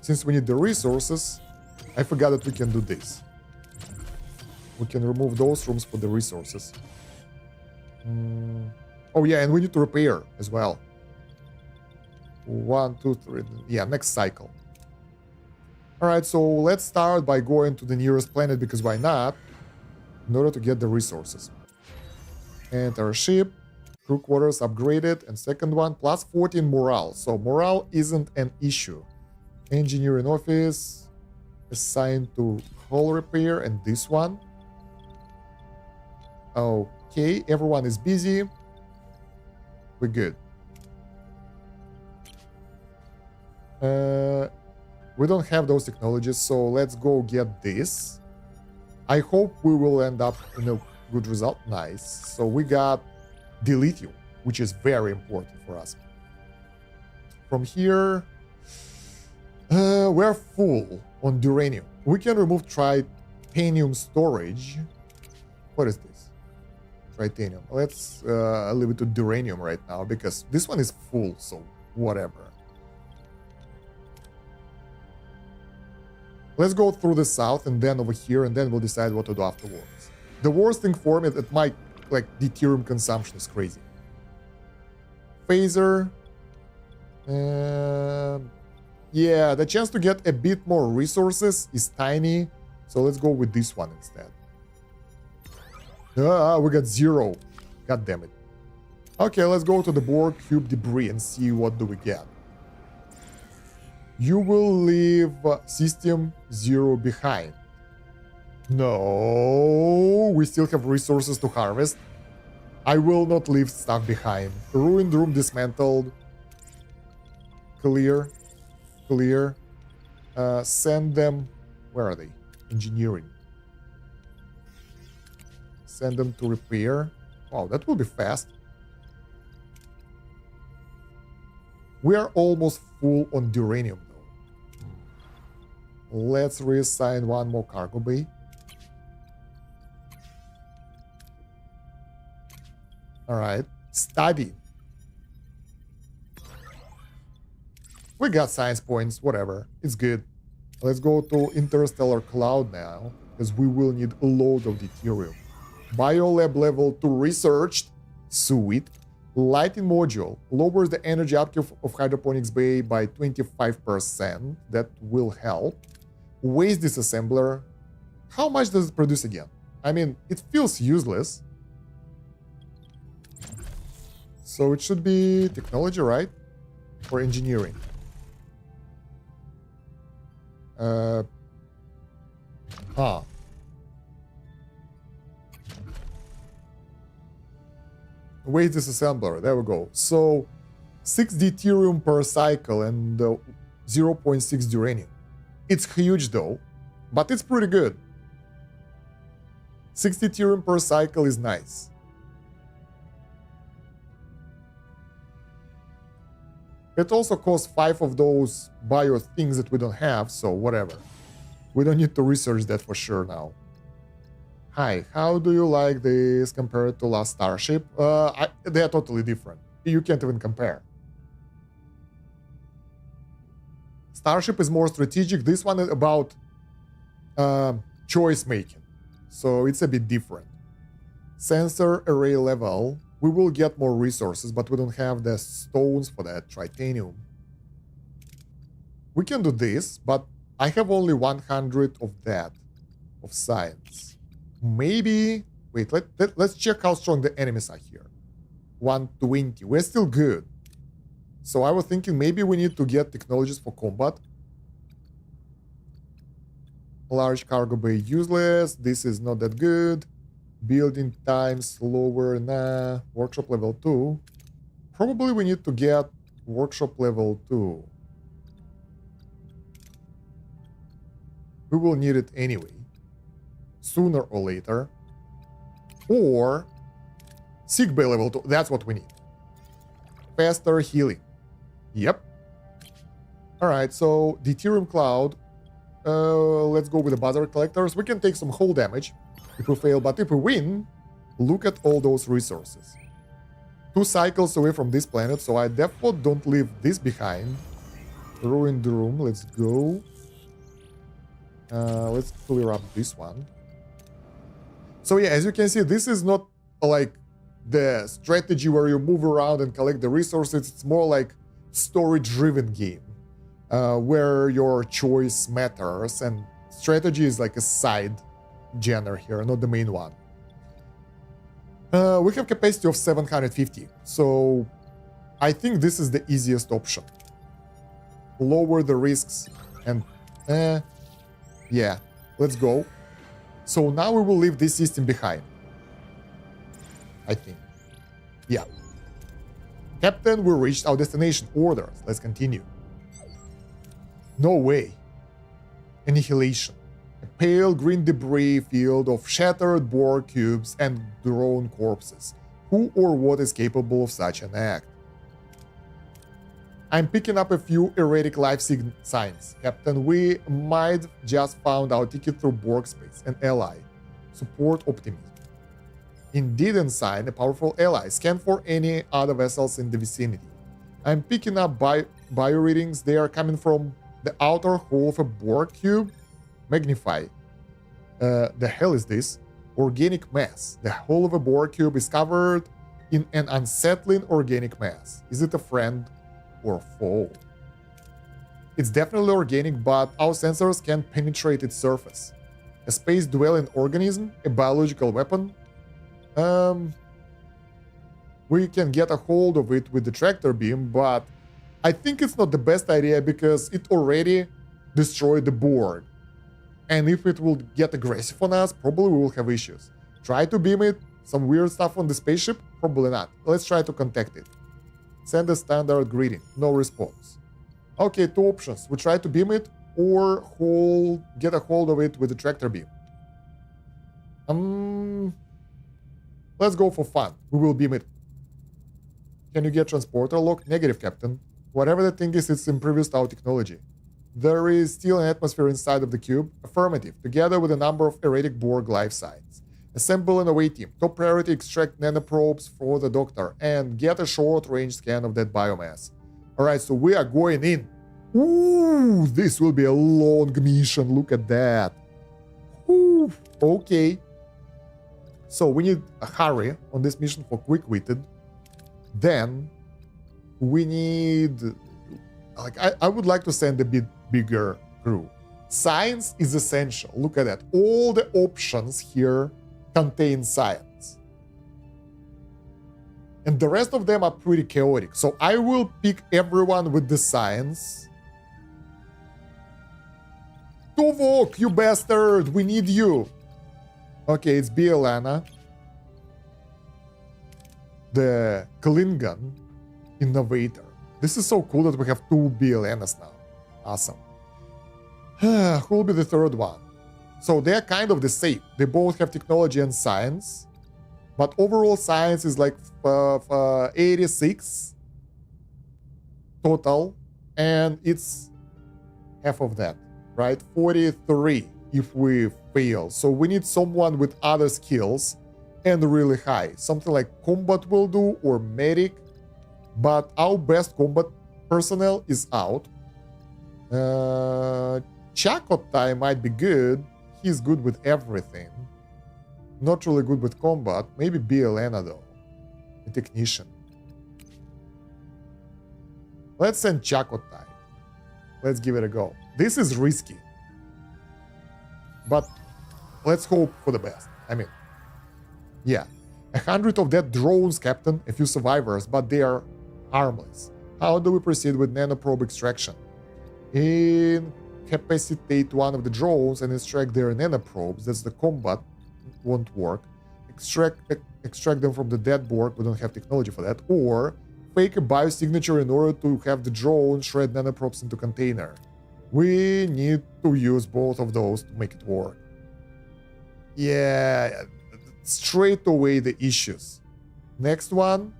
Since we need the resources, I forgot that we can do this. We can remove those rooms for the resources. Oh yeah, and we need to repair as well. 1, 2, 3. Yeah, next cycle. Alright, so let's start by going to the nearest planet, because why not? In order to get the resources. And our ship, crew quarters upgraded, and second one, plus 14 morale. So morale isn't an issue. Engineering office, assigned to hull repair, and this one. Okay, everyone is busy. We're good. We don't have those technologies, so let's go get this. I hope we will end up in a good result. Nice. So we got dilithium, which is very important for us. From here, we're full on uranium. We can remove titanium storage. What is this? Titanium. Let's leave it to uranium right now, because this one is full, so whatever. Let's go through the south and then over here, and then we'll decide what to do afterwards. The worst thing for me that my deuterium consumption is crazy. Phaser. Yeah, the chance to get a bit more resources is tiny, so let's go with this one instead. We got 0. God damn it. Okay, let's go to the Borg cube debris and see what do we get. You will leave system 0 behind. No, we still have resources to harvest. I will not leave stuff behind. Ruined room dismantled. Clear. Clear. Send them. Where are they? Engineering. Send them to repair. Wow, that will be fast. We are almost full on uranium, though. Let's reassign one more cargo bay. Alright. Study. We got science points, whatever. It's good. Let's go to Interstellar Cloud now, because we will need a load of deuterium. Biolab level 2 researched. Sweet. Lighting module lowers the energy upkeep of hydroponics bay by 25%. That will help. Waste disassembler. How much does it produce again? I mean, it feels useless. So it should be technology, right? Or engineering. Waste disassembler. There we go. So 6 deuterium per cycle and 0.6 uranium. It's huge though, but it's pretty good. 6 deuterium per cycle is nice. It also costs 5 of those bio things that we don't have, so whatever. We don't need to research that for sure now. Hi, how do you like this compared to last Starship? They are totally different. You can't even compare. Starship is more strategic. This one is about choice making. So it's a bit different. Sensor array level. We will get more resources, but we don't have the stones for that. Titanium. We can do this, but I have only 100 of that, of science. Maybe... Wait, let's check how strong the enemies are here. 120. We're still good. So I was thinking maybe we need to get technologies for combat. Large cargo bay useless. This is not that good. Building time slower. Nah. Workshop level 2. Probably we need to get workshop level 2. We will need it anyway. Sooner or later. Or sick bay level 2. That's what we need. Faster healing. Yep. Alright, so Deuterium Cloud. Let's go with the Buzzer Collectors. We can take some hull damage if we fail, but if we win, look at all those resources. 2 cycles away from this planet, so I definitely don't leave this behind. Ruined room, let's go. Let's clear up this one. So yeah, as you can see, this is not like the strategy where you move around and collect the resources. It's more like story-driven game, where your choice matters, and strategy is like a side genre here, not the main one. We have capacity of 750, so I think this is the easiest option. Lower the risks and yeah, let's go. So now we will leave this system behind, I think. Yeah. Captain, we reached our destination. Orders. Let's continue. No way. Annihilation. A pale green debris field of shattered Borg cubes and drone corpses. Who or what is capable of such an act? I'm picking up a few erratic life signs. Captain, we might just found our ticket through Borg space, an ally. Support optimism. Indeed, ensign, a powerful ally. Scan for any other vessels in the vicinity. I'm picking up bio readings. They are coming from the outer hull of a Borg cube. Magnify. The hell is this? Organic mass. The hull of a Borg cube is covered in an unsettling organic mass. Is it a friend or foe? It's definitely organic, but our sensors can't penetrate its surface. A space-dwelling organism? A biological weapon? We can get a hold of it with the tractor beam, but I think it's not the best idea because it already destroyed the Borg. And if it will get aggressive on us, probably we will have issues. Try to beam it? Some weird stuff on the spaceship? Probably not. Let's try to contact it. Send a standard greeting. No response. Okay, 2 options. We try to beam it or get a hold of it with the tractor beam. Let's go for fun. We will beam it. Can you get transporter lock? Negative, Captain. Whatever the thing is, it's in previous Tau technology. There is still an atmosphere inside of the cube. Affirmative. Together with a number of erratic Borg life signs. Assemble an away team. Top priority, extract nanoprobes for the doctor and get a short-range scan of that biomass. Alright, so we are going in. Ooh, this will be a long mission. Look at that. Ooh, okay. So we need a hurry on this mission for quick-witted. Then we need... I would like to send a bit bigger crew. Science is essential. Look at that. All the options here contain science. And the rest of them are pretty chaotic. So I will pick everyone with the science. Tuvok, you bastard! We need you! Okay, it's Bielana. The Klingon innovator. This is so cool that we have 2 Bielanas now. Awesome. Who will be the third one? So they're kind of the same. They both have technology and science. But overall science is like 86 total. And it's half of that, right? 43 if we fail. So we need someone with other skills and really high. Something like combat will do or medic. But our best combat personnel is out. Chakotay might be good. he's good with everything. Not really good with combat. Maybe be Elena though. A technician. Let's send Chakotay. Let's give it a go. This is risky. But let's hope for the best. I mean, yeah. 100 of dead drones, Captain. A few survivors, but they are harmless. How do we proceed with nanoprobe extraction? Incapacitate one of the drones and extract their nanoprobes. That's the combat. Won't work. Extract them from the dead Borg. We don't have technology for that. Or fake a biosignature in order to have the drone shred nanoprobes into container. We need to use both of those to make it work. Yeah, straight away the issues. Next one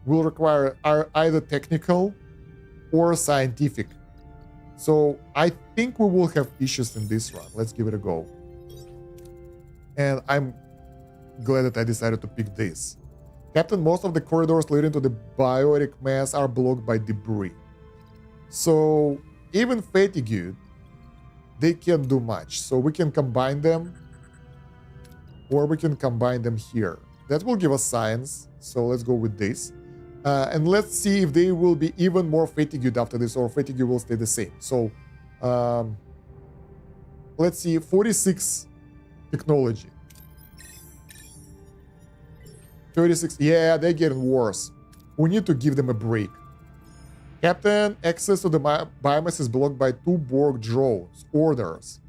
will require either technical or scientific. So I think we will have issues in this run. Let's give it a go. And I'm glad that I decided to pick this. Captain, most of the corridors leading to the biotic mass are blocked by debris. So even fatigued, they can't do much. So we can combine them, or we can combine them here. That will give us science. So let's go with this. And let's see if they will be even more fatigued after this, or fatigue will stay the same. So let's see, 46 technology. 36, yeah, they're getting worse. We need to give them a break. Captain, access to the biomass is blocked by 2 Borg drones. Orders.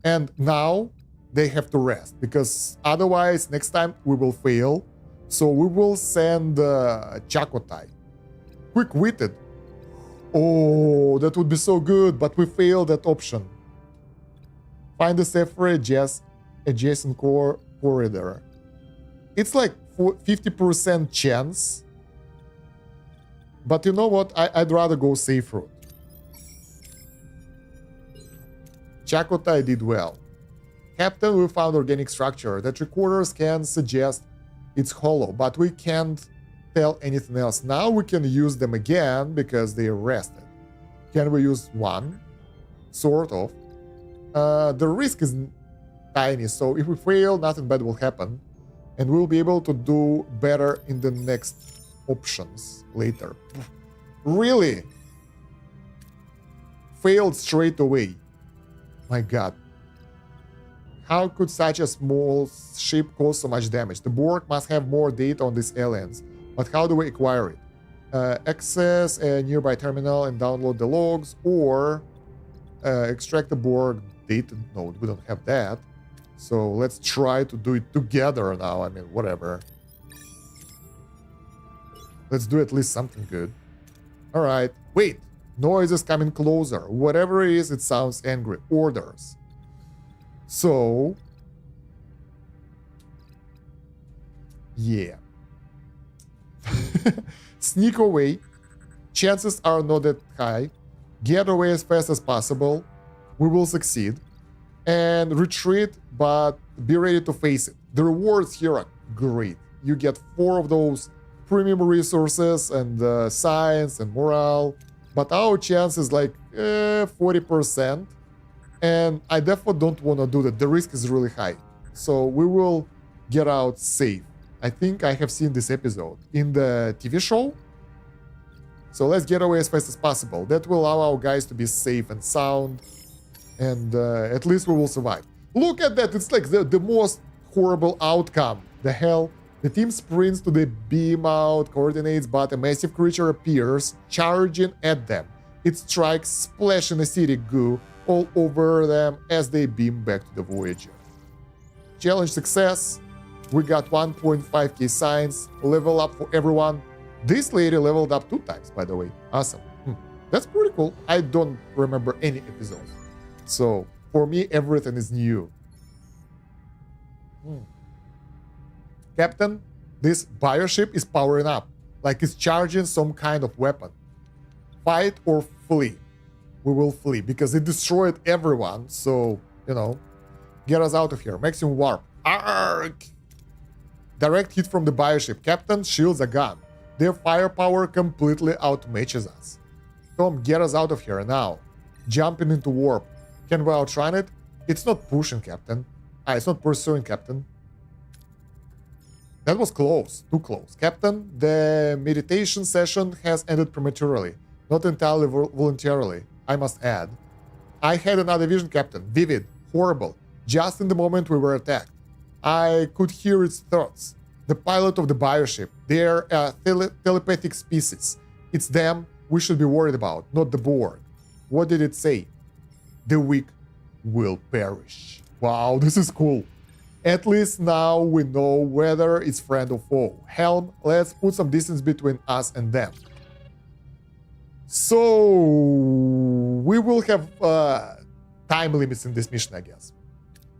And now they have to rest, because otherwise next time we will fail. So we will send Chakotay. Quick-witted. Oh, that would be so good, but we failed that option. Find a safer adjacent corridor. It's like 50% chance. But you know what? I'd rather go safe route. Chakotay did well. Captain, we found organic structure. That recorders can suggest it's hollow, but we can't tell anything else. Now we can use them again because they are rested. Can we use one? Sort of. The risk is tiny, so if we fail, nothing bad will happen. And we'll be able to do better in the next options later. Really? Failed straight away. My god. How could such a small ship cause so much damage? The Borg must have more data on these aliens. But how do we acquire it? Access a nearby terminal and download the logs, or extract the Borg data node. We don't have that. So let's try to do it together now. I mean, whatever. Let's do at least something good. All right. Wait. Noise is coming closer. Whatever it is, it sounds angry. Orders. So, yeah. Sneak away. Chances are not that high. Get away as fast as possible. We will succeed. And retreat, but be ready to face it. The rewards here are great. You get 4 of those premium resources and science and morale. But our chance is like 40%. And I definitely don't want to do that. The risk is really high. So we will get out safe. I think I have seen this episode in the TV show. So let's get away as fast as possible. That will allow our guys to be safe and sound. And at least we will survive. Look at that. It's like the most horrible outcome. The hell? The team sprints to the beam out coordinates, but a massive creature appears, charging at them. It strikes, splashing acidic goo all over them as they beam back to the Voyager. Challenge success. We got 1.5k science, level up for everyone. This lady leveled up 2 times, by the way. Awesome. That's pretty cool. I don't remember any episodes. So, for me, everything is new. Captain, this bioship is powering up, like it's charging some kind of weapon. Fight or flee? We will flee, because it destroyed everyone, so, you know, get us out of here. Maximum warp. Arrgh! Direct hit from the bioship. Captain shields a gun. Their firepower completely outmatches us. Tom, get us out of here now. Jumping into warp. Can we outrun it? It's not pushing, Captain. It's not pursuing, Captain. That was close, too close. Captain, the meditation session has ended prematurely, not entirely voluntarily, I must add. I had another vision, Captain. Vivid, horrible, just in the moment we were attacked. I could hear its thoughts. The pilot of the bioship. They're a telepathic species. It's them we should be worried about, not the Borg. What did it say? The weak will perish. Wow, this is cool. At least now we know whether it's friend or foe. Helm, let's put some distance between us and them. So we will have time limits in this mission, I guess.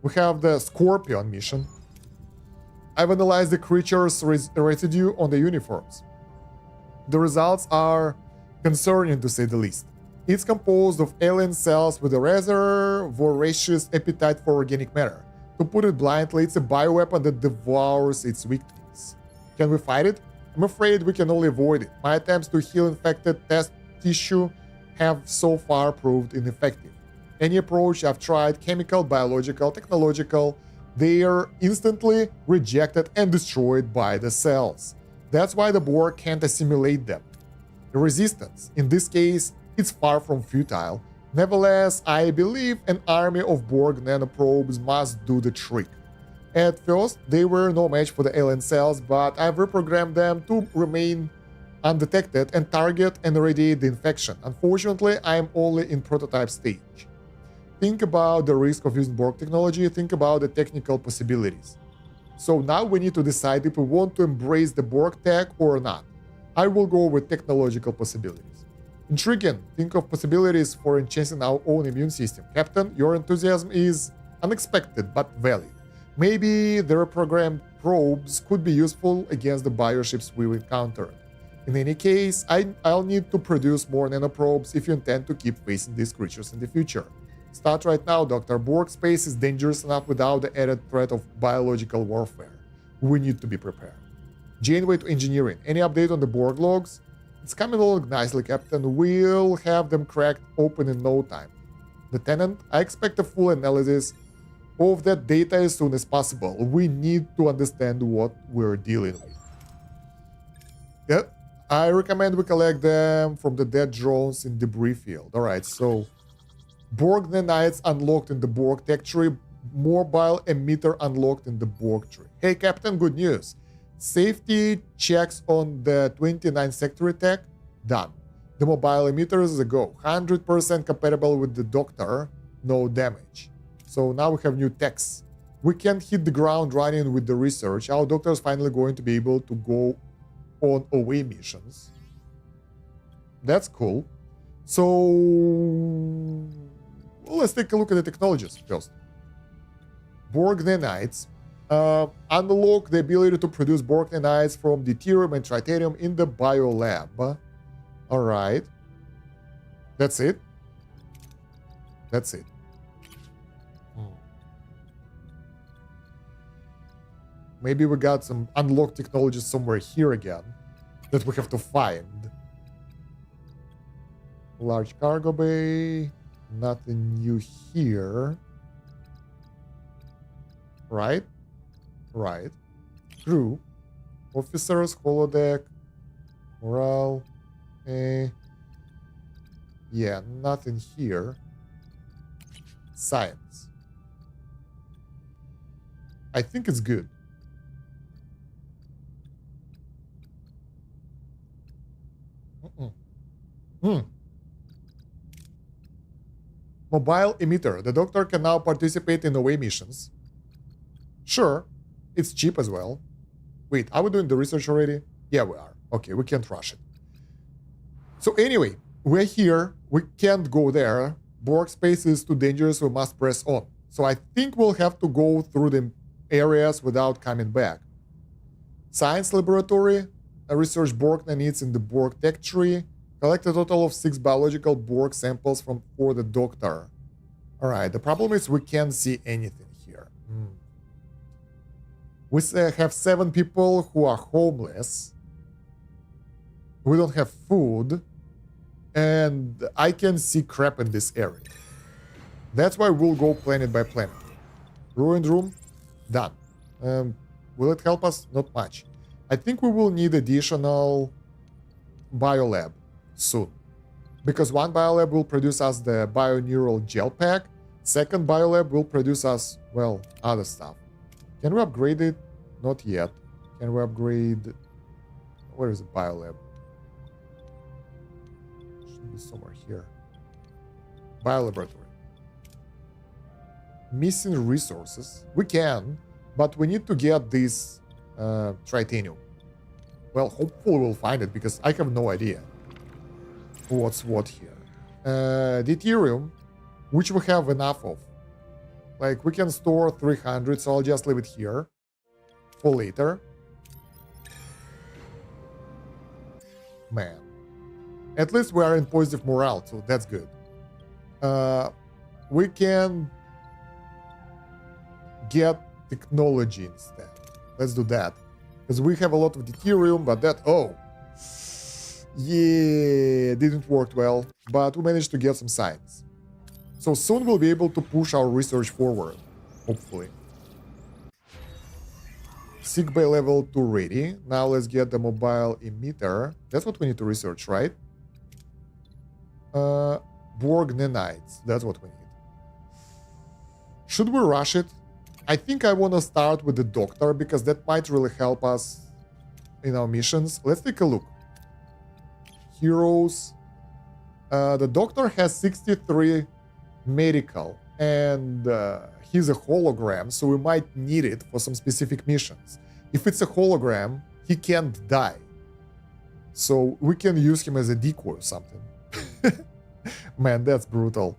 We have the Scorpion mission. I've analyzed the creature's residue on the uniforms. The results are concerning, to say the least. It's composed of alien cells with a rather voracious appetite for organic matter. To put it bluntly, it's a bioweapon that devours its victims. Can we fight it? I'm afraid we can only avoid it. My attempts to heal infected test tissue have so far proved ineffective. Any approach I've tried, chemical, biological, technological, they are instantly rejected and destroyed by the cells. That's why the Borg can't assimilate them. The resistance, in this case, it's far from futile. Nevertheless, I believe an army of Borg nanoprobes must do the trick. At first, they were no match for the alien cells, but I've reprogrammed them to remain undetected and target and radiate the infection. Unfortunately, I am only in prototype stage. Think about the risk of using Borg technology, think about the technical possibilities. So now we need to decide if we want to embrace the Borg tech or not. I will go with technological possibilities. Intriguing. Think of possibilities for enhancing our own immune system. Captain, your enthusiasm is unexpected but valid. Maybe the reprogrammed probes could be useful against the bioships we encountered. In any case, I'll need to produce more nanoprobes if you intend to keep facing these creatures in the future. Start right now, Dr. Borg space is dangerous enough without the added threat of biological warfare. We need to be prepared. Janeway to engineering. Any update on the Borg logs? It's coming along nicely, Captain. We'll have them cracked open in no time. Lieutenant, I expect a full analysis of that data as soon as possible. We need to understand what we're dealing with. Yep. I recommend we collect them from the dead drones in debris field. Alright, so Borg nanites unlocked in the Borg tech tree. Mobile emitter unlocked in the Borg tree. Hey, Captain, good news. Safety checks on the 29 sector attack, done. The mobile emitter is a go. 100% compatible with the Doctor, no damage. So now we have new techs. We can't hit the ground running with the research. Our Doctor is finally going to be able to go on away missions. That's cool. So let's take a look at the technologies first. Borg nanites. Unlock the ability to produce Borg nanites from deuterium and tritium in the biolab. Alright. That's it. That's it. Maybe we got some unlocked technologies somewhere here again that we have to find. Large cargo bay. Nothing new here. Right? Right. Crew. Officers, holodeck. Morale. Yeah, nothing here. Science. I think it's good. Mobile emitter. The Doctor can now participate in away missions. Sure. It's cheap as well. Wait, are we doing the research already? Yeah, we are. Okay, we can't rush it. So anyway, we're here. We can't go there. Borg space is too dangerous. We must press on. So I think we'll have to go through the areas without coming back. Science laboratory. Research Borg nanites in the Borg tech tree. Collect a total of 6 biological Borg samples for the Doctor. Alright, the problem is we can't see anything here. We have 7 people who are homeless. We don't have food. And I can see crap in this area. That's why we'll go planet by planet. Ruined room, done. Will it help us? Not much. I think we will need additional biolab soon. Because one biolab will produce us the bioneural gel pack. Second biolab will produce us, well, other stuff. Can we upgrade it? Not yet. Can we upgrade... Where is the biolab? Should be somewhere here. Biolaboratory. Missing resources. We can, but we need to get this tritanium. Well, hopefully we'll find it, because I have no idea what's what here. Deuterium, which we have enough of. Like, we can store 300, so I'll just leave it here for later. Man. At least we are in positive morale, so that's good. We can get technology instead. Let's do that. Because we have a lot of deuterium, but that... Oh! Yeah, didn't work well, but we managed to get some science. So soon we'll be able to push our research forward, hopefully. Sick bay level 2 ready. Now let's get the mobile emitter. That's what we need to research, right? Borg nanites. That's what we need. Should we rush it? I think I want to start with the doctor, because that might really help us in our missions. Let's take a look. Heroes. The doctor has 63 medical, and he's a hologram, so we might need it for some specific missions. If it's a hologram, he can't die. So we can use him as a decoy or something. Man, that's brutal.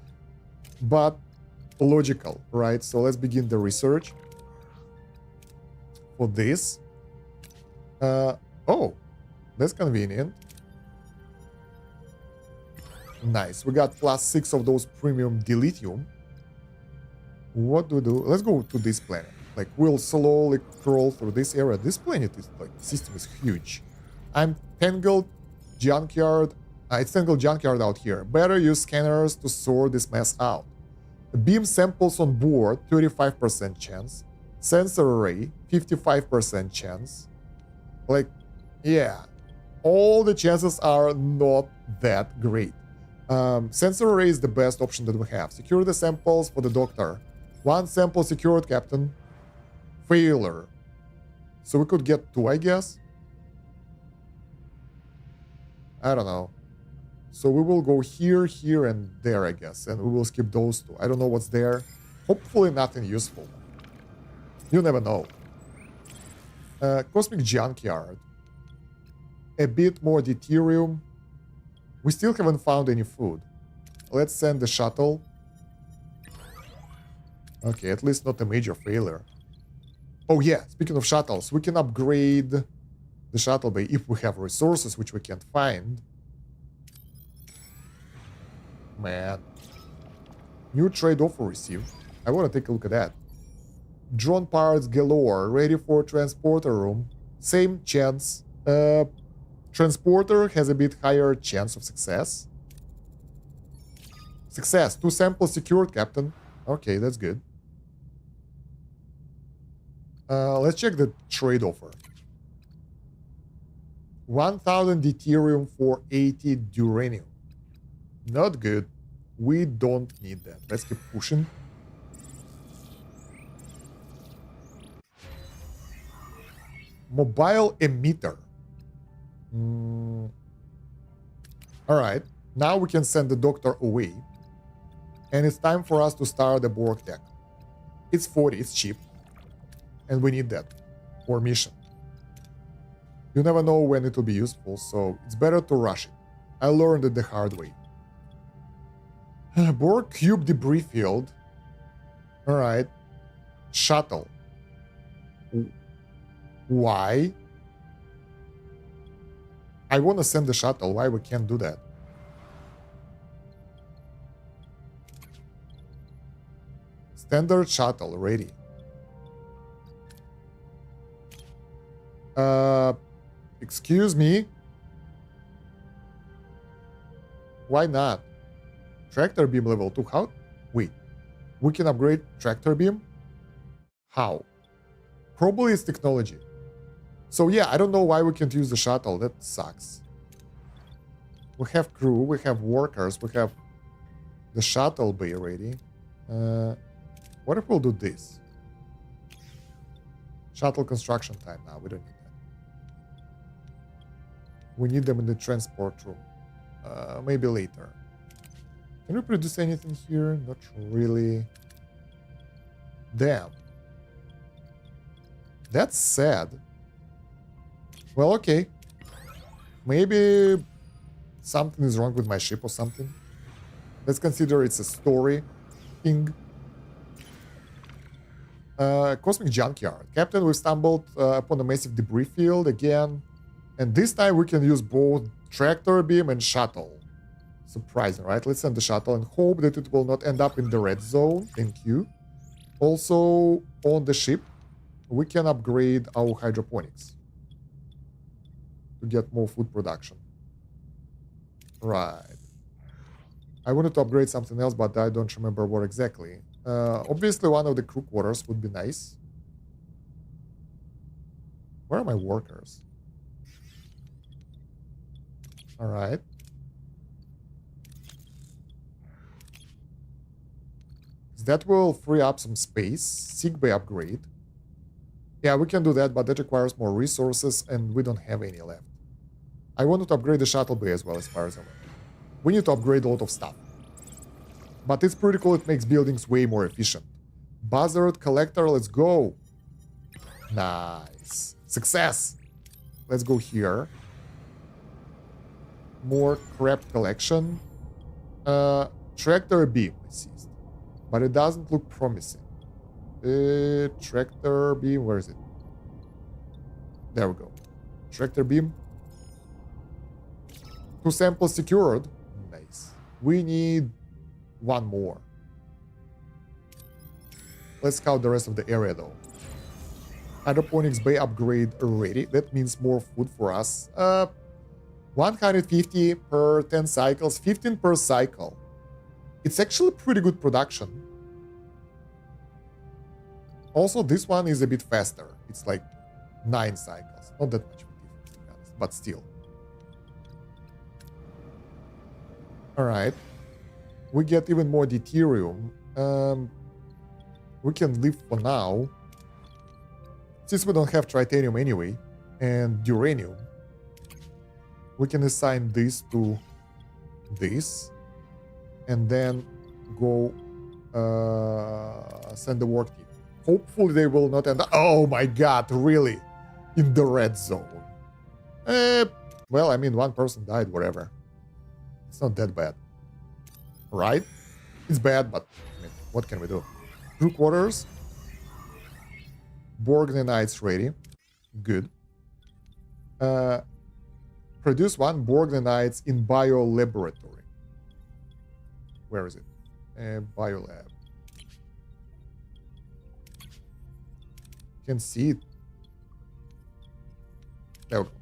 But logical, right? So let's begin the research for this. Oh, that's convenient. Nice. We got +6 of those premium dilithium. What do we do? Let's go to this planet. Like, we'll slowly crawl through this area. This planet is like, system is huge. I'm tangled junkyard. It's tangled junkyard out here. Better use scanners to sort this mess out. Beam samples on board, 35% chance. Sensor array, 55% chance. Like, yeah, all the chances are not that great. Sensor array is the best option that we have. Secure the samples for the doctor. 1 sample secured, Captain. Failure. So we could get 2, I guess. I don't know. So we will go here, here, and there, I guess. And we will skip those 2. I don't know what's there. Hopefully nothing useful. You never know. Cosmic Junkyard. A bit more deuterium. We still haven't found any food. Let's send the shuttle. Okay, at least not a major failure. Oh yeah, speaking of shuttles, we can upgrade the shuttle bay if we have resources, which we can't find. Man. New trade offer received. I want to take a look at that. Drone parts galore, ready for transporter room. Same chance. Transporter has a bit higher chance of success. Success. 2 samples secured, Captain. Okay, that's good. Let's check the trade offer. 1000 deuterium for 80 duranium. Not good. We don't need that. Let's keep pushing. Mobile emitter. Alright. Now we can send the doctor away. And it's time for us to start the Borg tech. It's 40, it's cheap. And we need that for mission. You never know when it will be useful, so it's better to rush it. I learned it the hard way. Borg cube debris field. Alright. Shuttle. Why? I want to send the shuttle. Why we can't do that? Standard shuttle ready. Excuse me? Why not? Tractor beam level 2. How? Wait. We can upgrade tractor beam. How? Probably it's technology. So yeah, I don't know why we can't use the shuttle. That sucks. We have crew, we have workers, we have the shuttle bay ready. What if we'll do this? Shuttle construction time now. We don't need that. We need them in the transport room. Maybe later. Can we produce anything here? Not really. Damn. That's sad. Well, okay. Maybe something is wrong with my ship or something. Let's consider it's a story thing. Cosmic Junkyard. Captain, we stumbled upon a massive debris field again. And this time we can use both tractor beam and shuttle. Surprising, right? Let's send the shuttle and hope that it will not end up in the red zone. Thank you. Also, on the ship, we can upgrade our hydroponics to get more food production. Right. I wanted to upgrade something else, but I don't remember what exactly. Obviously, one of the crew quarters would be nice. Where are my workers? All right. That will free up some space. Sick bay upgrade. Yeah, we can do that, but that requires more resources, and we don't have any left. I wanted to upgrade the shuttle bay as well, as far as I know. We need to upgrade a lot of stuff. But it's pretty cool, it makes buildings way more efficient. Buzzard collector, let's go. Nice. Success. Let's go here. More crap collection. Tractor beam, I see. But it doesn't look promising. Tractor beam, where is it? There we go. Tractor beam. 2 samples secured. Nice. We need 1 more. Let's scout the rest of the area though. Hydroponics bay upgrade ready. That means more food for us. 150 per 10 cycles, 15 per cycle. It's actually pretty good production. Also, this one is a bit faster. It's like 9 cycles. Not that much of a difference, to be honest, but still. Alright. We get even more deuterium. We can leave for now. Since we don't have tritanium anyway, and uranium, we can assign this to this. And then go send the work team. Hopefully they will not end up... Oh my god, really? In the red zone. Well, I mean, 1 person died, whatever. It's not that bad. Right? It's bad, but I mean, what can we do? Crew quarters. Borgnanites ready. Good. Produce 1 Borgnanites in biolaboratory. Where is it? Biolab. You can see it. There we go.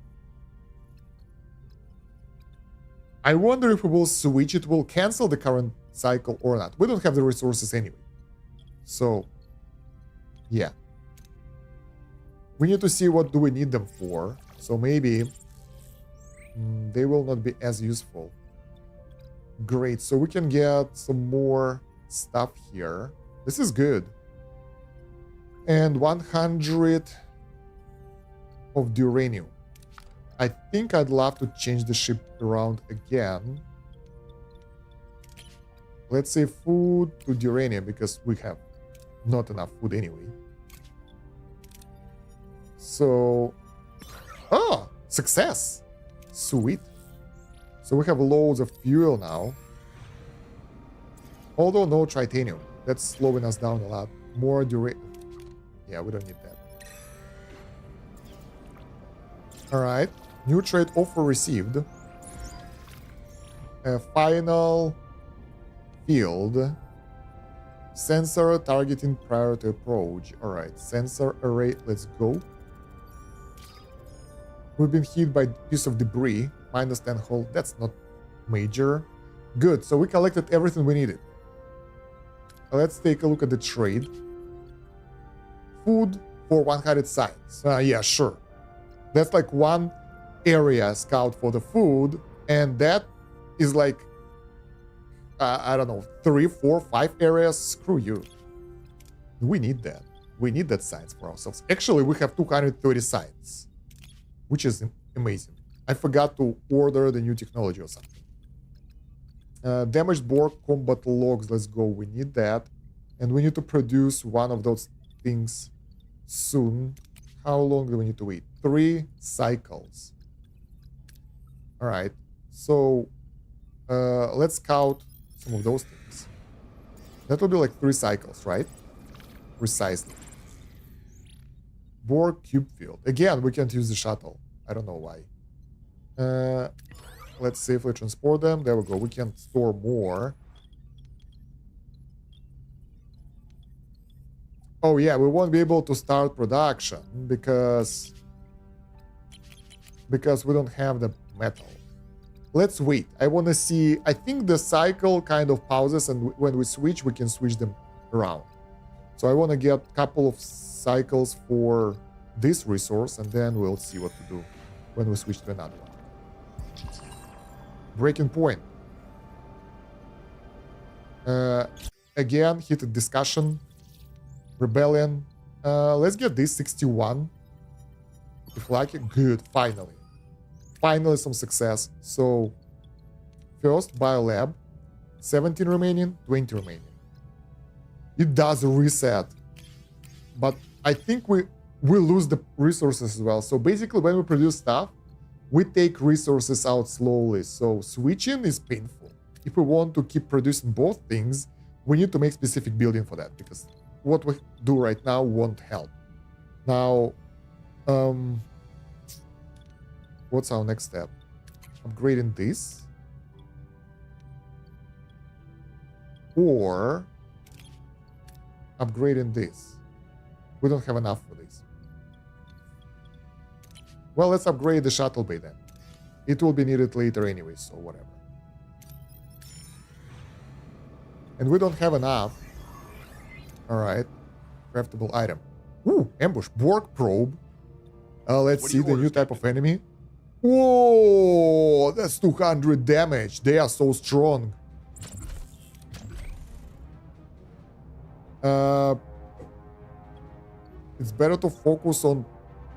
I wonder if we will switch, it will cancel the current cycle or not. We don't have the resources anyway. So, yeah. We need to see what do we need them for. So maybe they will not be as useful. Great, so we can get some more stuff here. This is good. And 100 of uranium. I think I'd love to change the ship around again. Let's say food to uranium, because we have not enough food anyway. So... Oh! Success! Sweet. So we have loads of fuel now. Although no tritanium. That's slowing us down a lot. More durability. Yeah, we don't need that. Alright. New trade offer received. Final field. Sensor targeting prior to approach. Alright. Sensor array. Let's go. We've been hit by a piece of debris. Minus 10 hull. That's not major. Good. So we collected everything we needed. Let's take a look at the trade. Food for 100 sites. Yeah, sure. That's like one area scout for the food, and that is like, I don't know, 3, 4, 5 areas. Screw you. We need that. We need that sites for ourselves. Actually, we have 230 sites, which is amazing. I forgot to order the new technology or something. Damaged Borg combat logs. Let's go. We need that. And we need to produce one of those things soon. How long do we need to wait? 3 cycles. All right. So let's scout some of those things. That will be like 3 cycles, right? Precisely. Borg cube field. Again, we can't use the shuttle. I don't know why. Let's safely transport them. There we go. We can store more. Oh yeah, we won't be able to start production because we don't have the metal. Let's wait. I want to see. I think the cycle kind of pauses, and when we switch, we can switch them around. So I want to get a couple of cycles for this resource, and then we'll see what to do when we switch to another one. Breaking point. Again, heated discussion. Rebellion. Let's get this 61. If lucky, good. Finally. Finally some success. So first biolab. 17 remaining, 20 remaining. It does reset. But I think we lose the resources as well. So basically when we produce stuff, we take resources out slowly. So switching is painful. If we want to keep producing both things, we need to make specific building for that, because what we do right now won't help. Now, what's our next step? Upgrading this? Or upgrading this? We don't have enough for this. Well, let's upgrade the shuttle bay then. It will be needed later anyway, so whatever. And we don't have enough. Alright. Craftable item. Ooh, ambush. Borg probe. Let's see the new type of enemy. Whoa, that's 200 damage. They are so strong. It's better to focus on...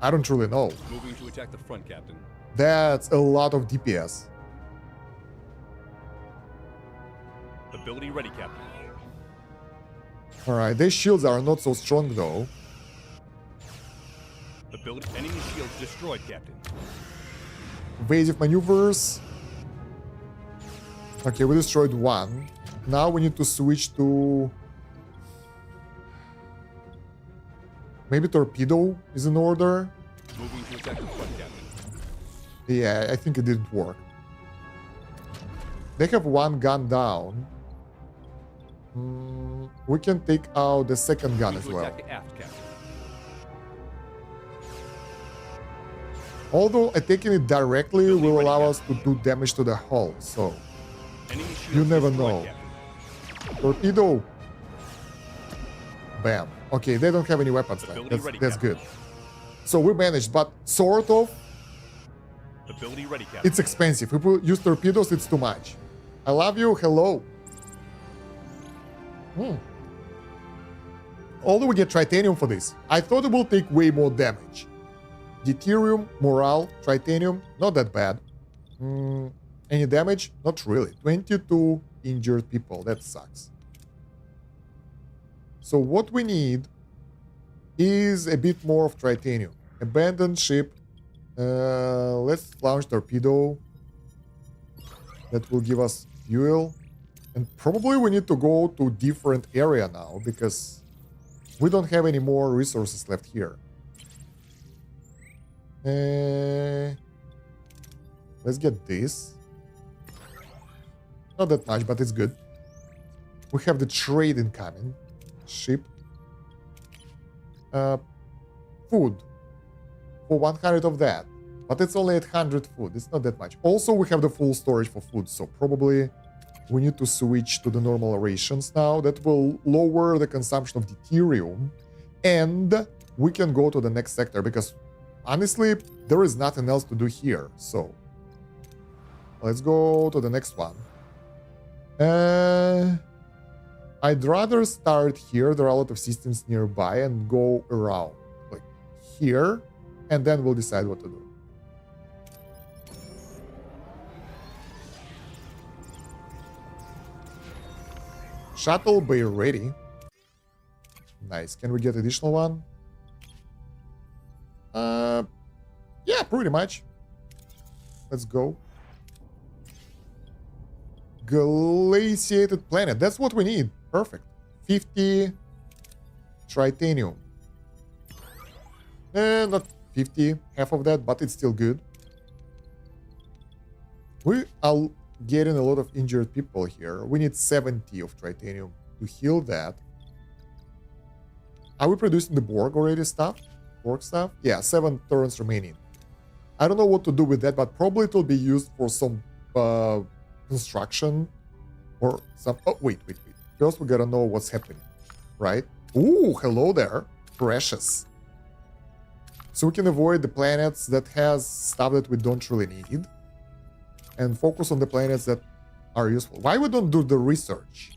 I don't really know. Moving to attack the front, Captain. That's a lot of DPS. Ability ready, Captain. Alright, their shields are not so strong though. Ability enemy shields destroyed, Captain. Evasive maneuvers. Okay, we destroyed one. Now we need to switch to... maybe torpedo is in order. Moving to attack the front, Captain. Yeah, I think it didn't work. They have one gun down. We can take out the second gun as well. Attack the aft, Captain. Although taking it directly will allow us to do damage to the hull, so Enemy shields you never destroyed, know. Captain. Torpedo. Bam. Okay, they don't have any weapons left. Ability ready, That's Captain. good. So we managed, but sort of, Ability ready, Captain. it's expensive. If we use torpedoes, it's too much. I love you. Hello. Although we get titanium for this, I thought it will take way more damage. Deuterium, morale, titanium, not that bad. Any damage? Not really. 22 injured people. That sucks. So what we need is a bit more of titanium. Abandoned ship. Let's launch torpedo. That will give us fuel. And probably we need to go to different area now, because we don't have any more resources left here. Let's get this. Not that much, but it's good. We have the trade incoming. Ship. Food. For 100 of that. But it's only 800 food. It's not that much. Also, we have the full storage for food, so probably We need to switch to the normal rations now. That will lower the consumption of deuterium. And we can go to the next sector because honestly, there is nothing else to do here. So let's go to the next one. I'd rather start here. There are a lot of systems nearby and go around like here. And then we'll decide what to do. Shuttle bay ready. Nice. Can we get additional one? Yeah, pretty much. Let's go. Glaciated planet. That's what we need. Perfect. 50 tritanium. Not 50, half of that, but it's still good. We are getting a lot of injured people here. We need 70 of tritanium to heal that. Are we producing the Borg already stuff? Borg stuff? Yeah, 7 turns remaining. I don't know what to do with that, but probably it will be used for some construction or some... Oh, wait. First, we gotta know what's happening, right? Ooh, hello there. Precious. So we can avoid the planets that has stuff that we don't really need and focus on the planets that are useful. Why we don't do the research?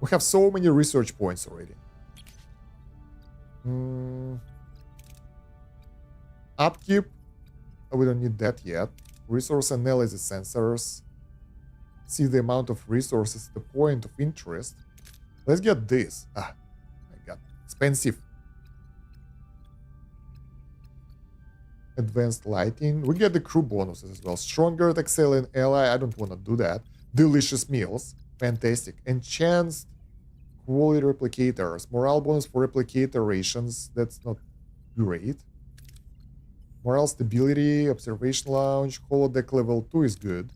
We have so many research points already. Upkeep. We don't need that yet. Resource analysis sensors. See the amount of resources, the point of interest. Let's get this. Ah, my god. Expensive. Advanced lighting. We get the crew bonuses as well. Stronger excellent ally. I don't want to do that. Delicious meals. Fantastic. Enhanced quality replicators. Morale bonus for replicator rations. That's not great. Morale stability. Observation lounge. Holodeck level 2 is good.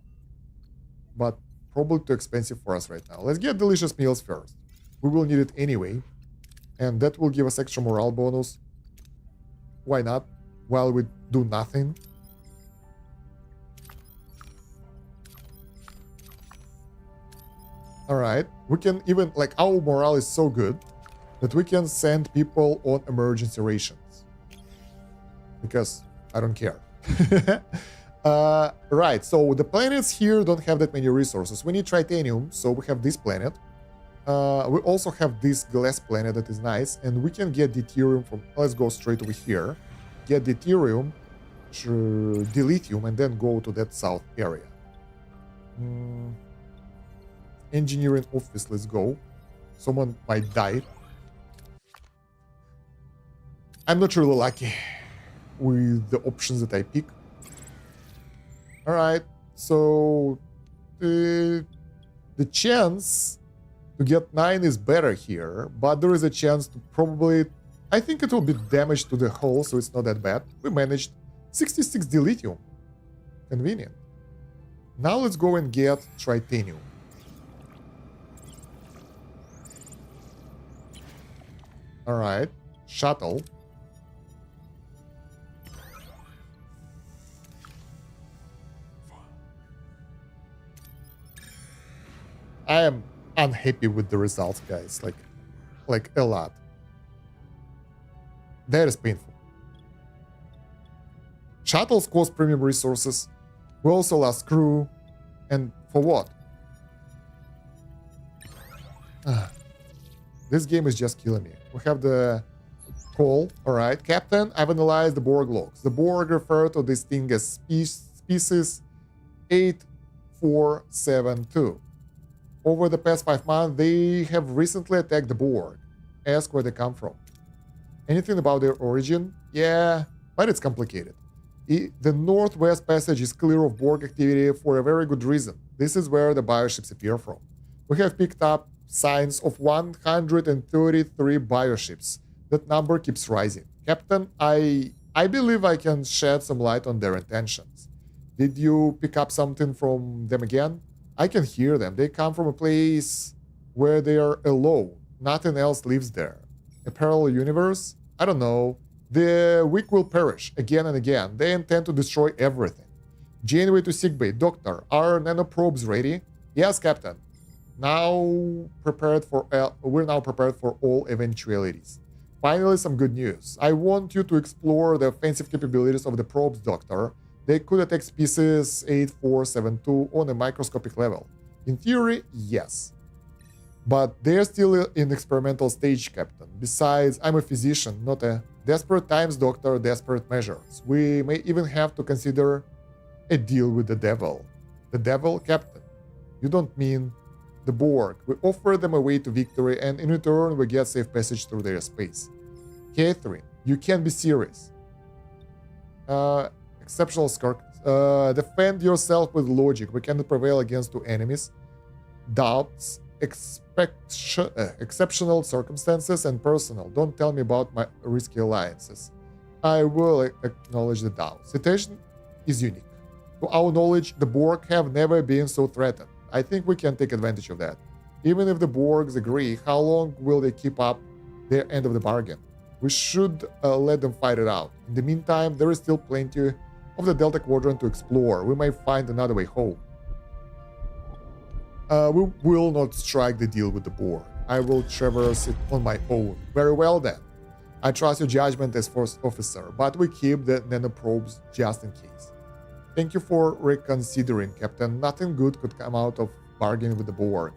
But probably too expensive for us right now. Let's get delicious meals first. We will need it anyway. And that will give us extra morale bonus. Why not? While we do nothing. Alright. We can even, like, our morale is so good that we can send people on emergency rations. Because I don't care. Right, so the planets here don't have that many resources. We need tritanium, so we have this planet. We also have this glass planet that is nice, and we can get deuterium from... Let's go straight over here. Get deuterium, dilithium, and then go to that south area. Engineering office, let's go. Someone might die. I'm not really lucky with the options that I pick. Alright, so the chance to get 9 is better here, but there is a chance to probably... I think it will be damage to the hull, so it's not that bad. We managed 66 dilithium. Convenient. Now let's go and get tritanium. Alright, shuttle. I am unhappy with the results, guys. Like a lot. That is painful. Shuttles cost premium resources. We also lost crew. And for what? This game is just killing me. We have the call. Alright. Captain, I've analyzed the Borg logs. The Borg refer to this thing as species 8472. Over the past 5 months, they have recently attacked the Borg. Ask where they come from. Anything about their origin? Yeah, but it's complicated. The Northwest Passage is clear of Borg activity for a very good reason. This is where the bioships appear from. We have picked up signs of 133 bioships. That number keeps rising. Captain, I believe I can shed some light on their intentions. Did you pick up something from them again? I can hear them. They come from a place where they are alone. Nothing else lives there. A parallel universe? I don't know. The weak will perish again and again. They intend to destroy everything. Janeway to sickbay. Doctor, are nanoprobes ready? Yes, Captain. We're now prepared for all eventualities. Finally, some good news. I want you to explore the offensive capabilities of the probes, Doctor. They could detect species 8472 on a microscopic level. In theory, yes. But they're still in experimental stage, Captain. Besides, I'm a physician, not a desperate times doctor, desperate measures. We may even have to consider a deal with the devil. The devil, Captain? You don't mean the Borg. We offer them a way to victory, and in return, we get safe passage through their space. Catherine, you can't be serious. Exceptional Skirk. Defend yourself with logic. We cannot prevail against two enemies. Doubts, exceptional circumstances, and personal. Don't tell me about my risky alliances. I will acknowledge the doubt. Situation is unique. To our knowledge, the Borg have never been so threatened. I think we can take advantage of that. Even if the Borgs agree, how long will they keep up their end of the bargain? We should let them fight it out. In the meantime, there is still plenty of the Delta Quadrant to explore. We may find another way home. We will not strike the deal with the Borg. I will traverse it on my own. Very well then. I trust your judgment as first officer, but we keep the nanoprobes just in case. Thank you for reconsidering, Captain. Nothing good could come out of bargaining with the Borg.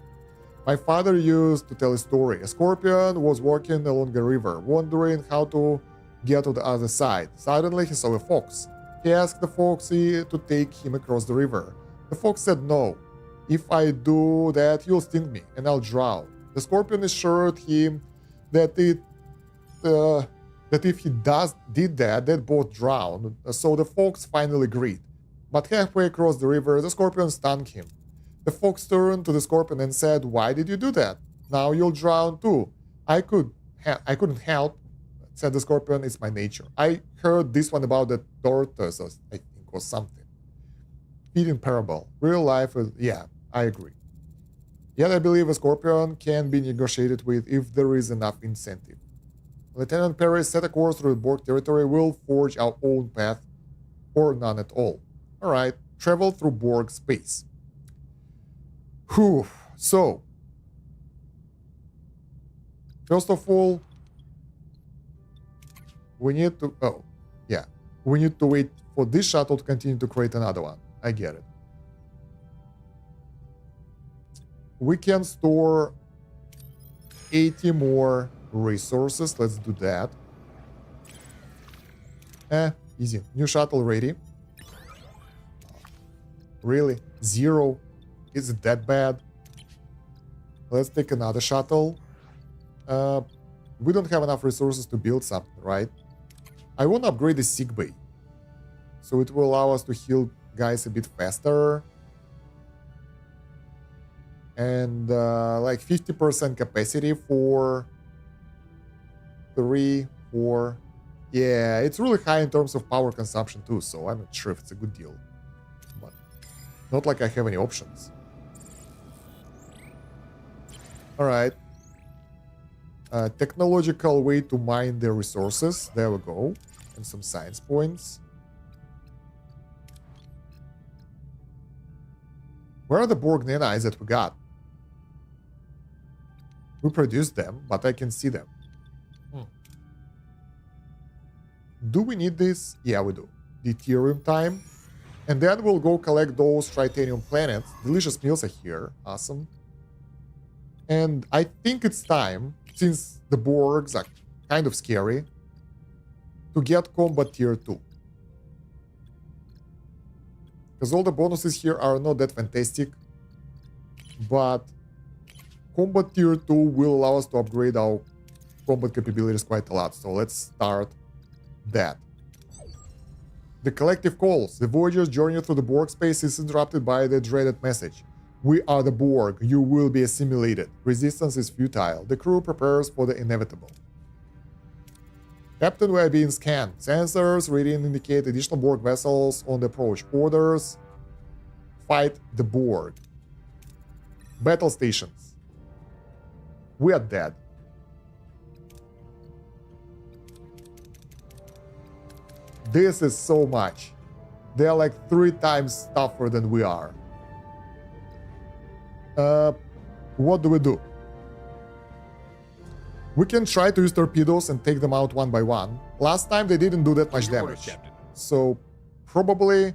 My father used to tell a story. A scorpion was walking along a river, wondering how to get to the other side. Suddenly he saw a fox. He asked the foxy to take him across the river. The fox said no. If I do that, you'll sting me and I'll drown. The scorpion assured him that if he did that, they'd both drown. So the fox finally agreed. But halfway across the river, the scorpion stung him. The fox turned to the scorpion and said, "Why did you do that? Now you'll drown too." I couldn't help," said the scorpion. "It's my nature. I heard this one about the tortoise, I think, or something. Feeding parable. Real life is, yeah, I agree. Yet I believe a scorpion can be negotiated with if there is enough incentive. Lieutenant Perry, set a course through Borg territory. We'll forge our own path, or none at all. Alright, travel through Borg space. Whew, so, first of all, we need to, we need to wait for this shuttle to continue to create another one. I get it. We can store 80 more resources. Let's do that. Easy. New shuttle ready. Really? 0? Is it that bad? Let's take another shuttle. We don't have enough resources to build something, right? I want to upgrade the sick bay, so it will allow us to heal guys a bit faster. And like 50% capacity for 3, 4. Yeah, it's really high in terms of power consumption too, so I'm not sure if it's a good deal. But not like I have any options. Alright. Technological way to mine their resources. There we go. And some science points. Where are the Borg nanite that we got? We produced them, but I can see them. Do we need this? Yeah, we do. Deuterium time. And then we'll go collect those Tritanium planets. Delicious meals are here. Awesome. And I think it's time, since the Borgs are kind of scary, to get Combat Tier 2. Because all the bonuses here are not that fantastic. But Combat Tier 2 will allow us to upgrade our combat capabilities quite a lot. So let's start that. The collective calls. The Voyager's journey through the Borg space is interrupted by the dreaded message. We are the Borg. You will be assimilated. Resistance is futile. The crew prepares for the inevitable. Captain, we are being scanned. Sensors reading indicate additional Borg vessels on the approach. Orders. Fight the Borg. Battle stations. We are dead. This is so much. They are like 3 times tougher than we are. What do we do? We can try to use torpedoes and take them out one by one. Last time they didn't do that much Your orders, damage. Captain. So probably,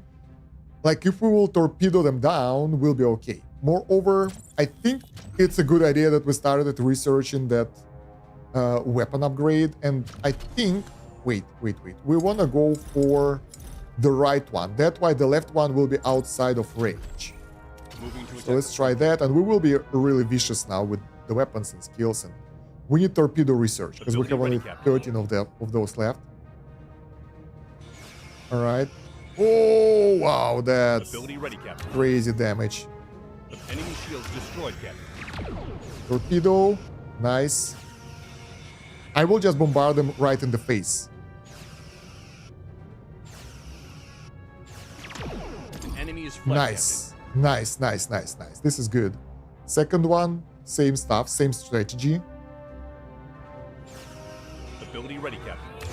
like if we will torpedo them down, we'll be okay. Moreover, I think it's a good idea that we started researching that weapon upgrade. And I think, wait. We want to go for the right one. That's why the left one will be outside of range. Moving to So let's try that. And we will be really vicious now with the weapons and skills. And we need torpedo research because we have only 13 of those left. All right. Oh, wow. That's Ability ready, Captain. crazy damage. Enemy shields destroyed, Captain. Torpedo. Nice. I will just bombard them right in the face. Enemy is fled, Nice. Nice. This is good. Second one, same stuff, same strategy. Captain. Ability ready, Captain.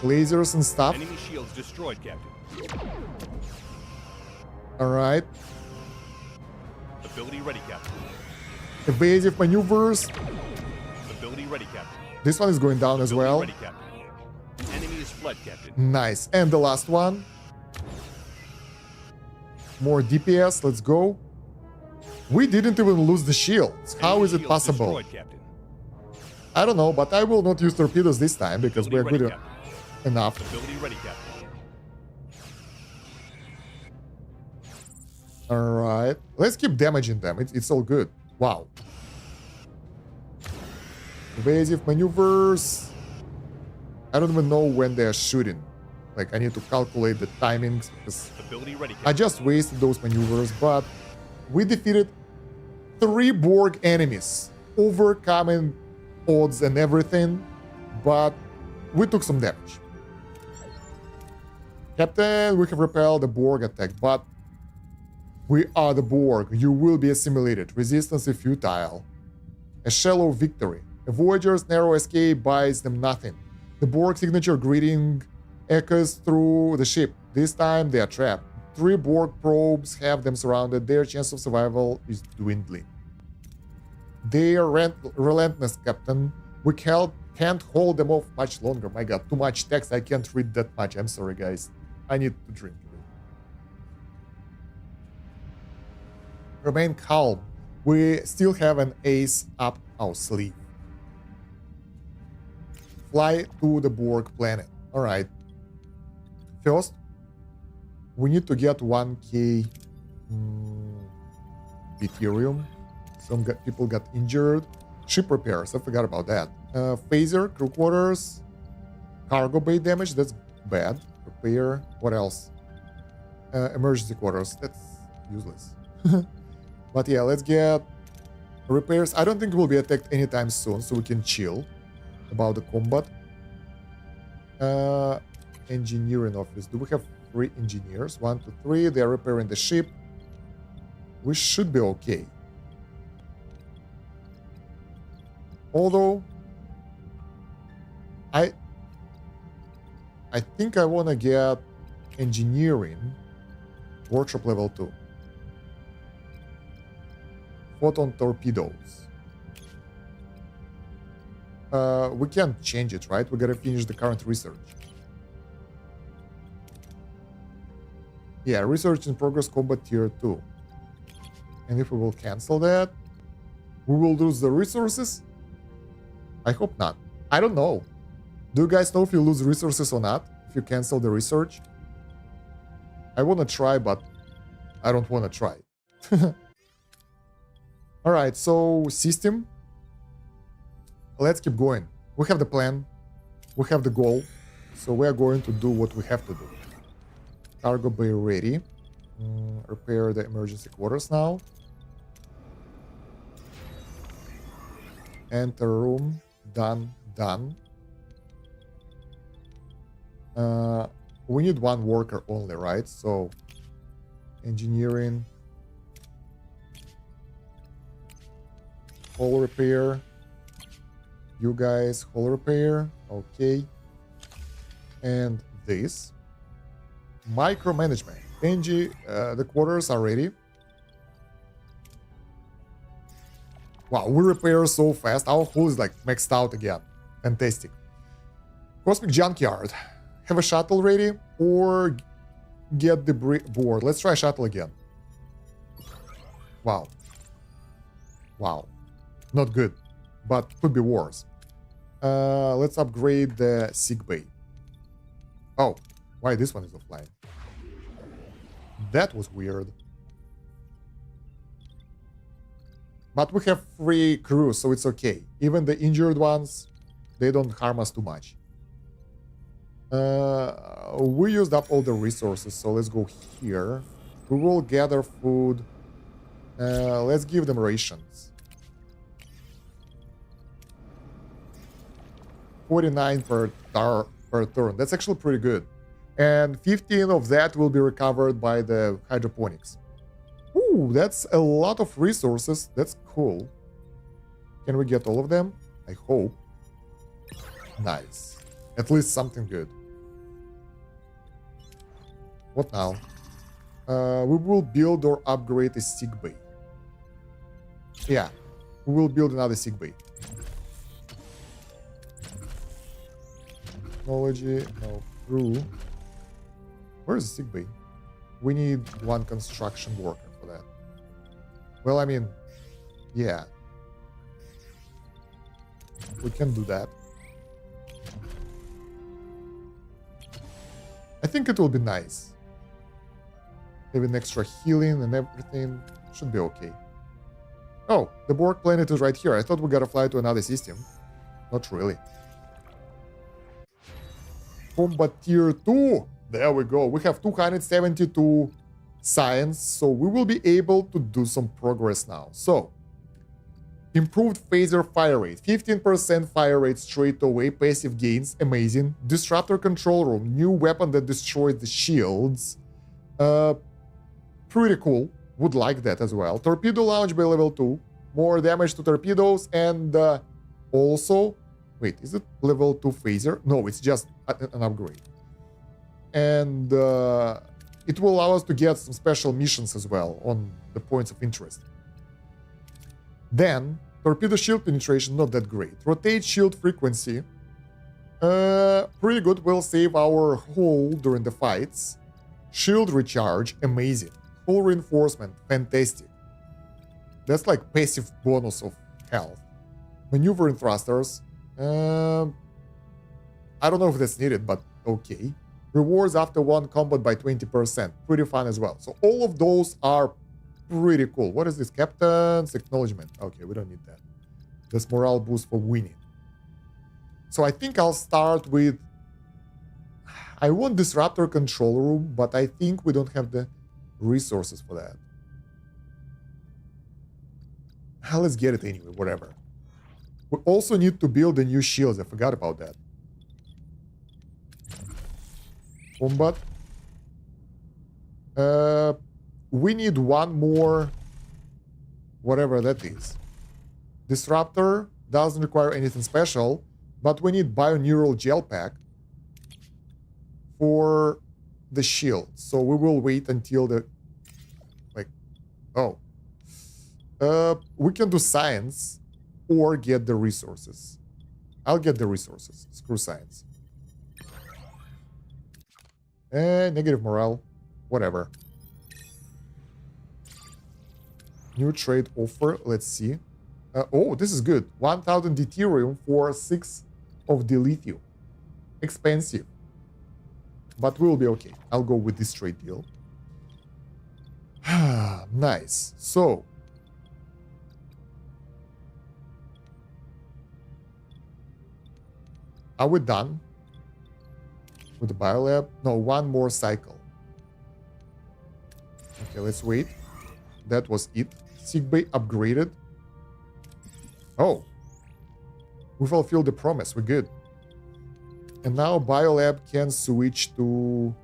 Lasers and stuff. Enemy shields destroyed, Captain. All right. Ability ready, Captain. Evasive maneuvers. Ability ready, Captain. This one is going down as Ability well. ready, Captain. Enemy is fled, Captain. Nice. And the last one. More DPS. Let's go. We didn't even lose the shields. How Enemy is it shields possible? Destroyed, Captain. I don't know, but I will not use torpedoes this time because Ability we're ready, good Captain. enough. Ability ready, Captain. All right. Let's keep damaging them. It's all good. Wow. Evasive maneuvers. I don't even know when they're shooting. Like, I need to calculate the timings because Ability ready, I Captain. just wasted those maneuvers, but we defeated 3 Borg enemies, overcoming odds and everything, but we took some damage. Captain, we have repelled the Borg attack, but we are the Borg. You will be assimilated. Resistance is futile. A shallow victory. A Voyager's narrow escape buys them nothing. The Borg signature greeting echoes through the ship. This time they are trapped. 3 Borg probes have them surrounded. Their chance of survival is dwindling. They are relentless, Captain. We can't hold them off much longer. My god, too much text. I can't read that much. I'm sorry, guys. I need to drink. Remain calm. We still have an ace up our sleeve. Fly to the Borg planet. All right. First, we need to get 1k Ethereum. Some people got injured. Ship repairs. I forgot about that. Phaser, crew quarters, cargo bay damage. That's bad. Repair. What else? Emergency quarters. That's useless. But yeah, let's get repairs. I don't think we'll be attacked anytime soon, so we can chill about the combat. Engineering office. Do we have 3 engineers? 1, 2, 3. They are repairing the ship. We should be okay. Although, I think I want to get engineering workshop level 2. Photon torpedoes. We can't change it, right? We gotta finish the current research. Yeah, research in progress, combat tier 2. And if we will cancel that, we will lose the resources? I hope not. I don't know. Do you guys know if you lose resources or not? If you cancel the research? I want to try, but I don't want to try. All right, so system. Let's keep going. We have the plan. We have the goal. So we are going to do what we have to do. Cargo bay ready. Repair the emergency quarters now. Enter room. Done. We need 1 worker only, right? So engineering. Hull repair. You guys, hull repair. Okay. And this. Micromanagement. NG, the quarters are ready. Wow, we repair so fast. Our hull is like maxed out again. Fantastic. Cosmic Junkyard. Have a shuttle ready or get the board. Let's try shuttle again. Wow. Wow. Not good, but could be worse. Let's upgrade the sick bay. Oh, why this one is offline? That was weird. But we have 3 crews, so it's okay. Even the injured ones, they don't harm us too much. We used up all the resources, so let's go here. We will gather food. Let's give them rations. 49 per turn. That's actually pretty good. And 15 of that will be recovered by the hydroponics. Ooh, that's a lot of resources. That's cool. Can we get all of them? I hope. Nice. At least something good. What now? We will build or upgrade a sick bay. Yeah, we will build another sick bay. Technology, no crew. Where's the sick bay? We need 1 construction worker for that. Well, I mean, yeah. We can do that. I think it will be nice. Having extra healing and everything should be okay. Oh, the Borg planet is right here. I thought we gotta fly to another system. Not really. Combat tier 2. There we go. We have 272 science, so we will be able to do some progress now. So, improved phaser fire rate. 15% fire rate straight away. Passive gains. Amazing. Disruptor control room. New weapon that destroys the shields. Pretty cool. Would like that as well. Torpedo launch by level 2. More damage to torpedoes and also... Wait, is it level 2 phaser? No, it's just an upgrade. And it will allow us to get some special missions as well on the points of interest. Then, torpedo shield penetration, not that great. Rotate shield frequency. Pretty good, will save our hull during the fights. Shield recharge, amazing. Hull reinforcement, fantastic. That's like passive bonus of health. Maneuvering thrusters. I don't know if that's needed, but okay. Rewards after 1 combat by 20%. Pretty fun as well. So all of those are pretty cool. What is this? Captain's acknowledgement. Okay, we don't need that. That's morale boost for winning. So I think I'll start with... I want Disruptor control room, but I think we don't have the resources for that. Let's get it anyway, whatever. We also need to build the new shields. I forgot about that. Combat. We need 1 more, whatever that is. Disruptor doesn't require anything special, but we need Bioneural Gel Pack for the shield. So we will wait until the... Like, oh. We can do science or get the resources. I'll get the resources. Screw science. Negative morale. Whatever. New trade offer. Let's see. Oh, this is good. 1000 deuterium for 6 of dilithium. Expensive. But we'll be okay. I'll go with this trade deal. Nice. So. Are we done with the biolab? No, 1 more cycle. Okay, let's wait. That was it. Sickbay upgraded. Oh. We fulfilled the promise. We're good. And now biolab can switch to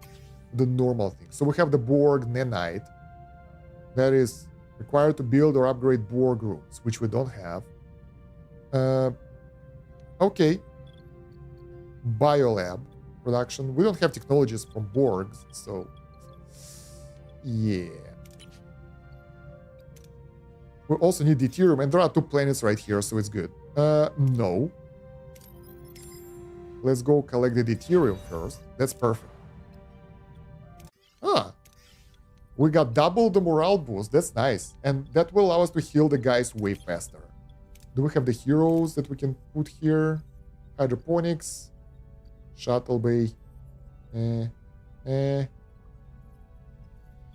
the normal thing. So we have the Borg nanite. That is required to build or upgrade Borg rooms, which we don't have. Okay. Biolab production. We don't have technologies from Borgs, so yeah. We also need deuterium, and there are 2 planets right here, so it's good. No. Let's go collect the deuterium first. That's perfect. Ah. We got double the morale boost. That's nice. And that will allow us to heal the guys way faster. Do we have the heroes that we can put here? Hydroponics. Shuttle bay.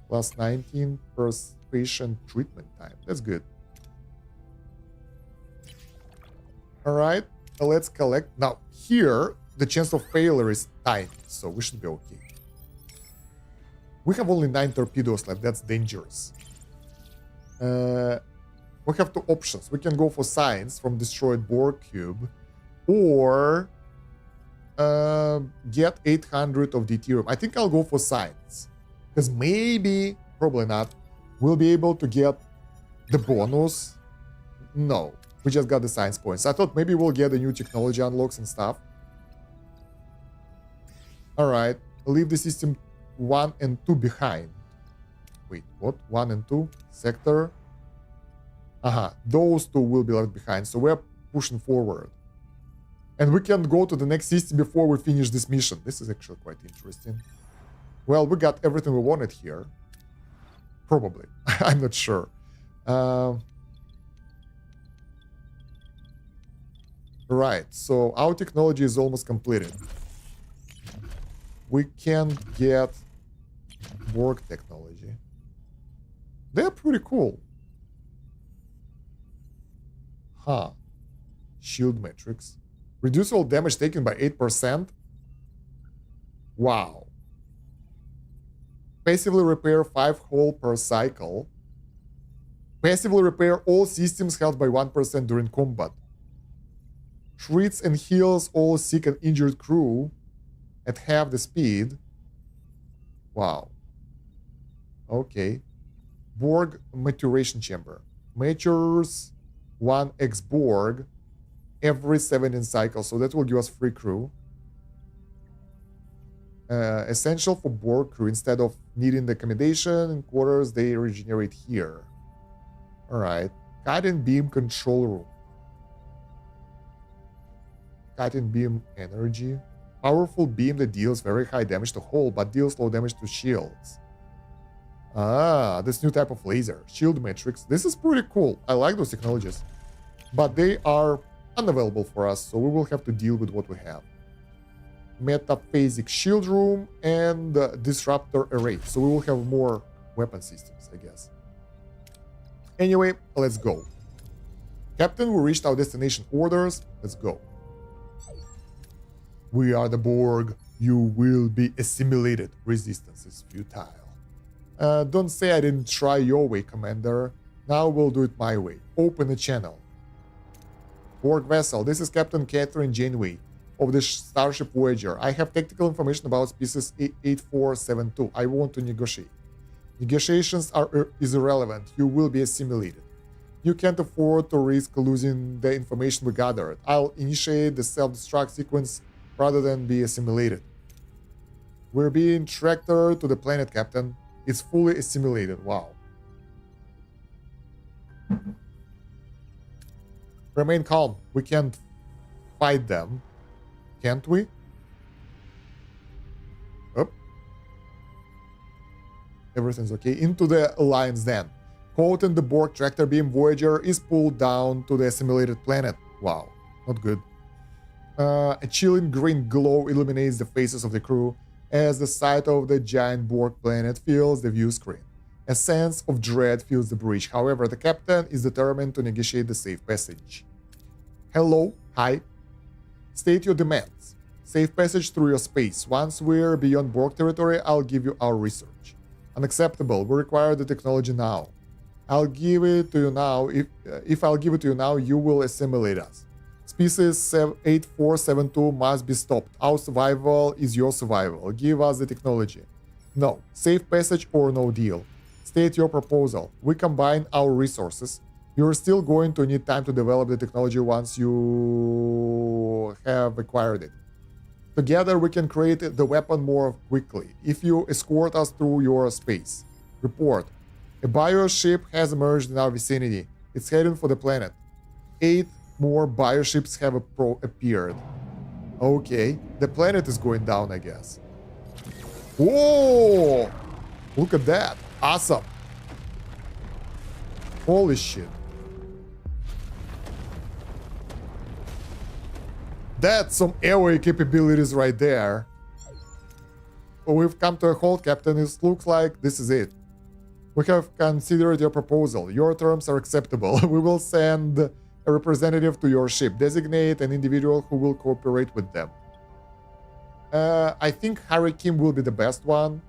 Plus 19 per patient treatment time. That's good. Alright, let's collect. Now, here, the chance of failure is tiny, so we should be okay. We have only 9 torpedoes left. That's dangerous. We have 2 options. We can go for science from destroyed Borg cube, or get 800 of deuterium. I think I'll go for science, because maybe, probably not, we'll be able to get the bonus. No, we just got the science points. I thought maybe we'll get the new technology unlocks and stuff. All right, leave the system 1 and 2 behind. Wait, what? 1 and 2? Sector? Those 2 will be left behind, so we're pushing forward. And we can go to the next system before we finish this mission. This is actually quite interesting. Well, we got everything we wanted here. Probably. I'm not sure. Right, so our technology is almost completed. We can get Borg technology. They're pretty cool. Shield metrics. Reduce all damage taken by 8%. Wow. Passively repair 5 hull per cycle. Passively repair all systems held by 1% during combat. Treats and heals all sick and injured crew at half the speed. Wow. Okay. Borg maturation chamber. Matures 1 ex-Borg every 17 cycles, so that will give us free crew. Essential for Borg crew. Instead of needing the accommodation and quarters, they regenerate here. Alright. Guiding beam control room. Guiding beam energy. Powerful beam that deals very high damage to hull, but deals low damage to shields. This new type of laser. Shield metrics. This is pretty cool. I like those technologies. But they are unavailable for us, so we will have to deal with what we have. Metaphasic shield room and disruptor array. So we will have more weapon systems, I guess. Anyway, let's go. Captain, we reached our destination orders. Let's go. We are the Borg. You will be assimilated. Resistance is futile. Don't say I didn't try your way, Commander. Now we'll do it my way. Open a channel. Borg vessel. This is Captain Catherine Janeway of the starship Voyager. I have technical information about species 8472. I want to negotiate. Negotiations is irrelevant. You will be assimilated. You can't afford to risk losing the information we gathered. I'll initiate the self-destruct sequence rather than be assimilated. We're being tractor to the planet, Captain. It's fully assimilated. Wow. Remain calm. We can't fight them. Can't we? Oh. Everything's okay. Into the alliance then. Caught in the Borg tractor beam, Voyager is pulled down to the assimilated planet. Wow. Not good. A chilling green glow illuminates the faces of the crew as the sight of the giant Borg planet fills the view screen. A sense of dread fills the breach. However, the captain is determined to negotiate the safe passage. Hello, hi. State your demands. Safe passage through your space. Once we're beyond Borg territory, I'll give you our research. Unacceptable. We require the technology now. I'll give it to you now. If I'll give it to you now, you will assimilate us. Species 8472 must be stopped. Our survival is your survival. Give us the technology. No. Safe passage or no deal. State your proposal. We combine our resources. You're still going to need time to develop the technology once you have acquired it. Together we can create the weapon more quickly if you escort us through your space. Report. A bioship has emerged in our vicinity. It's heading for the planet. 8 more bioships have appeared. Okay, the planet is going down, I guess. Whoa! Look at that. Awesome. Holy shit. That's some AoE capabilities right there. We've come to a halt, Captain. It looks like this is it. We have considered your proposal. Your terms are acceptable. We will send a representative to your ship. Designate an individual who will cooperate with them. I think Harry Kim will be the best one.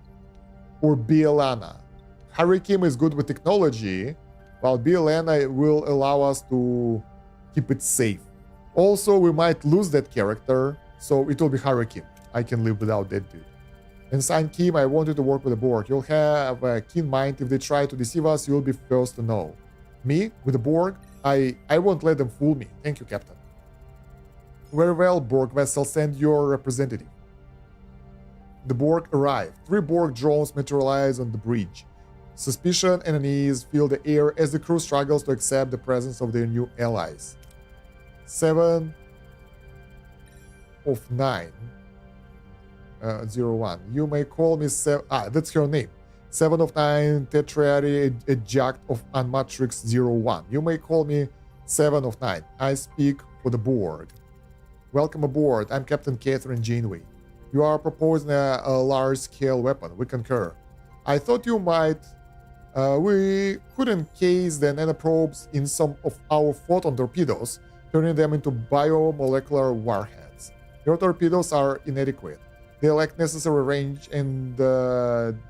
Or Bielana. Harry Kim is good with technology, while Bielana will allow us to keep it safe. Also, we might lose that character, so it will be Harry Kim. I can live without that dude. Ensign Kim, I want you to work with the Borg. You'll have a keen mind. If they try to deceive us, you'll be first to know. Me, with the Borg, I won't let them fool me. Thank you, Captain. Very well, Borg vessel, send your representative. The Borg arrived. 3 Borg drones materialize on the bridge. Suspicion and unease fill the air as the crew struggles to accept the presence of their new allies. 7 of 9. 01. You may call me that's her name. 7 of 9 Tetrari Eject of Unmatrix 01. You may call me 7 of 9. I speak for the Borg. Welcome aboard. I'm Captain Catherine Janeway. You are proposing a large-scale weapon. We concur. I thought you might... we could encase the nanoprobes in some of our photon torpedoes, turning them into biomolecular warheads. Your torpedoes are inadequate. They lack necessary range and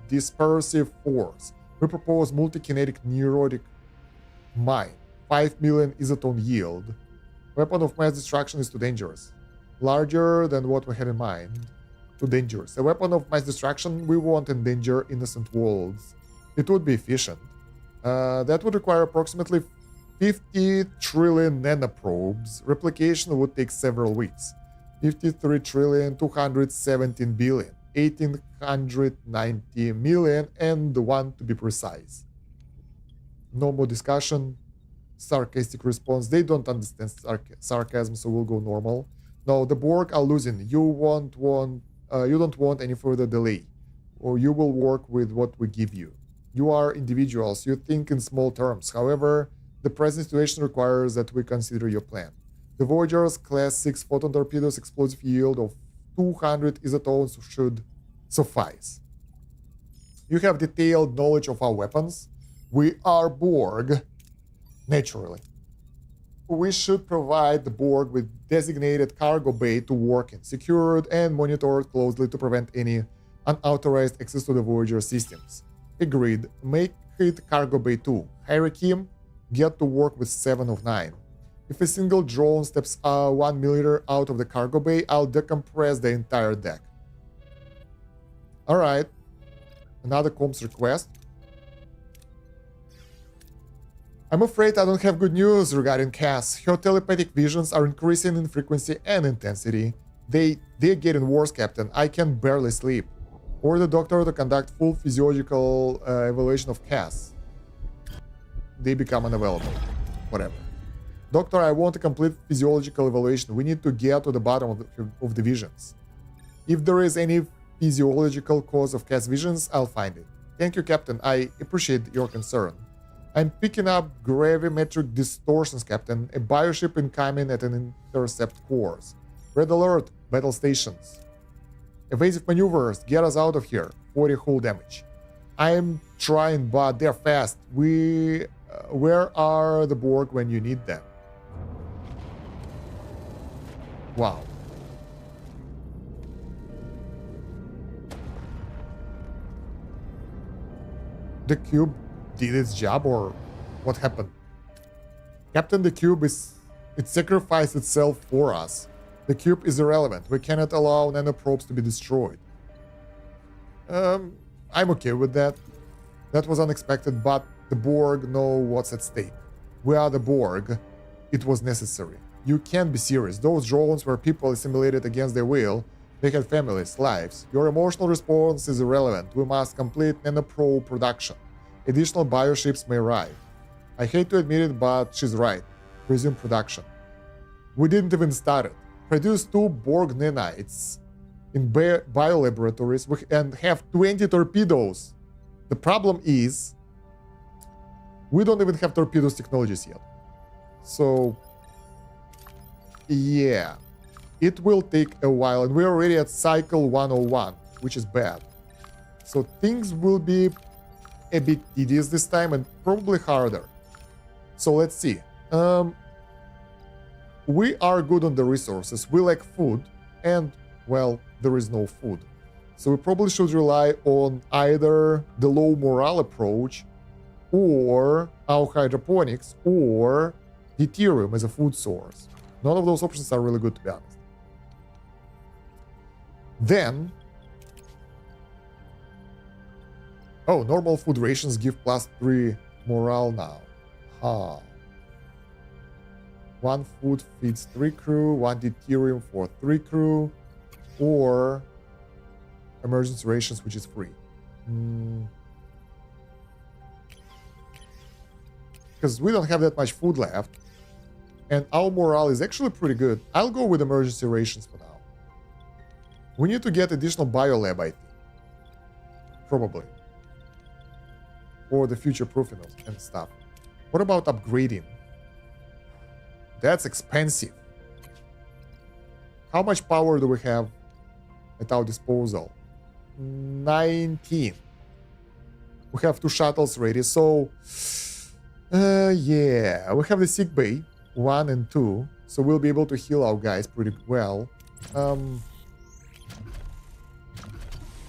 dispersive force. We propose multi-kinetic neurotic mine. 5 million isoton yield. Weapon of mass destruction is too dangerous. Larger than what we had in mind. Too dangerous. A weapon of mass destruction, we won't endanger innocent worlds. It would be efficient. That would require approximately 50 trillion nanoprobes. Replication would take several weeks. 53 trillion, 217 billion, 1890 million, and 1 to be precise. No more discussion. Sarcastic response. They don't understand sarcasm, so we'll go normal. No, the Borg are losing. You don't want any further delay, or you will work with what we give you. You are individuals. You think in small terms. However, the present situation requires that we consider your plan. The Voyager's Class 6 photon torpedoes explosive yield of 200 isotons should suffice. You have detailed knowledge of our weapons. We are Borg, naturally. We should provide the Borg with designated cargo bay to work in, secured and monitored closely to prevent any unauthorized access to the Voyager systems. Agreed. Make it cargo bay 2. Harry Kim, get to work with 7 of 9. If a single drone steps 1 millimeter out of the cargo bay, I'll decompress the entire deck. Alright. Another comms request. I'm afraid I don't have good news regarding Cass. Her telepathic visions are increasing in frequency and intensity. They're getting worse, Captain. I can barely sleep. Order the doctor to conduct full physiological evaluation of Cass. They become unavailable. Whatever. Doctor, I want a complete physiological evaluation. We need to get to the bottom of the visions. If there is any physiological cause of Cass visions, I'll find it. Thank you, Captain. I appreciate your concern. I'm picking up gravimetric distortions, Captain. A bioship incoming at an intercept course. Red alert, battle stations. Evasive maneuvers, get us out of here. 40 hull damage. I'm trying, but they're fast. Where are the Borg when you need them? Wow. The cube did its job, or what happened? Captain, the cube it sacrificed itself for us. The cube is irrelevant. We cannot allow nanoprobes to be destroyed. I'm okay with that. That was unexpected, but the Borg know what's at stake. We are the Borg. It was necessary. You can't be serious. Those drones were people assimilated against their will. They had families, lives. Your emotional response is irrelevant. We must complete nanoprobe production. Additional bioships may arrive. I hate to admit it, but she's right. Resume production. We didn't even start it. Produce 2 Borg nanites in biolaboratories and have 20 torpedoes. The problem is, we don't even have torpedoes technologies yet. So, yeah, it will take a while, and we're already at cycle 101, which is bad. So things will be a bit tedious this time and probably harder. So let's see. We are good on the resources. We lack food, and, well, there is no food. So we probably should rely on either the low morale approach, or our hydroponics, or deuterium as a food source. None of those options are really good, to be honest. Then, oh, normal food rations give +3 morale now. Huh. 1 food feeds 3 crew, 1 deuterium for 3 crew, or emergency rations, which is free. Because we don't have that much food left, and our morale is actually pretty good. I'll go with emergency rations for now. We need to get additional biolab, I think. Probably. For the future proofing and stuff. What about upgrading? That's expensive. How much power do we have at our disposal? 19. We have 2 shuttles ready, so yeah, we have the sick bay 1 and 2, so we'll be able to heal our guys pretty well.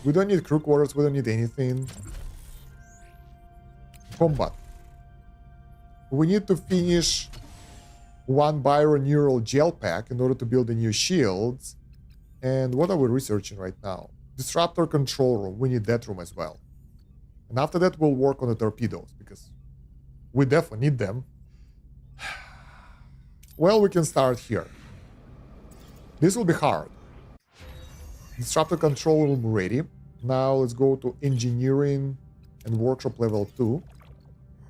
We don't need crew quarters, we don't need anything. Combat. We need to finish 1 bioneural gel pack in order to build the new shields. And what are we researching right now? Disruptor control room. We need that room as well. And after that, we'll work on the torpedoes, because we definitely need them. Well, we can start here. This will be hard. Disruptor control room ready. Now let's go to engineering and workshop level 2.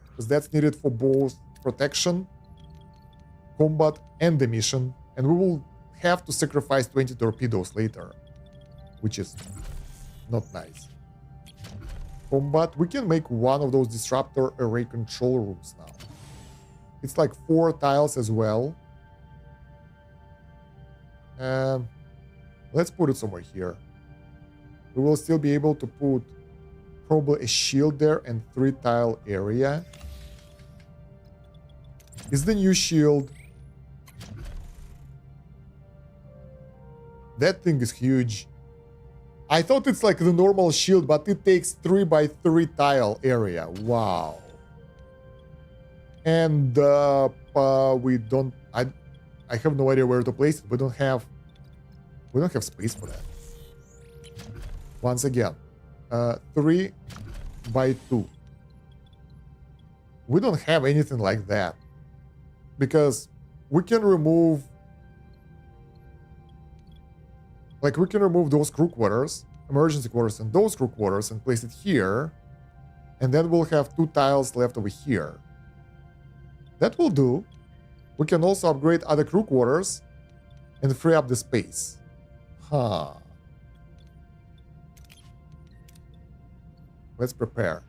Because that's needed for both protection, combat, and the mission. And we will have to sacrifice 20 torpedoes later, which is not nice. Combat, we can make 1 of those disruptor array control rooms now. It's like 4 tiles as well. Let's put it somewhere here. We will still be able to put probably a shield there and 3 tile area. Is the new shield? That thing is huge. I thought it's like the normal shield, but it takes 3 by 3 tile area. Wow. And we don't. I have no idea where to place it. We don't have space for that. Once again, 3 by 2. We don't have anything like that, because we can remove. Like, we can remove those crew quarters, emergency quarters, and those crew quarters and place it here. And then we'll have 2 tiles left over here. That will do. We can also upgrade other crew quarters and free up the space. Huh. Let's prepare.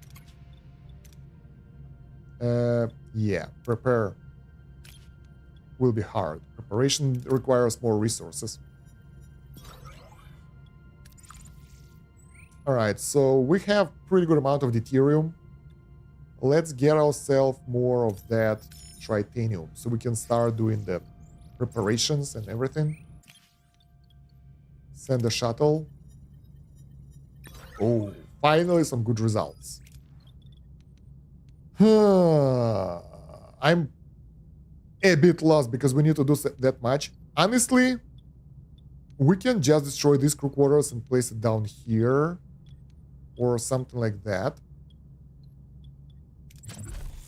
Yeah, prepare will be hard. Preparation requires more resources. Alright, so we have pretty good amount of deuterium. Let's get ourselves more of that tritanium, so we can start doing the preparations and everything. Send a shuttle. Oh, finally some good results. I'm a bit lost because we need to do that much. Honestly, we can just destroy these crew quarters and place it down here, or something like that.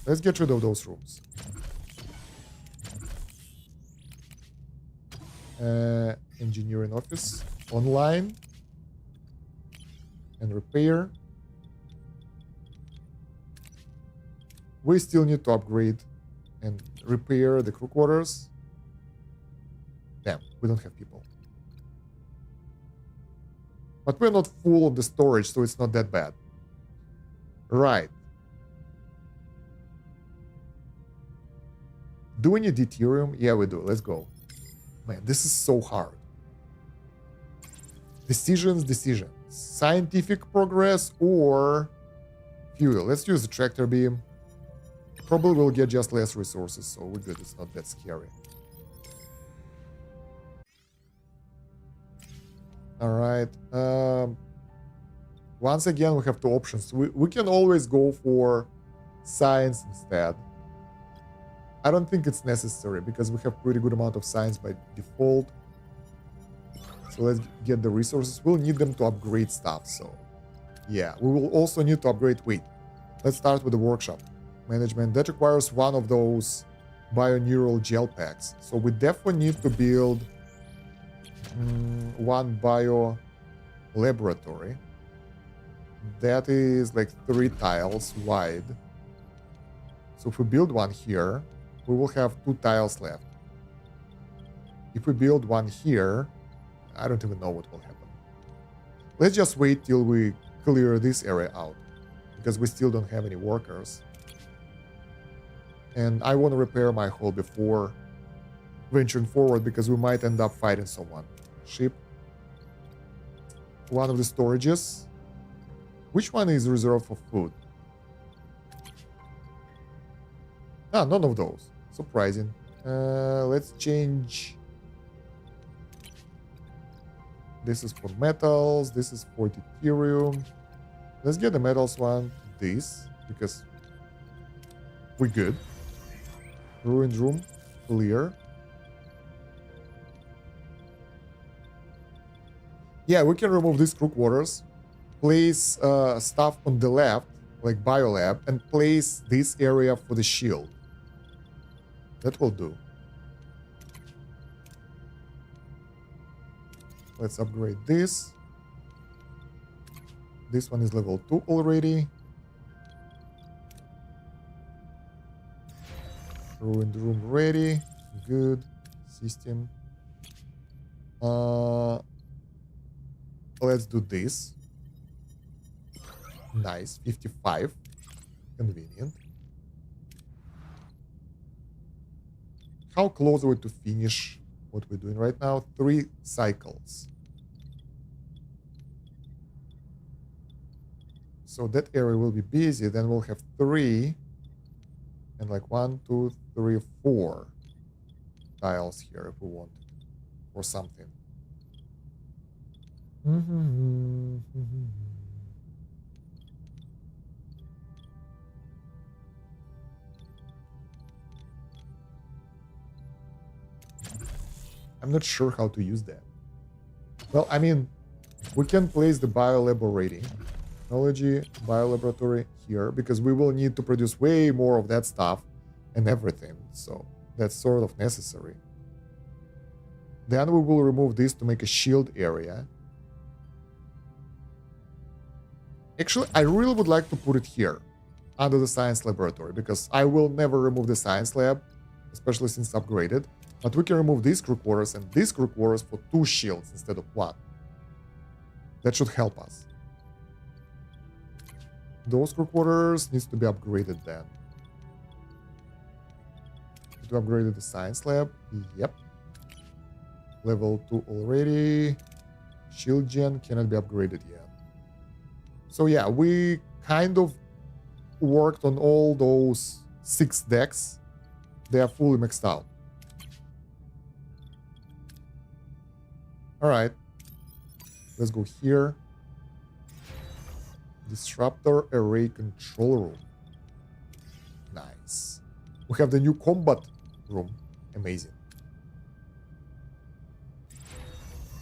Let's get rid of those rooms. Engineering office, online, and repair. We still need to upgrade and repair the crew quarters. Damn, we don't have people. But we're not full of the storage, so it's not that bad. Right. Do we need deuterium? Yeah, we do. Let's go. Man, this is so hard. Decisions. Scientific progress or fuel. Let's use the tractor beam. Probably we'll get just less resources, so we're good. It's not that scary. All right. Once again, we have two options. We can always go for science instead. I don't think it's necessary because we have pretty good amount of science by default. So let's get the resources. We'll need them to upgrade stuff. So yeah, we will also need to upgrade. Wait, let's start with the workshop management. That requires one of those bioneural gel packs. So we definitely need to build one bio laboratory. That is like 3 tiles wide. So if we build one here, we will have 2 tiles left. If we build one here, I don't even know what will happen. Let's just wait till we clear this area out, because we still don't have any workers. And I want to repair my hull before venturing forward, because we might end up fighting someone. Ship. One of the storages. Which one is reserved for food? Ah, none of those. Surprising. Let's change. This is for metals. This is for deuterium. Let's get the metals one. This, because we're good. Ruined room. Clear. Yeah, we can remove these crew quarters. Place stuff on the left, like biolab, and place this area for the shield. That will do. Let's upgrade this. This one is level 2 already. Ruined room ready. Good. System. Let's do this. Nice. 55. Convenient. How close are we to finish what we're doing right now? 3 cycles. So that area will be busy. Then we'll have 3. And like 1, 2, 3, 4 tiles here if we want. Or something. I'm not sure how to use that. Well, I mean, we can place the biolaboratory, technology biolaboratory here, because we will need to produce way more of that stuff and everything. So that's sort of necessary. Then we will remove this to make a shield area. Actually, I really would like to put it here under the science laboratory, because I will never remove the science lab, especially since it's upgraded. But we can remove these crew quarters and these crew quarters for 2 shields instead of 1. That should help us. Those crew quarters needs to be upgraded then. To upgrade the science lab. Yep. Level 2 already. Shield gen cannot be upgraded yet. So yeah, we kind of worked on all those 6 decks. They are fully maxed out. All right, let's go here. Disruptor array control room. Nice. We have the new combat room. Amazing.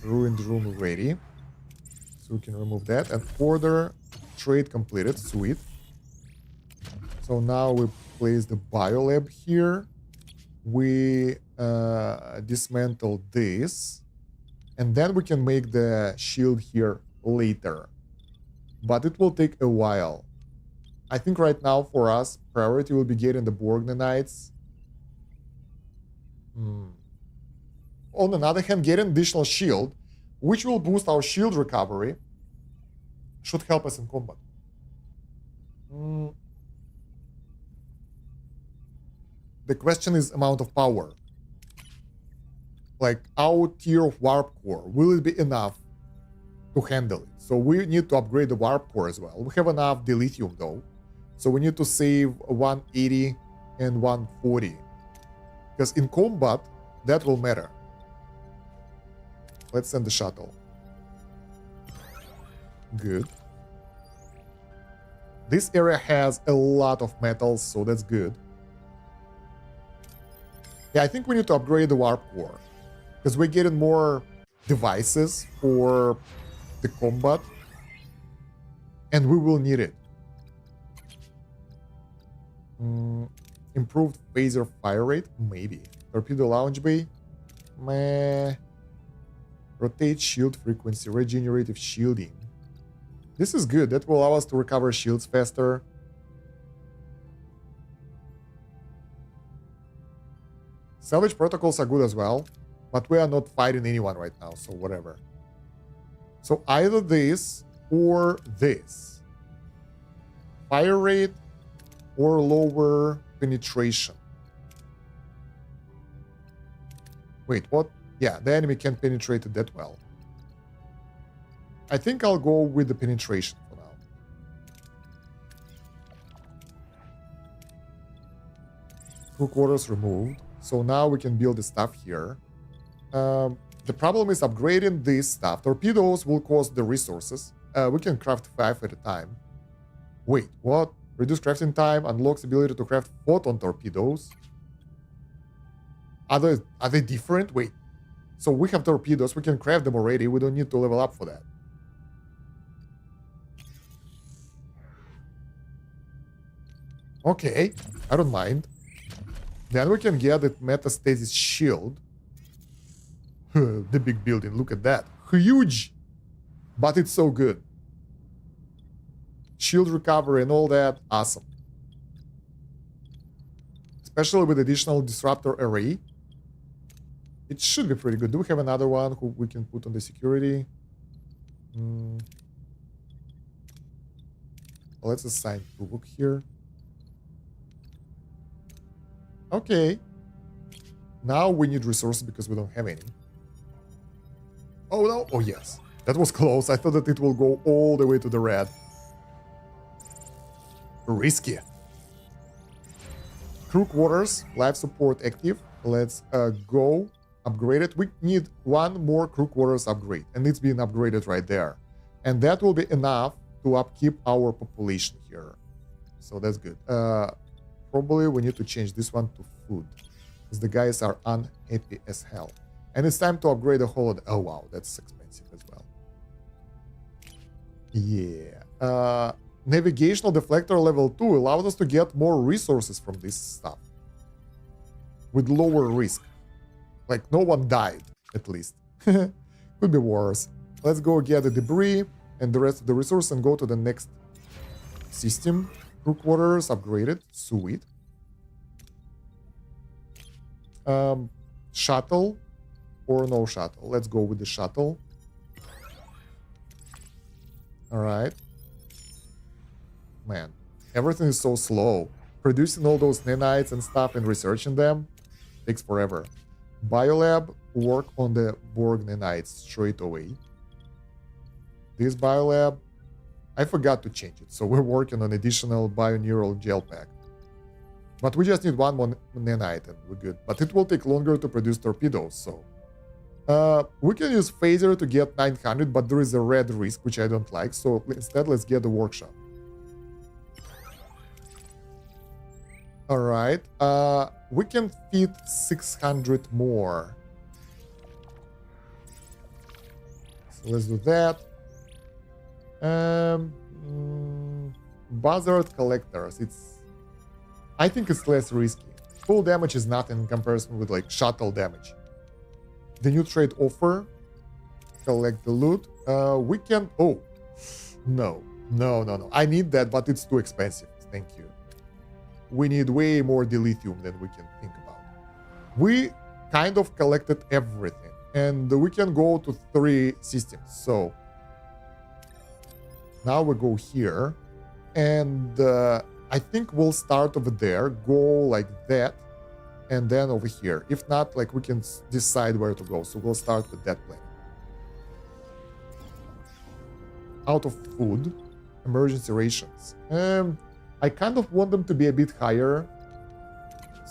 Ruined room ready. So we can remove that and order trade completed. Sweet. So now we place the biolab here. We dismantle this. And then we can make the shield here later. But it will take a while. I think right now for us, priority will be getting the Borg Nanites. On the other hand, getting additional shield, which will boost our shield recovery, should help us in combat. The question is amount of power. Like our tier of warp core, will it be enough to handle it? So we need to upgrade the warp core as well. We have enough dilithium though, so we need to save 180 and 140, because in combat that will matter. Let's send the shuttle. Good. This area has a lot of metals, so that's good. Yeah, I think we need to upgrade the warp core, because we're getting more devices for the combat, and we will need it. Improved phaser fire rate? Maybe. Torpedo launch bay? Meh. Rotate shield frequency, regenerative shielding. This is good. That will allow us to recover shields faster. Salvage protocols are good as well, but we are not fighting anyone right now, so whatever. So either this or this. Fire rate or lower penetration. Wait, what? Yeah, the enemy can't penetrate it that well. I think I'll go with the penetration for now. Crew quarters removed. So now we can build the stuff here. The problem is upgrading this stuff. Torpedoes will cost the resources. We can craft 5 at a time. Wait, what? Reduce crafting time, unlocks ability to craft photon torpedoes. Are they different? Wait. So we have torpedoes, we can craft them already. We don't need to level up for that. Okay, I don't mind. Then we can get the metastasis shield. The big building, look at that. Huge! But it's so good. Shield recovery and all that, awesome. Especially with additional disruptor array. It should be pretty good. Do we have another one who we can put on the security? Let's assign Tuvok here. Okay. Now we need resources because we don't have any. Oh no! Oh yes. That was close. I thought that it will go all the way to the red. Risky. Crew quarters, life support active. Let's go upgrade it. We need one more crew quarters upgrade, and it's being upgraded right there. And that will be enough to upkeep our population here. So that's good. Probably we need to change this one to food, because the guys are unhappy as hell. And it's time to upgrade the whole... Oh wow, that's expensive as well. Yeah. Navigational deflector level 2 allows us to get more resources from this stuff. With lower risk. Like no one died, at least. Could be worse. Let's go get the debris and the rest of the resource and go to the next system. Crew quarters upgraded. Sweet. Shuttle or no shuttle? Let's go with the shuttle. Alright. Man, everything is so slow. Producing all those nanites and stuff and researching them takes forever. Biolab, work on the Borg nanites straight away. This biolab, I forgot to change it, so we're working on additional bioneural gel pack. But we just need one more nanite and we're good. But it will take longer to produce torpedoes, so... we can use phaser to get 900, but there is a red risk, which I don't like, so instead let's get the workshop. Alright, we can fit 600 more. So let's do that. Buzzard collectors, I think it's less risky. Full damage is nothing in comparison with like shuttle damage. The new trade offer. Collect the loot. We can... Oh, no. I need that, but it's too expensive. Thank you. We need way more dilithium than we can think about. We kind of collected everything, and we can go to 3 systems. So now we go here, and I think we'll start over there, go like that, and then over here. If not, like, we can decide where to go. So we'll start with that planet. Out of food, emergency rations. I kind of want them to be a bit higher.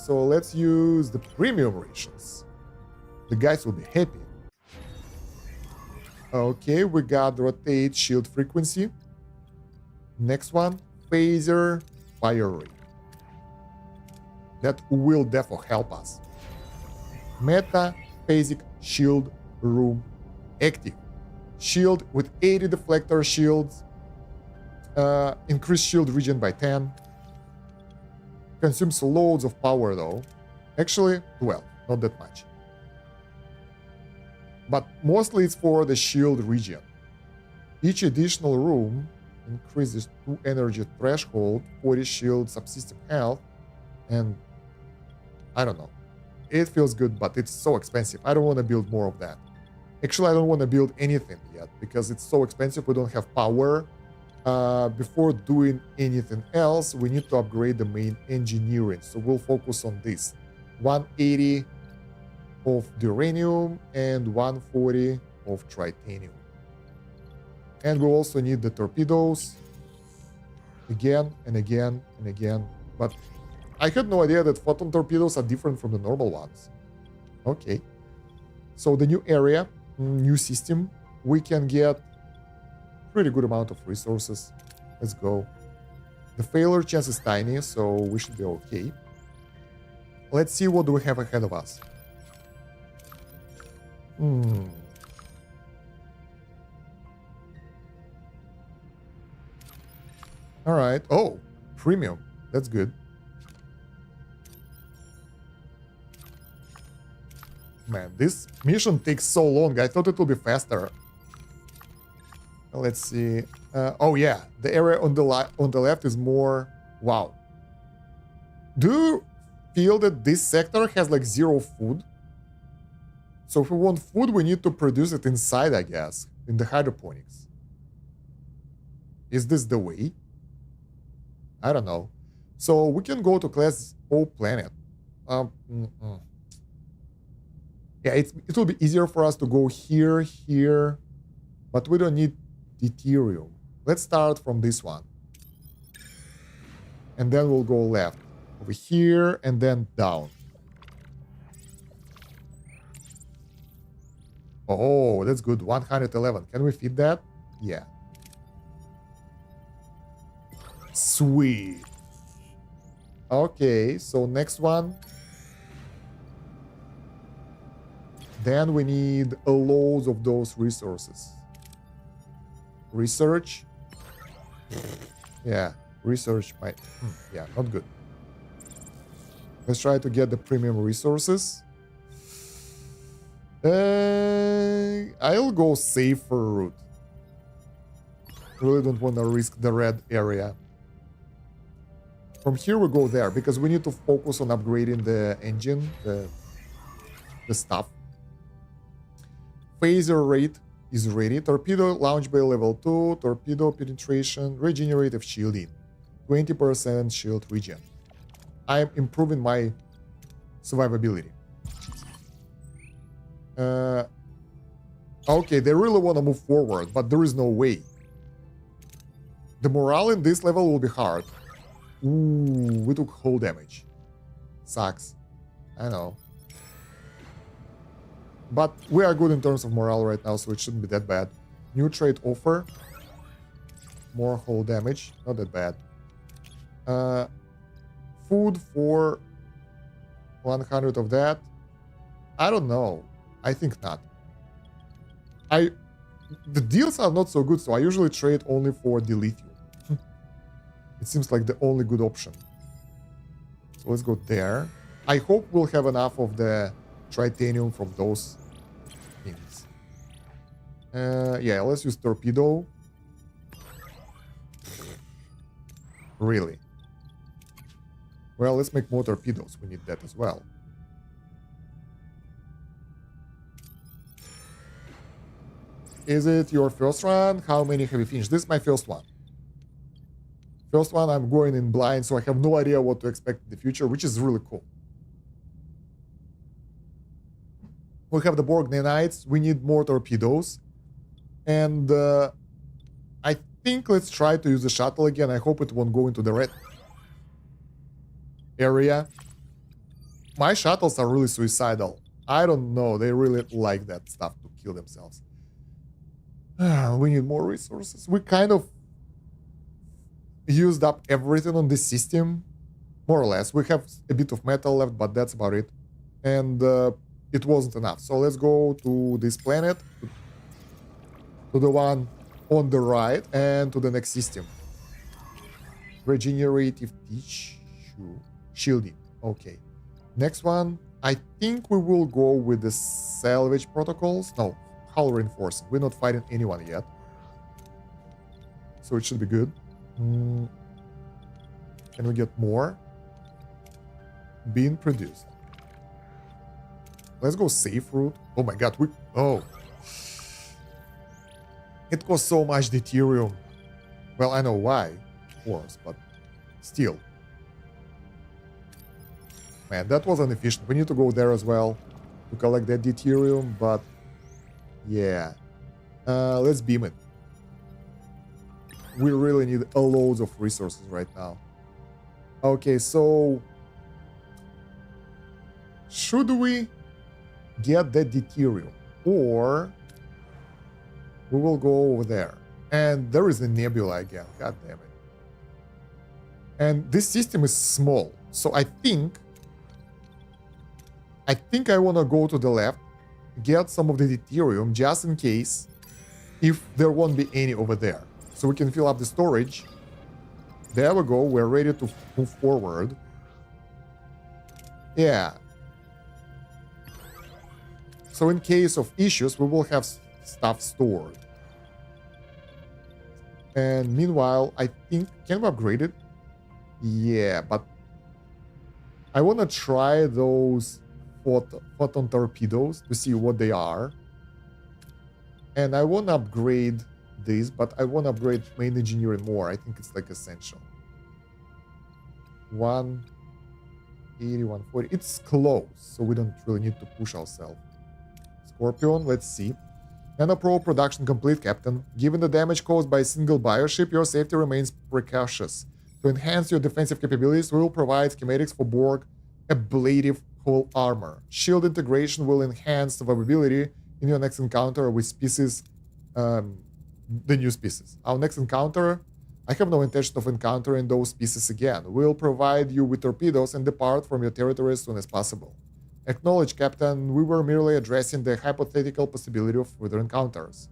So let's use the premium rations. The guys will be happy. Okay, we got rotate shield frequency. Next one, phaser fire rate. That will definitely help us. Meta basic shield room active. Shield with 80 deflector shields. Increase shield region by 10. Consumes loads of power though. Actually, 12, not that much. But mostly it's for the shield region. Each additional room increases 2 energy threshold, 40 shield subsystem health, and I don't know. It feels good, but it's so expensive. I don't want to build more of that. Actually, I don't want to build anything yet because it's so expensive. We don't have power. Before doing anything else, we need to upgrade the main engineering. So we'll focus on this. 180 of uranium and 140 of titanium. And we also need the torpedoes again and again and again. But I had no idea that photon torpedoes are different from the normal ones. Okay. So the new area, new system, we can get pretty good amount of resources. Let's go. The failure chance is tiny, so we should be okay. Let's see what do we have ahead of us. All right. Oh, premium. That's good. Man, this mission takes so long. I thought it would be faster. Let's see. Oh yeah, the area on the left is more. Wow. Do you feel that this sector has like 0 food? So if we want food, we need to produce it inside, I guess, in the hydroponics. Is this the way? I don't know. So we can go to class O planet. Yeah, it will be easier for us to go here, but we don't need deuterium. Let's start from this one. And then we'll go left. Over here, and then down. Oh, that's good. 111. Can we feed that? Yeah. Sweet. Okay, so next one. Then we need a load of those resources. Research. Yeah, research might. Yeah, not good. Let's try to get the premium resources. I'll go safer route. Really don't want to risk the red area. From here we go there because we need to focus on upgrading the engine, the stuff. Phaser rate is ready. Torpedo launch bay level 2. Torpedo penetration. Regenerative shielding. 20% shield regen. I'm improving my survivability. Okay, they really want to move forward, but there is no way. The morale in this level will be hard. Ooh, we took hull damage. Sucks. I know. But we are good in terms of morale right now, so it shouldn't be that bad. New trade offer. More hull damage. Not that bad. Food for 100 of that. I don't know. I think not. The deals are not so good, so I usually trade only for dilithium. It seems like the only good option. So let's go there. I hope we'll have enough of the titanium from those things. Yeah, let's use torpedo. Really? Well, let's make more torpedoes. We need that as well. Is it your first run? How many have you finished? This is my first one. First one, I'm going in blind, so I have no idea what to expect in the future, which is really cool. We have the Borg nanites. We need more torpedoes. And I think let's try to use the shuttle again. I hope it won't go into the red area. My shuttles are really suicidal. I don't know. They really like that stuff to kill themselves. We need more resources. We kind of used up everything on this system, more or less. We have a bit of metal left, but that's about it. And it wasn't enough. So let's go to this planet, to the one on the right, and to the next system. Regenerative tissue shielding. Okay. Next one, I think we will go with the salvage protocols. No, hull reinforcing. We're not fighting anyone yet, so it should be good. Can we get more? Being produced. Let's go safe route. Oh my god, it costs so much deuterium. Well, I know why, of course, but still. Man, that was inefficient. We need to go there as well to collect that deuterium, but yeah. Let's beam it. We really need a load of resources right now. Okay, so should we get that deuterium, or we will go over there? And there is a nebula again. God damn it. And this system is small, so I think I want to go to the left, get some of the deuterium just in case, if there won't be any over there. So we can fill up the storage. There we go. We're ready to move forward. Yeah. So in case of issues, we will have stuff stored. And meanwhile, I think... Can we upgrade it? Yeah, but I want to try those photon torpedoes to see what they are. And I want to upgrade this, but I want to upgrade main engineering more. I think it's like essential. 180, 140. It's close, so we don't really need to push ourselves. Scorpion, let's see. Nanopro production complete, Captain. Given the damage caused by a single bioship, your safety remains precarious. To enhance your defensive capabilities, we will provide schematics for Borg ablative hull armor. Shield integration will enhance survivability in your next encounter with species, the new species. Our next encounter, I have no intention of encountering those species again. We'll provide you with torpedoes and depart from your territory as soon as possible. Acknowledge, Captain, we were merely addressing the hypothetical possibility of further encounters.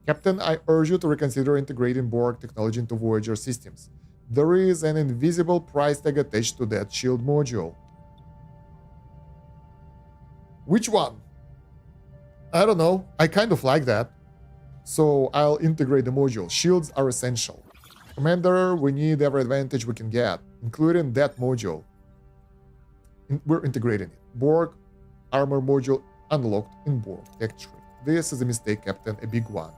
Captain, I urge you to reconsider integrating Borg technology into Voyager systems. There is an invisible price tag attached to that shield module. Which one? I don't know. I kind of like that. So I'll integrate the module. Shields are essential. Commander, we need every advantage we can get, including that module. We're integrating it. Borg armor module unlocked in Borg Tech Tree. This is a mistake, Captain, a big one.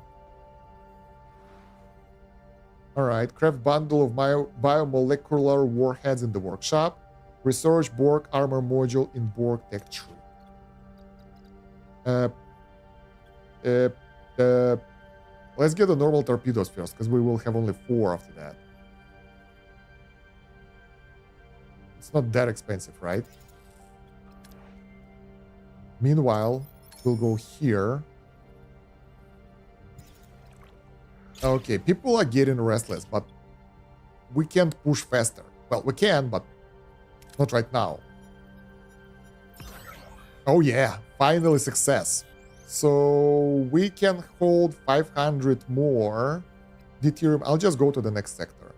Alright, craft bundle of biomolecular warheads in the workshop. Research Borg armor module in Borg Tech Tree. Let's get the normal torpedoes first, because we will have only 4 after that. It's not that expensive, right? Meanwhile, we'll go here. Okay, people are getting restless, but we can't push faster. Well, we can, but not right now. Oh yeah, finally success. So we can hold 500 more deuterium. I'll just go to the next sector.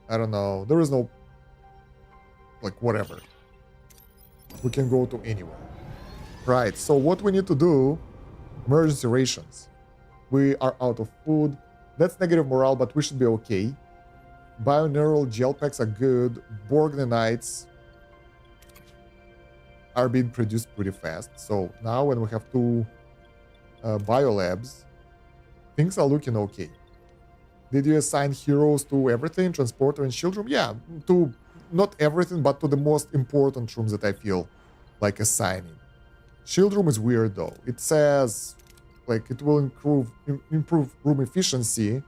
I don't know. There is no, like, whatever. We can go to anywhere. Right, so what we need to do, emergency rations. We are out of food. That's negative morale, but we should be okay. Bioneural gel packs are good. Borgnonites are being produced pretty fast. So now when we have two biolabs, things are looking okay. Did you assign heroes to everything? Transporter and shield room? Yeah, to not everything, but to the most important rooms that I feel like assigning. Shield room is weird though. It says like it will improve room efficiency,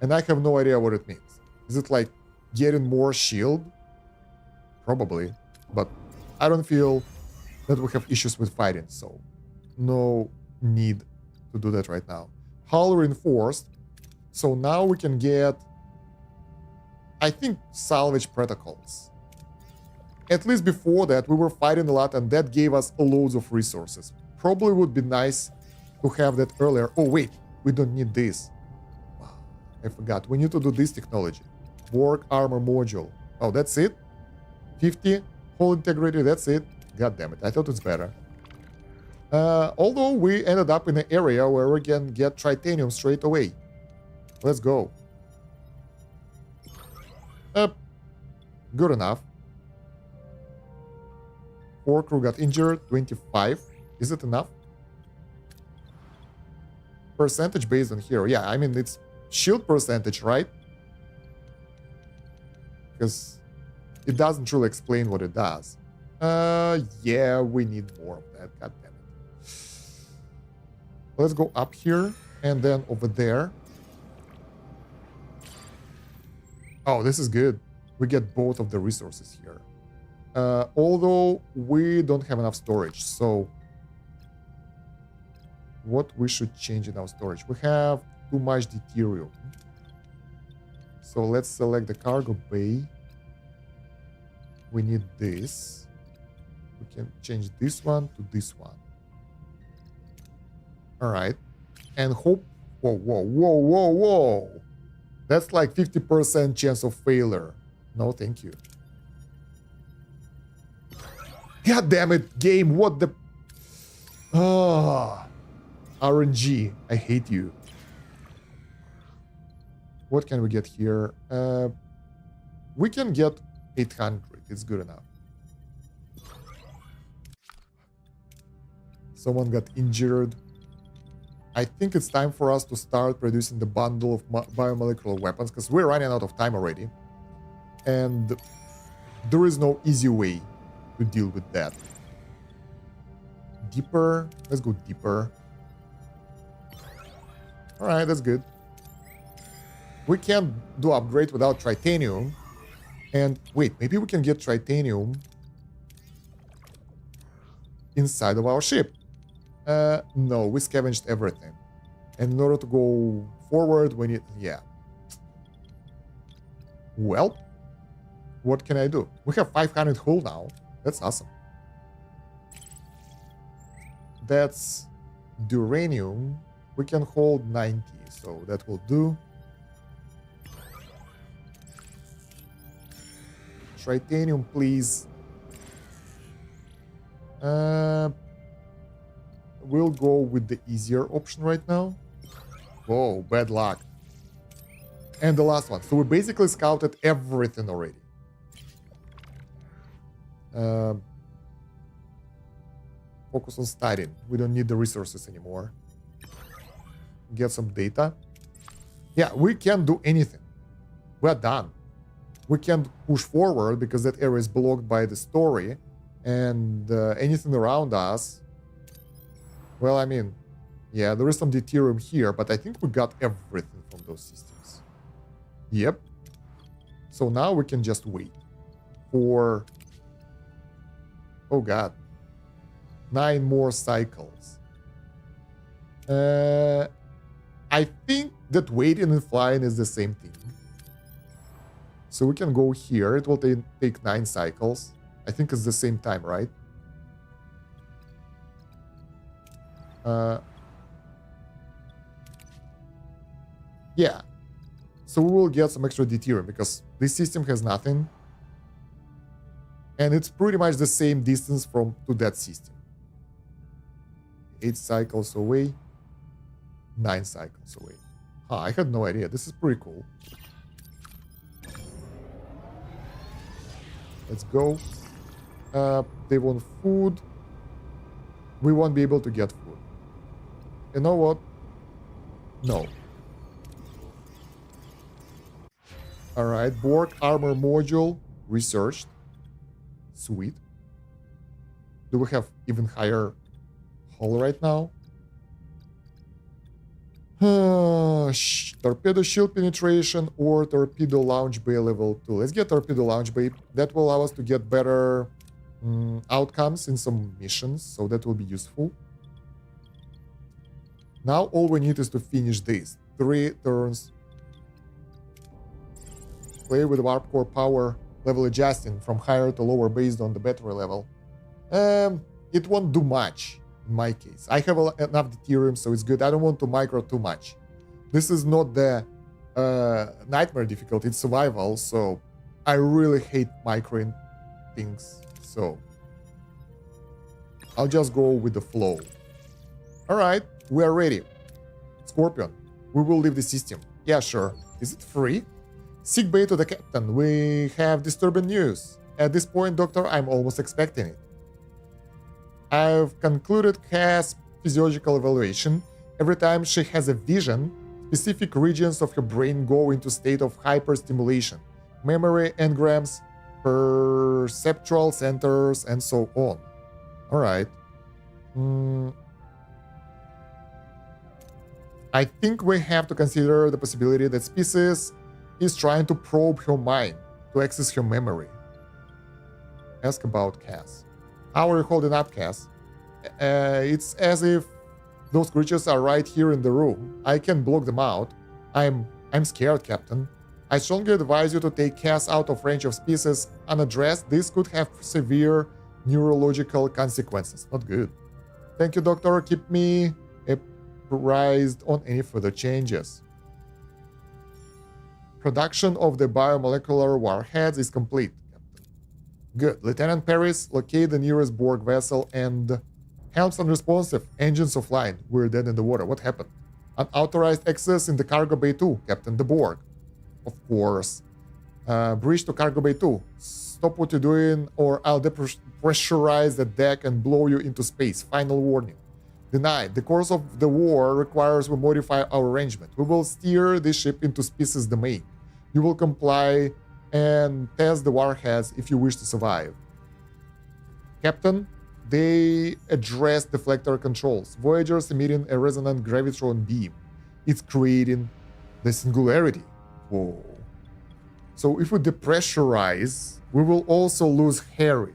and I have no idea what it means. Is it like getting more shield? Probably, but I don't feel that we have issues with fighting, so no need to do that right now. Hull reinforced, so now we can get, I think, salvage protocols. At least before that, we were fighting a lot, and that gave us loads of resources. Probably would be nice to have that earlier. Oh, wait, we don't need this. I forgot. We need to do this technology. Work armor module. Oh, that's it? 50? Hull integrity, that's it? God damn it, I thought it's better. Although we ended up in an area where we can get titanium straight away. Let's go. Good enough. 4 crew got injured, 25. Is it enough? Percentage based on hero. Yeah, I mean, it's shield percentage, right? Because it doesn't really explain what it does. Yeah, we need more of that. God damn it. Let's go up here and then over there. Oh, this is good. We get both of the resources here. Although we don't have enough storage, so what we should change in our storage? We have too much deuterium. So let's select the cargo bay. We need this. We can change this one to this one. All right. And hope... Whoa, whoa, whoa, whoa, whoa. That's like 50% chance of failure. No, thank you. God damn it, game. What the... Ah, RNG. I hate you. What can we get here? We can get 800. It's good enough. Someone got injured. I think it's time for us to start producing the bundle of biomolecular weapons, because we're running out of time already. And there is no easy way to deal with that. Deeper. Let's go deeper. Alright, that's good. We can't do upgrade without titanium. And wait, maybe we can get titanium inside of our ship. No, we scavenged everything. And in order to go forward, we need... Yeah. Well, what can I do? We have 500 hull now. That's awesome. That's duranium. We can hold 90, so that will do. Titanium, please. We'll go with the easier option right now. Whoa, bad luck. And the last one. So we basically scouted everything already. Focus on studying. We don't need the resources anymore. Get some data. Yeah, we can't do anything. We're done. We can't push forward because that area is blocked by the story. And anything around us... Well, I mean, yeah, there is some deuterium here, but I think we got everything from those systems. Yep. So now we can just wait for... Oh god. 9 more cycles. I think that waiting and flying is the same thing. So we can go here. It will take 9 cycles. I think it's the same time, right? Yeah. So we will get some extra deuterium because this system has nothing. And it's pretty much the same distance to that system. 8 cycles away. 9 cycles away. I had no idea. This is pretty cool. Let's go. They want food. We won't be able to get food. You know what? No. Alright, Borg armor module researched. Sweet. Do we have even higher hull right now? Torpedo shield penetration or torpedo launch bay level 2. Let's get torpedo launch bay. That will allow us to get better outcomes in some missions, so that will be useful. Now all we need is to finish this. 3 turns. Play with warp core power level adjusting from higher to lower based on the battery level. It won't do much in my case. I have enough deuterium, so it's good. I don't want to micro too much. This is not the nightmare difficulty, it's survival, so I really hate microing things. So I'll just go with the flow. Alright, we are ready. Scorpion, we will leave the system. Yeah, sure. Is it free? Sick bay to the captain. We have disturbing news. At this point, Doctor, I'm almost expecting it. I've concluded Cass' physiological evaluation. Every time she has a vision, specific regions of her brain go into state of hyperstimulation. Memory engrams, perceptual centers, and so on. Alright. I think we have to consider the possibility that species is trying to probe her mind to access her memory. Ask about Cass. How are you holding up, Cass? It's as if those creatures are right here in the room. I can block them out. I'm scared, Captain. I strongly advise you to take Cass out of range of species unaddressed. This could have severe neurological consequences. Not good. Thank you, Doctor. Keep me apprised on any further changes. Production of the biomolecular warheads is complete, Captain. Good. Lieutenant Paris, locate the nearest Borg vessel and... Helms unresponsive. Engines offline. We're dead in the water. What happened? Unauthorized access in the cargo bay 2, Captain. The Borg. Of course. Breach to cargo bay 2. Stop what you're doing or I'll depressurize the deck and blow you into space. Final warning. Denied. The course of the war requires we modify our arrangement. We will steer this ship into species domain. You will comply and test the warheads if you wish to survive. Captain, they address deflector controls. Voyager is emitting a resonant gravitron beam. It's creating the singularity. Whoa. So if we depressurize, we will also lose Harry.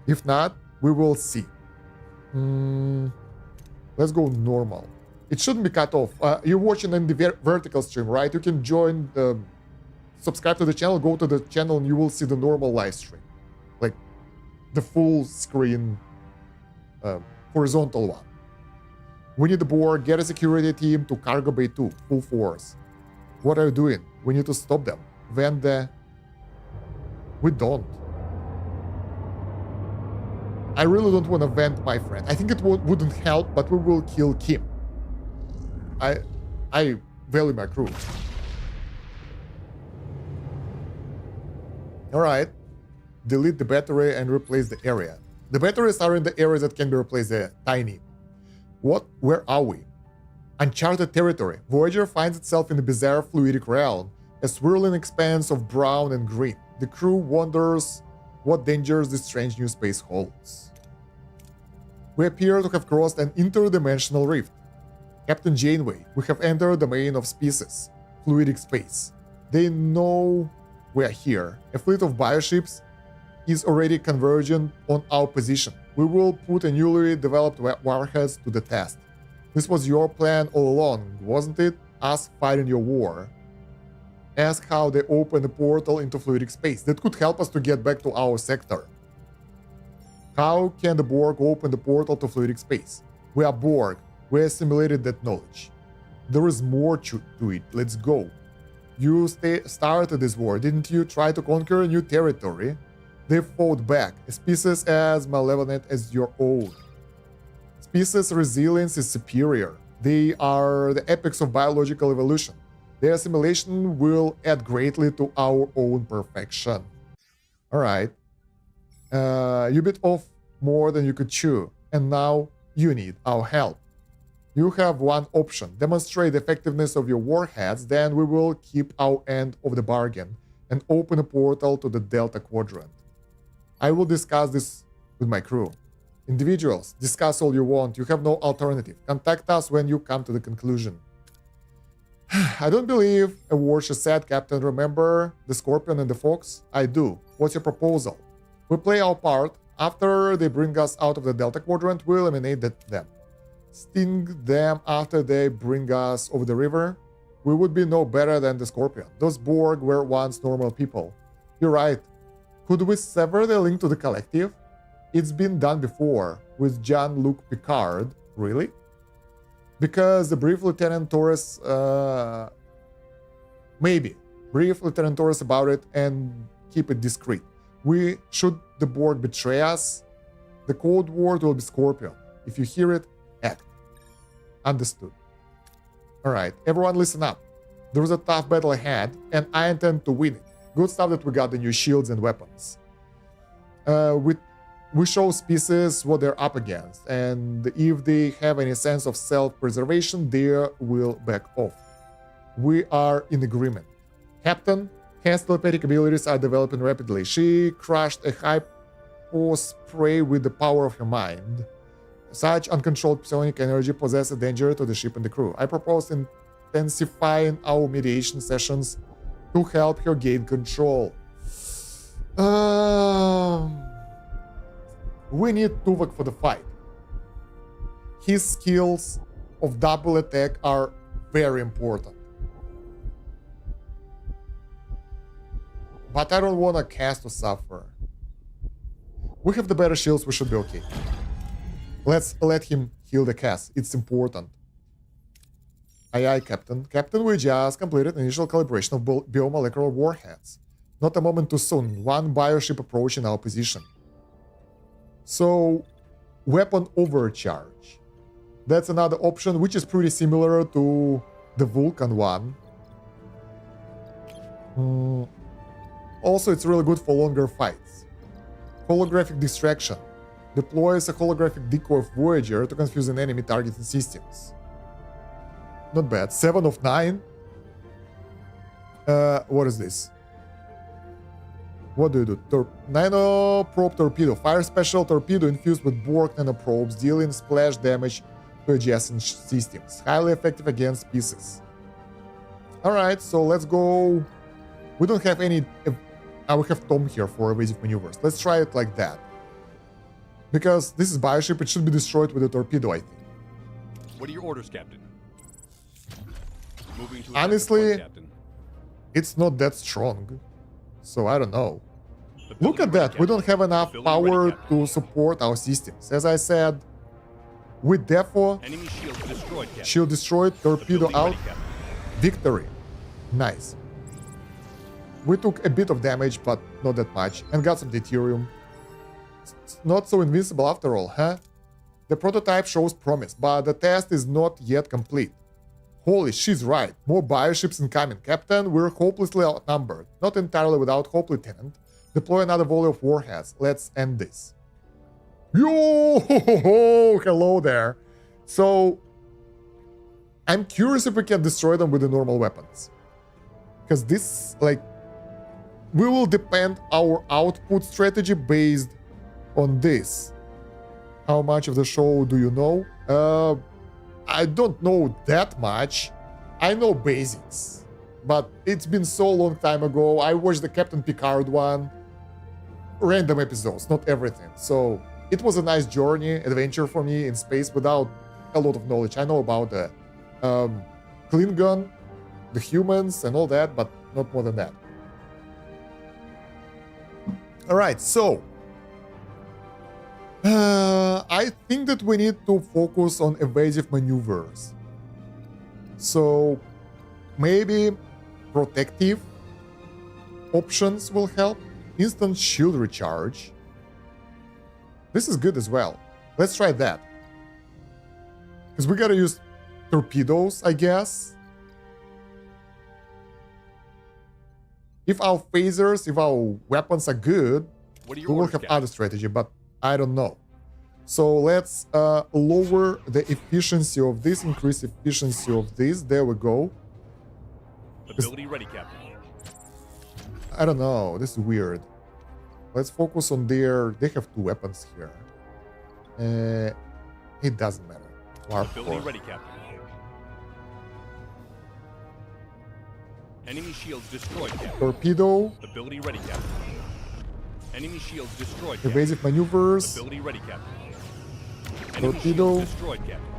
If not, we will see. Let's go normal. It shouldn't be cut off. You're watching in the vertical stream, right? You can join the... Subscribe to the channel, go to the channel, and you will see the normal live stream. Like, the full screen, horizontal one. We need the Borg, get a security team to Cargo Bay 2, full force. What are you doing? We need to stop them. Vent the... We don't. I really don't want to vent my friend. I think it wouldn't help, but we will kill Kim. I value my crew. Alright. Delete the battery and replace the area. The batteries are in the areas that can be replaced. They're tiny. What? Where are we? Uncharted territory. Voyager finds itself in a bizarre fluidic realm, a swirling expanse of brown and green. The crew wonders what dangers this strange new space holds. We appear to have crossed an interdimensional rift. Captain Janeway, we have entered the domain of species, fluidic space. They know we are here. A fleet of bioships is already convergent on our position. We will put a newly developed warheads to the test. This was your plan all along, wasn't it? Us fighting your war. Ask how they open a portal into fluidic space. That could help us to get back to our sector. How can the Borg open the portal to fluidic space? We are Borg. We assimilated that knowledge. There is more to it. Let's go. You started this war, didn't you? Try to conquer a new territory. They fought back. A species as malevolent as your own. Species' resilience is superior. They are the epics of biological evolution. Their assimilation will add greatly to our own perfection. All right. You bit off more than you could chew, and now you need our help. You have one option. Demonstrate the effectiveness of your warheads, then we will keep our end of the bargain and open a portal to the Delta Quadrant. I will discuss this with my crew. Individuals, discuss all you want. You have no alternative. Contact us when you come to the conclusion. I don't believe a word she said, Captain. Remember the Scorpion and the Fox? I do. What's your proposal? We play our part. After they bring us out of the Delta Quadrant, we eliminate them. Sting them after they bring us over the river. We would be no better than the Scorpion. Those Borg were once normal people. You're right. Could we sever the link to the collective? It's been done before with Jean-Luc Picard. Really? Because the brief Lieutenant Torres, maybe brief Lieutenant Torres about it and keep it discreet. Should the Borg betray us, the code word will be Scorpion. If you hear it, act. Understood. All right, everyone listen up. There is a tough battle ahead, and I intend to win it. Good stuff that we got the new shields and weapons. We show species what they're up against, and if they have any sense of self-preservation, they will back off. We are in agreement. Captain, Hess telepathic abilities are developing rapidly. She crushed a hypospray with the power of her mind. Such uncontrolled psionic energy poses a danger to the ship and the crew. I propose intensifying our mediation sessions to help her gain control. We need Tuvok for the fight. His skills of double attack are very important. But I don't want a cast to suffer. We have the better shields, we should be okay. Let's let him heal the cast, it's important. Aye aye, Captain. Captain, we just completed initial calibration of biomolecular warheads. Not a moment too soon, one bioship approaching our position. So, weapon overcharge. That's another option, which is pretty similar to the Vulcan one. Also, it's really good for longer fights. Holographic distraction. Deploys a holographic decoy of Voyager to confuse an enemy targeting systems. Not bad. 7 of 9. What is this? What do you do? Nano probe torpedo. Fire special torpedo infused with Borg nanoprobes, dealing splash damage to adjacent systems. Highly effective against pieces. Alright, so let's go. We don't have any. We have Tom here for evasive maneuvers. Let's try it like that. Because this is bioship, it should be destroyed with a torpedo, I think. What are your orders, Captain? Moving to honestly, front, Captain. It's not that strong. So I don't know. The Look at building that, ready, we don't have enough The building power ready, Captain. to support our systems. As I said, with Defo, Enemy shield destroyed, Captain. shield destroyed, The torpedo building out, ready, Captain. victory. Nice. We took a bit of damage, but not that much, and got some deuterium. It's not so invincible after all, huh? The prototype shows promise, but the test is not yet complete. Holy, she's right. More bioships incoming. Captain, we're hopelessly outnumbered. Not entirely without hope, Lieutenant. Deploy another volley of warheads. Let's end this. Yo! Hello there. So, I'm curious if we can destroy them with the normal weapons. Because this, like, we will depend our output strategy based on this. How much of the show do you know? I don't know that much. I know basics, but it's been so long time ago. I watched the Captain Picard one, random episodes, not everything. So it was a nice journey, adventure for me in space without a lot of knowledge. I know about the Klingon, the humans and all that, but not more than that. All right, so I think that we need to focus on evasive maneuvers. So maybe protective options will help. Instant shield recharge. This is good as well. Let's try that. Because we gotta use torpedoes, I guess. If our phasers, if our weapons are good, What are we your will orders, have Captain? other strategy, but I don't know. So let's lower the efficiency of this, increase efficiency of this. There we go. Ability ready, Captain. I don't know. This is weird. Let's focus on their... They have 2 weapons here. It doesn't matter. Warp Ability core. ready, Captain. Enemy shields destroyed, Captain. Torpedo. Ability ready, Captain. Enemy shields destroyed, Captain. Evasive maneuvers. Ability ready, Captain. Enemy Torpedo. shields destroyed, Captain.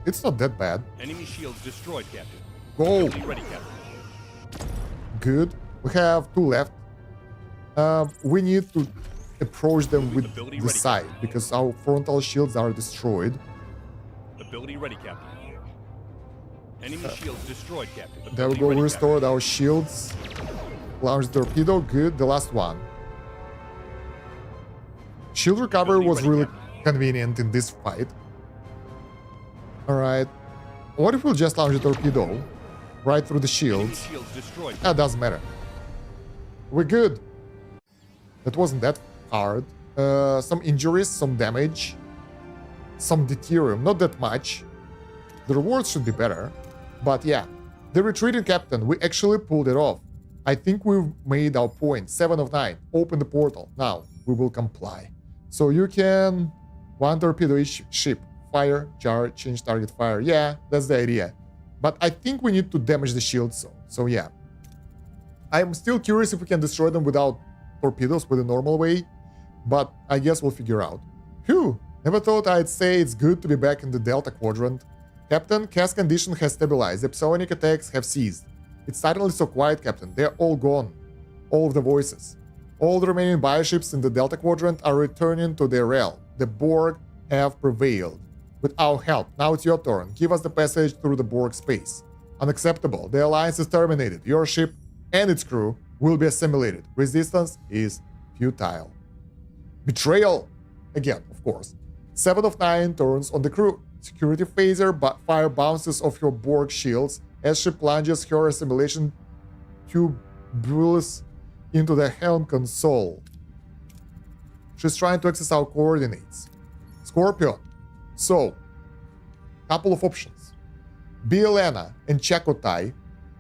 It's not that bad. Enemy shields destroyed, Captain. Go. Ability ready, Captain. Good. We have 2 left. We need to approach them with Ability the ready, side because our frontal shields are destroyed. Ability ready, Captain. Enemy shields destroyed, Captain. There we Ability go. ready, We restored our shields. Launch torpedo. Good. The last one. Shield recovery Ability was ready, really Captain. convenient in this fight. Alright. What if we'll just launch a torpedo right through the Enemy shields? shields destroyed. That doesn't matter. We're good. That wasn't that hard. Some injuries, some damage, some deuterium. Not that much. The rewards should be better. But yeah, the retreating captain, we actually pulled it off. I think we've made our point. 7 of 9. Open the portal. Now, we will comply. So you can... 1 torpedo each ship. Fire, charge, change target fire. Yeah, that's the idea. But I think we need to damage the shields. So yeah. I'm still curious if we can destroy them without torpedoes with a normal way. But I guess we'll figure out. Phew! Never thought I'd say it's good to be back in the Delta Quadrant. Captain, cast condition has stabilized. The psionic attacks have ceased. It's suddenly so quiet, Captain. They're all gone. All of the voices. All the remaining bioships in the Delta Quadrant are returning to their realm. The Borg have prevailed. With our help, now it's your turn. Give us the passage through the Borg space. Unacceptable. The Alliance is terminated. Your ship and its crew will be assimilated. Resistance is futile. Betrayal! Again, of course. 7 of 9 turns on the crew. Security phaser fire bounces off your Borg shields as she plunges her assimilation tubules into the helm console. She's trying to access our coordinates. Scorpion. So, couple of options. Bielena and Chakotay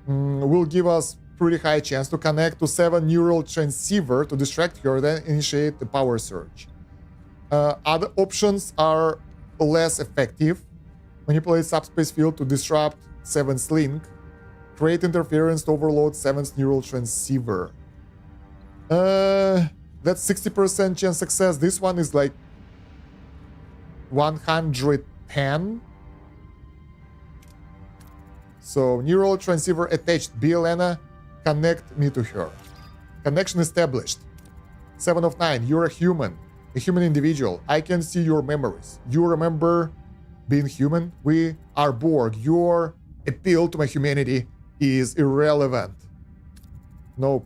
will give us pretty high chance to connect to 7 neural transceiver to distract her, then initiate the power surge. Other options are less effective. Manipulate subspace field to disrupt 7's link. Create interference to overload 7's neural transceiver. That's 60% chance success. This one is like 110. So, neural transceiver attached. Bielena, connect me to her. Connection established. 7 of 9. You're a human individual. I can see your memories. You remember being human? We are Borg. Your appeal to my humanity is irrelevant. Nope.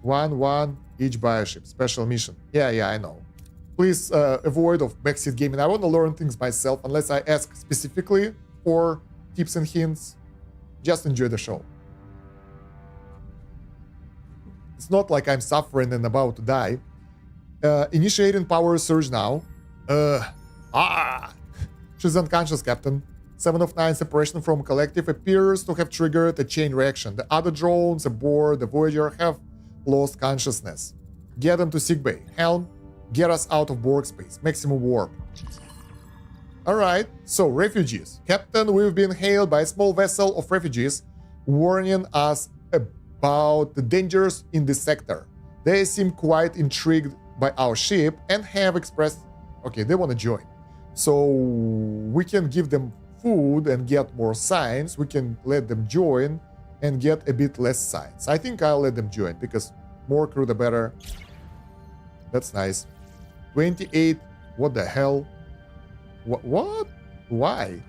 1-1 each bioship. Special mission. Yeah, I know. Please avoid of backseat gaming. I want to learn things myself unless I ask specifically for tips and hints. Just enjoy the show. It's not like I'm suffering and about to die. Initiating power surge now. She's unconscious, Captain. 7 of 9 separation from collective appears to have triggered a chain reaction. The other drones aboard the Voyager have lost consciousness. Get them to sickbay. Helm, get us out of Borg space. Maximum warp. Alright, so refugees. Captain, we've been hailed by a small vessel of refugees warning us about the dangers in this sector. They seem quite intrigued by our ship and have expressed... Okay, they want to join. So we can give them food and get more science. We can let them join and get a bit less science. I think I'll let them join because more crew the better. That's nice. 28. What the hell? What? Why?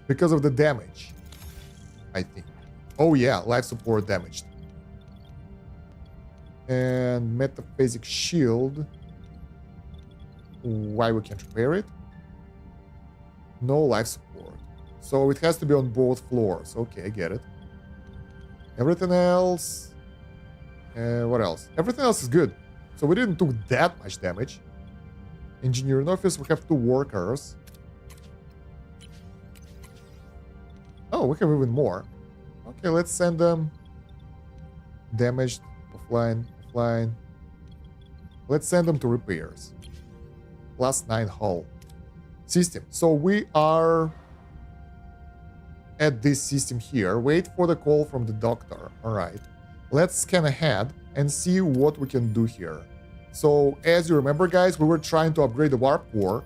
Because of the damage. I think. Oh yeah, life support damaged. And metaphasic shield. Why we can't repair it? No life support. So it has to be on both floors. Okay, I get it. Everything else... what else? Everything else is good. So we didn't do that much damage. Engineering office, we have 2 workers. Oh, we have even more. Okay, let's send them. Damaged, offline, offline. Let's send them to repairs. +9 hull. System. So we are at this system here. Wait for the call from the doctor. All right. Let's scan ahead and see what we can do here. So as you remember, guys, we were trying to upgrade the warp core.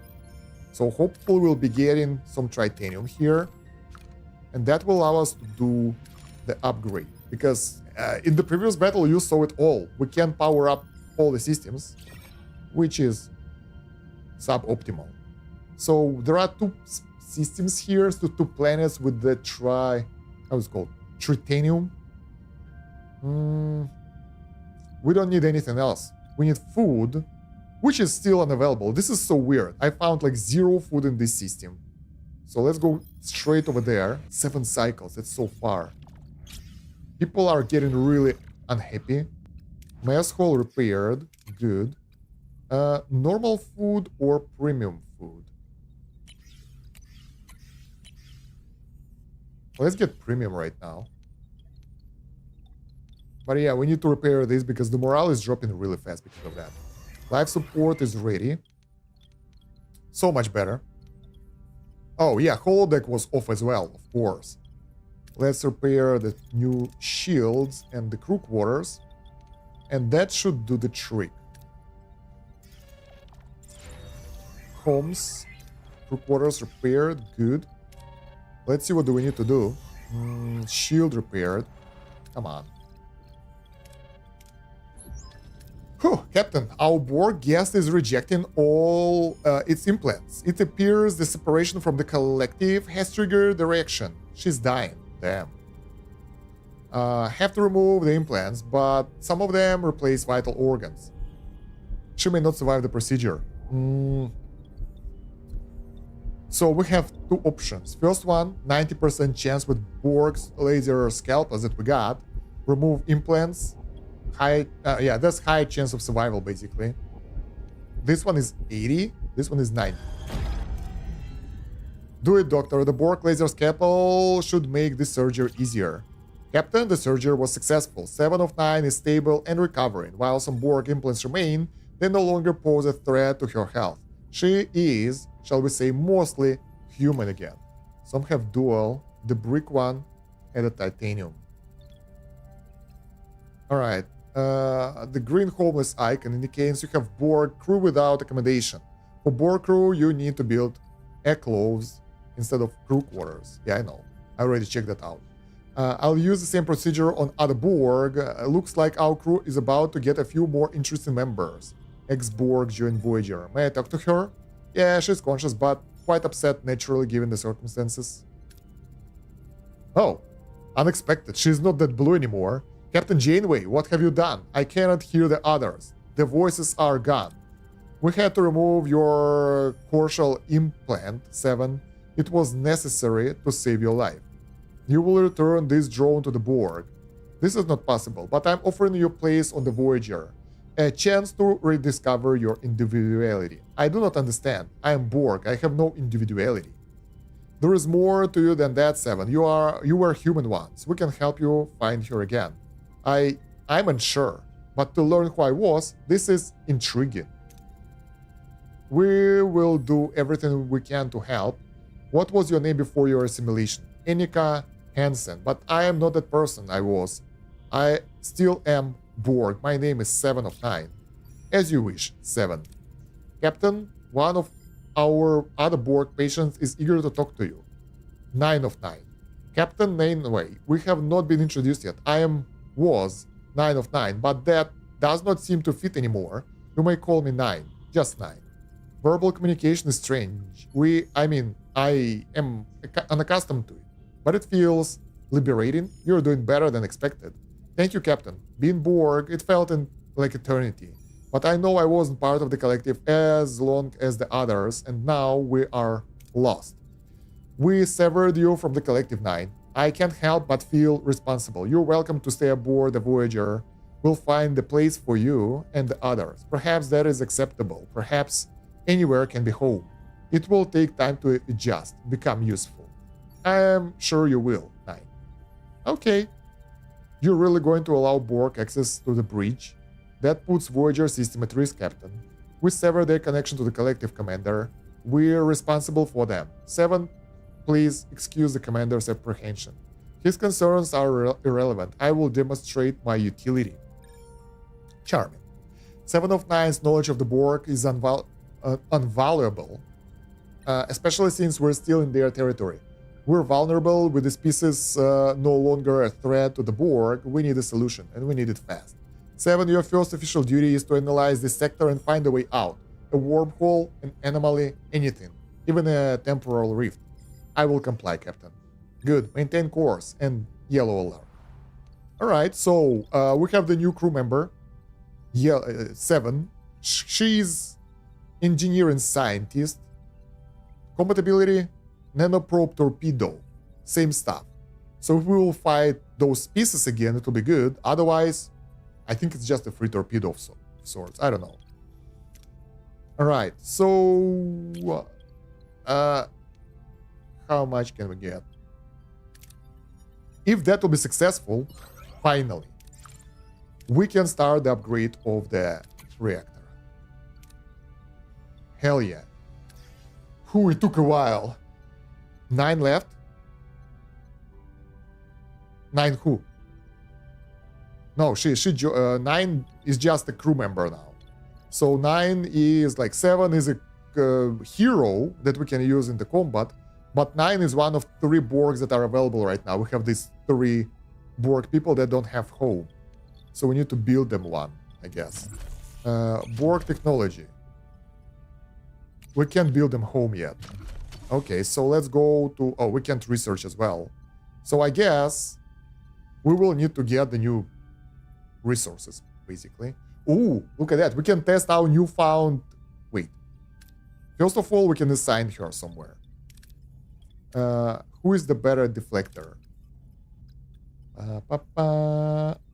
So hopefully we'll be getting some titanium here. And that will allow us to do the upgrade. Because in the previous battle, you saw it all. We can power up all the systems, which is suboptimal. So there are 2 systems here, so 2 planets with the how's it called? Tritanium. We don't need anything else. We need food, which is still unavailable. This is so weird. I found like 0 food in this system. So let's go straight over there. 7 cycles, that's so far. People are getting really unhappy. Mess hall repaired, good. Normal food or premium food? Let's get premium right now. But yeah, we need to repair this because the morale is dropping really fast because of that. Life support is ready. So much better. Oh yeah, holodeck was off as well, of course. Let's repair the new shields and the crew quarters. And that should do the trick. Homes, crew quarters repaired, good. Let's see what do we need to do. Shield repaired. Come on. Whew, Captain, our Borg guest is rejecting all its implants. It appears the separation from the collective has triggered the reaction. She's dying. Damn. Have to remove the implants, but some of them replace vital organs. She may not survive the procedure. So we have 2 options. First one, 90% chance with Borg's laser scalpels that we got. Remove implants. Yeah, that's high chance of survival, basically. This one is 80. This one is 90. Do it, doctor. The Borg laser scalpel should make this surgery easier. Captain, the surgery was successful. 7 of 9 is stable and recovering. While some Borg implants remain, they no longer pose a threat to her health. She is, shall we say, mostly human again. Some have dual, the brick one and the titanium. Alright, the green homeless icon indicates you have Borg crew without accommodation. For Borg crew, you need to build clothes instead of crew quarters. Yeah, I know. I already checked that out. I'll use the same procedure on other Borg. Looks like our crew is about to get a few more interesting members. Ex-Borg joined Voyager. May I talk to her? Yeah, she's conscious, but quite upset naturally given the circumstances. Oh, unexpected. She's not that blue anymore. Captain Janeway, what have you done? I cannot hear the others. The voices are gone. We had to remove your cortical implant, 7. It was necessary to save your life. You will return this drone to the Borg. This is not possible, but I'm offering you a place on the Voyager. A chance to rediscover your individuality. I do not understand. I am Borg. I have no individuality. There is more to you than that, 7. You were human once. We can help you find her again. I'm unsure, but to learn who I was, this is intriguing. We will do everything we can to help. What was your name before your assimilation? Enika Hansen, but I am not that person I was. I still am Borg. My name is 7 of 9. As you wish, 7. Captain, one of our other Borg patients is eager to talk to you. 9 of 9. Captain Mainway, we have not been introduced yet. Was 9 of 9, but that does not seem to fit anymore. You may call me 9, just 9. Verbal communication is strange. I am unaccustomed to it, but it feels liberating. You're doing better than expected. Thank you, Captain. Being Borg, it felt like eternity. But I know I wasn't part of the collective as long as the others, and now we are lost. We severed you from the Collective 9. I can't help but feel responsible. You're welcome to stay aboard the Voyager. We'll find a place for you and the others. Perhaps that is acceptable. Perhaps anywhere can be home. It will take time to adjust, become useful. I am sure you will, 9. Okay. You're really going to allow Borg access to the bridge? That puts Voyager system at risk, Captain. We sever their connection to the Collective Commander. We're responsible for them. 7, please excuse the Commander's apprehension. His concerns are irrelevant. I will demonstrate my utility. Charming. 7 of 9's knowledge of the Borg is invaluable, especially since we're still in their territory. We're vulnerable with the species no longer a threat to the Borg. We need a solution, and we need it fast. 7, your first official duty is to analyze this sector and find a way out. A wormhole, an anomaly, anything. Even a temporal rift. I will comply, Captain. Good. Maintain course and yellow alert. Alright, so we have the new crew member. 7. She's engineer and scientist. Compatibility, nanoprobe torpedo. Same stuff. So if we will fight those pieces again, it will be good. Otherwise, I think it's just a free torpedo of sorts. I don't know. Alright, so... how much can we get? If that will be successful, finally, we can start the upgrade of the reactor. Hell yeah. Whew, it took a while. 9 left? 9 who? No, 9 is just a crew member now. So 9 is like 7 is a hero that we can use in the combat, but 9 is one of 3 Borgs that are available right now. We have these 3 Borg people that don't have home. So we need to build them one, I guess. Borg technology. We can't build them home yet. Okay, so let's go to... Oh, we can't research as well. So I guess we will need to get the new resources, basically. Ooh, look at that. We can test our newfound... Wait. First of all, we can assign her somewhere. Who is the better deflector?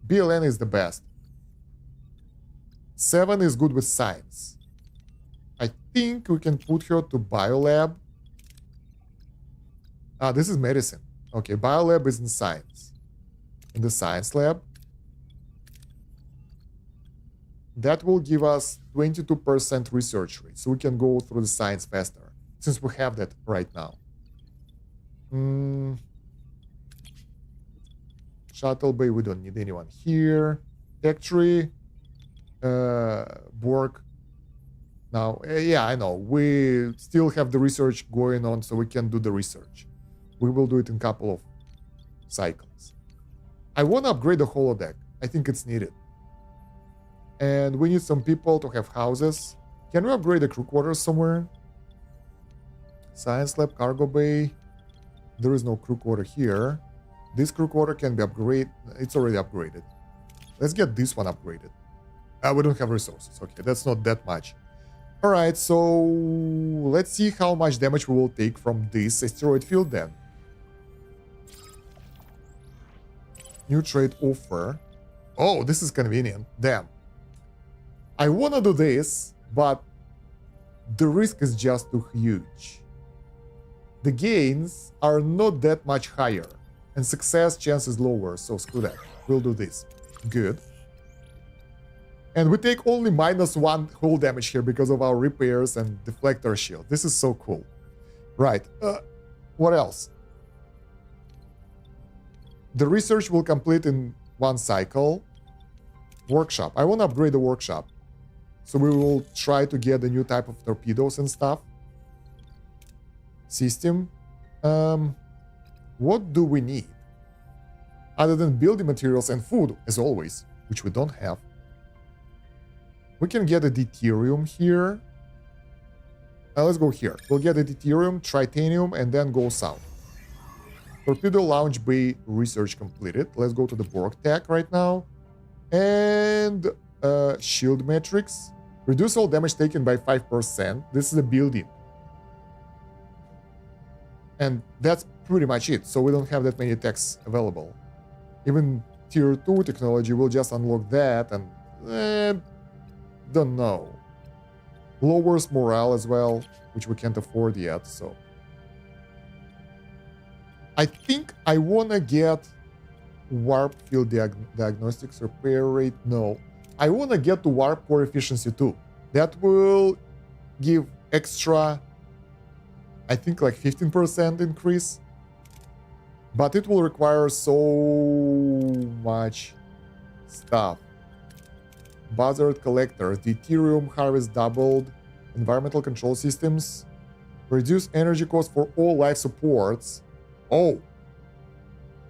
BLN is the best. 7 is good with science. I think we can put her to biolab. This is medicine. Okay, biolab is in science. In the science lab. That will give us 22% research rate, so we can go through the science faster, since we have that right now. Shuttle bay, we don't need anyone here. Tech tree, Borg. Now, yeah, I know. We still have the research going on, so we can do the research. We will do it in a couple of cycles. I want to upgrade the holodeck. I think it's needed. And we need some people to have houses. Can we upgrade the crew quarters somewhere? Science lab, cargo bay. There is no crew quarter here. This crew quarter can be upgraded. It's already upgraded. Let's get this one upgraded. We don't have resources. Okay, that's not that much. Alright, so let's see how much damage we will take from this asteroid field then. New trade offer. Oh, this is convenient. Damn. I want to do this, but the risk is just too huge. The gains are not that much higher, and success chance is lower, so screw that. We'll do this. Good. And we take only -1 hull damage here because of our repairs and deflector shield. This is so cool. Right. What else? The research will complete in 1 cycle. Workshop. I want to upgrade the workshop. So we will try to get a new type of torpedoes and stuff. System. What do we need? Other than building materials and food, as always, which we don't have. We can get a deuterium here. Let's go here. We'll get a deuterium, tritanium, and then go south. Torpedo launch bay research completed. Let's go to the Borg tech right now. And shield metrics. Reduce all damage taken by 5%. This is a building. And that's pretty much it. So we don't have that many techs available. Even tier 2 technology will just unlock that and don't know. Lowers morale as well, which we can't afford yet, so. I think I wanna get warp field diagnostics repair rate. No. I wanna get to warp core efficiency too. That will give extra, I think like 15% increase. But it will require so much stuff. Buzzard collectors, deuterium harvest doubled, environmental control systems, reduce energy cost for all life supports. Oh,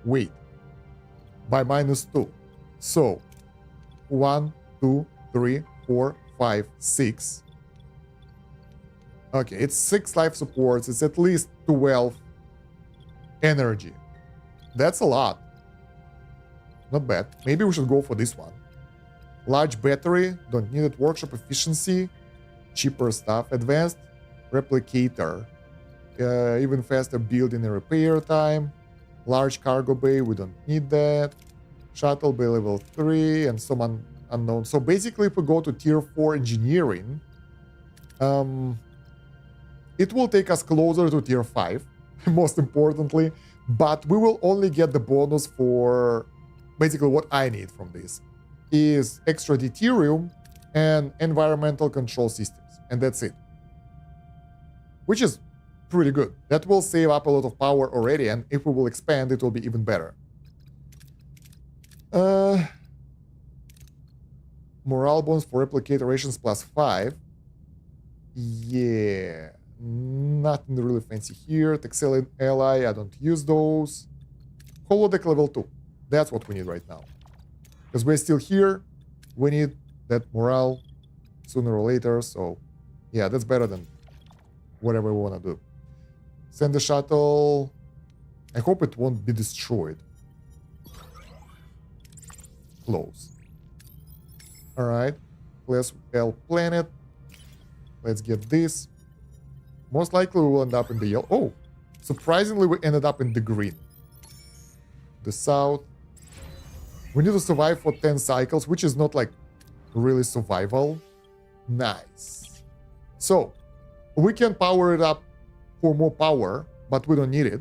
wait, by -2. So 1, 2, 3, 4, 5, 6. Okay, it's 6 life supports. It's at least 12 energy. That's a lot. Not bad. Maybe we should go for this one. Large battery, don't need it. Workshop efficiency, cheaper stuff. Advanced replicator, even faster building and repair time. Large cargo bay, we don't need that. Shuttle bay level 3 and some unknown. So basically, if we go to tier 4 engineering, it will take us closer to tier 5, most importantly, but we will only get the bonus for basically what I need from this is extra deuterium and environmental control systems, and that's it. Which is pretty good. That will save up a lot of power already, and if we will expand, it will be even better. Morale bonus for replicator rations +5. Yeah, nothing really fancy here. Texelian ally, I don't use those. Holodeck level 2. That's what we need right now. Because we're still here, we need that morale sooner or later, so yeah, that's better than whatever we want to do. Send the shuttle. I hope it won't be destroyed. Close. Alright, let's L planet. Let's get this. Most likely we will end up in the yellow. Oh, surprisingly we ended up in the green. The south. We need to survive for 10 cycles, which is not like really survival. Nice. So, we can power it up for more power, but we don't need it.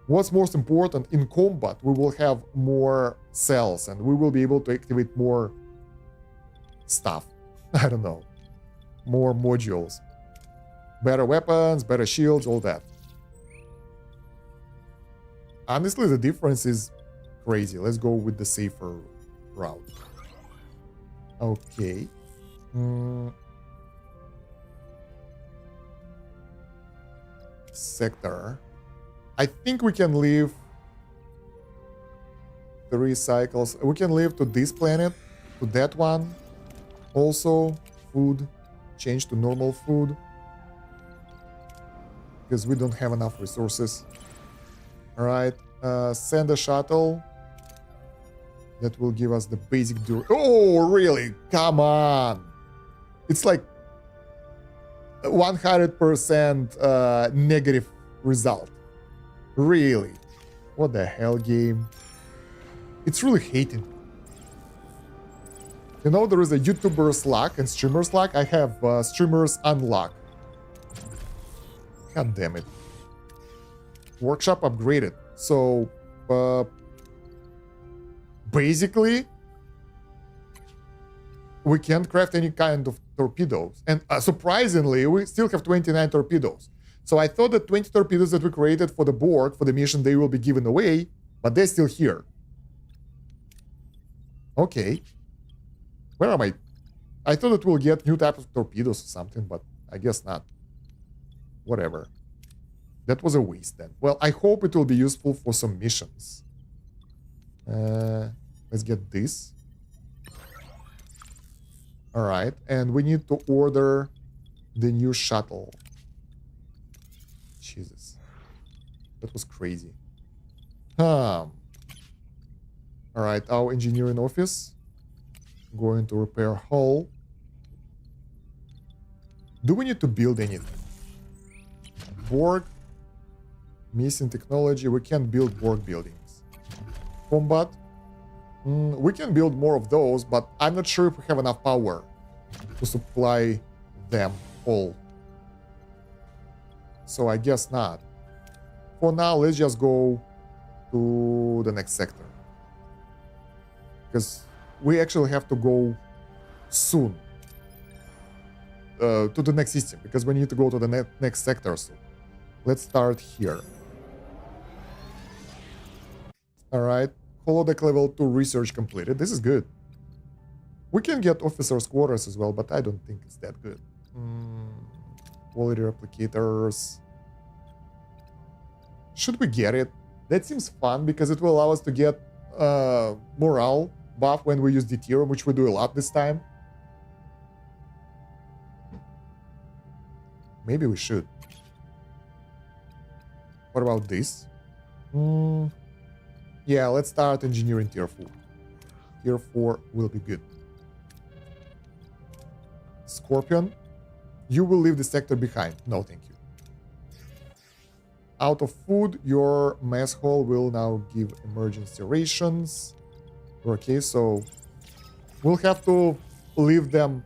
What's most important, in combat, we will have more cells and we will be able to activate more stuff. I don't know. More modules. Better weapons, better shields, all that. Honestly, the difference is crazy. Let's go with the safer route. Okay. Sector. I think we can leave 3 cycles. We can leave to this planet, to that one. Also, food. Change to normal food. Because we don't have enough resources. Alright. Send a shuttle. That will give us the basic Oh, really? Come on. It's like 100% negative result. Really? What the hell, game? It's really hating. You know, there is a YouTuber's luck and streamer's luck. I have streamer's unlock. God damn it. Workshop upgraded. So, basically, we can't craft any kind of torpedoes. And surprisingly, we still have 29 torpedoes. So I thought that 20 torpedoes that we created for the board, for the mission, they will be given away, but they're still here. Okay. Where am I? I thought that we'll get new types of torpedoes or something, but I guess not. Whatever. That was a waste then. Well, I hope it will be useful for some missions. Let's get this. Alright, and we need to order the new shuttle. Jesus. That was crazy. Alright, our engineering office. Going to repair hull. Do we need to build anything? Borg. Missing technology. We can build Borg buildings. Combat. We can build more of those, but I'm not sure if we have enough power to supply them all. So I guess not. For now, let's just go to the next sector. Because we actually have to go soon to the next system, because we need to go to the next sector soon. Let's start here. All right. Holodeck level 2 research completed. This is good. We can get officers' quarters as well, but I don't think it's that good. Quality replicators. Should we get it? That seems fun because it will allow us to get morale buff when we use Deuterium, which we do a lot this time. Maybe we should. What about this? Yeah, let's start engineering tier 4. Tier 4 will be good. Scorpion, you will leave the sector behind. No, thank you. Out of food, your mess hall will now give emergency rations. Okay, so we'll have to leave them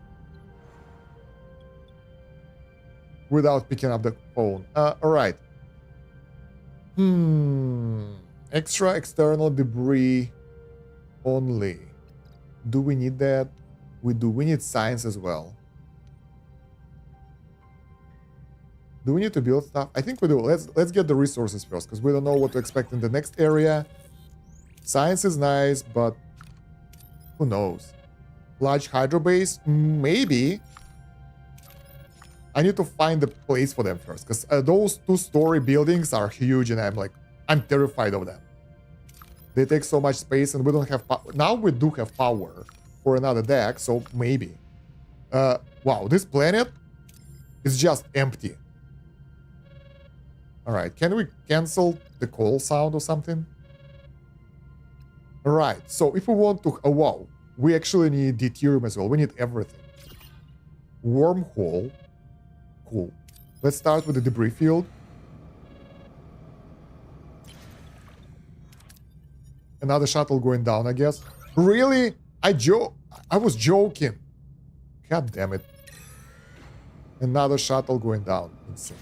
without picking up the phone. All right. Extra external debris only. Do we need that? We do. We need science as well. Do we need to build stuff? I think we do. Let's get the resources first, because we don't know what to expect in the next area. Science is nice, but who knows? Large hydro base? Maybe. I need to find a place for them first, because those 2-story buildings are huge, and I'm terrified of them. They take so much space, and we don't have power. Now we do have power for another deck, so maybe. Wow, this planet is just empty. All right, can we cancel the call sound or something? All right, so if we want to... Oh, wow, we actually need deuterium as well. We need everything. Wormhole. Cool. Let's start with the debris field. Another shuttle going down, I guess. Really? I was joking. God damn it. Another shuttle going down. Insane.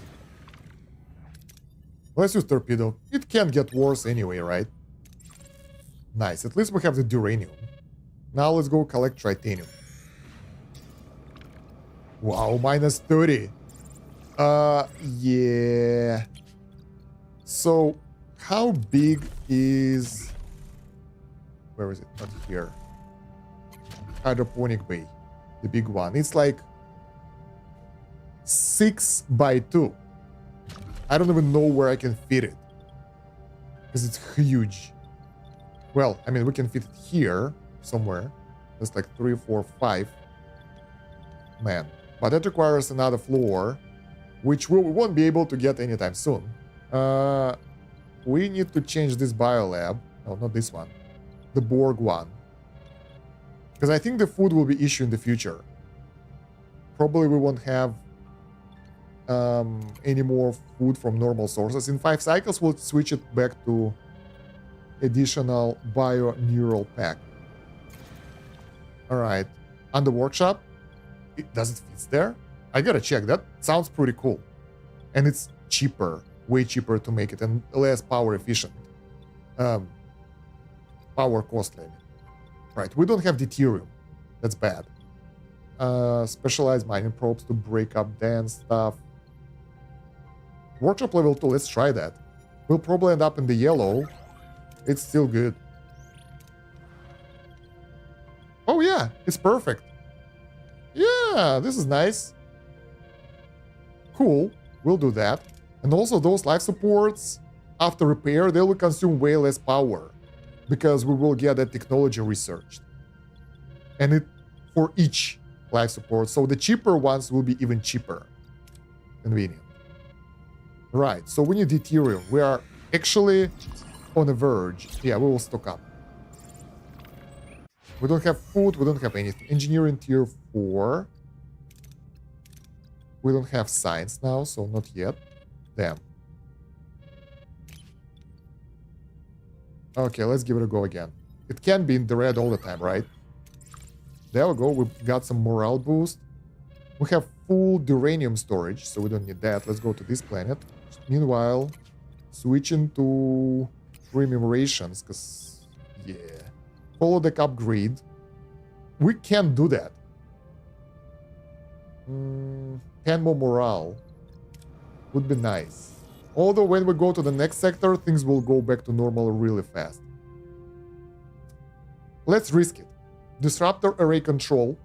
Let's use torpedo. It can't get worse anyway, right? Nice. At least we have the duranium. Now let's go collect tritanium. Wow, minus 30. Yeah. So, how big is... Where is it? Not here. Hydroponic bay. The big one. It's like 6 by 2. I don't even know where I can fit it. Because it's huge. Well, I mean, we can fit it here somewhere. That's like 3, 4, 5. Man. But that requires another floor, which we won't be able to get anytime soon. We need to change this biolab. No, not this one. The Borg one. Because I think the food will be issue in the future. Probably we won't have any more food from normal sources. In 5 cycles, we'll switch it back to additional bio-neural pack. All right. On the workshop, does it fit there? I gotta check. That sounds pretty cool. And it's cheaper, way cheaper to make it, and less power efficient. Power cost limit. Right, we don't have deuterium. That's bad. Specialized mining probes to break up dense stuff. Workshop level 2, let's try that. We'll probably end up in the yellow. It's still good. Oh yeah, it's perfect. Yeah, this is nice. Cool, we'll do that. And also those life supports, after repair, they will consume way less power, because we will get that technology researched. And it for each life support. So the cheaper ones will be even cheaper. Convenient. Right, so we need deuterium. We are actually on the verge. Yeah, we will stock up. We don't have food, we don't have anything. Engineering tier 4. We don't have science now, so not yet. Damn. Okay, let's give it a go again. It can't be in the red all the time, right? There we go. We've got some morale boost. We have full uranium storage, so we don't need that. Let's go to this planet. Meanwhile, switching to premium rations, because, yeah. Holodeck upgrade. We can do that. 10 more morale would be nice. Although when we go to the next sector, things will go back to normal really fast. Let's risk it. Disruptor array control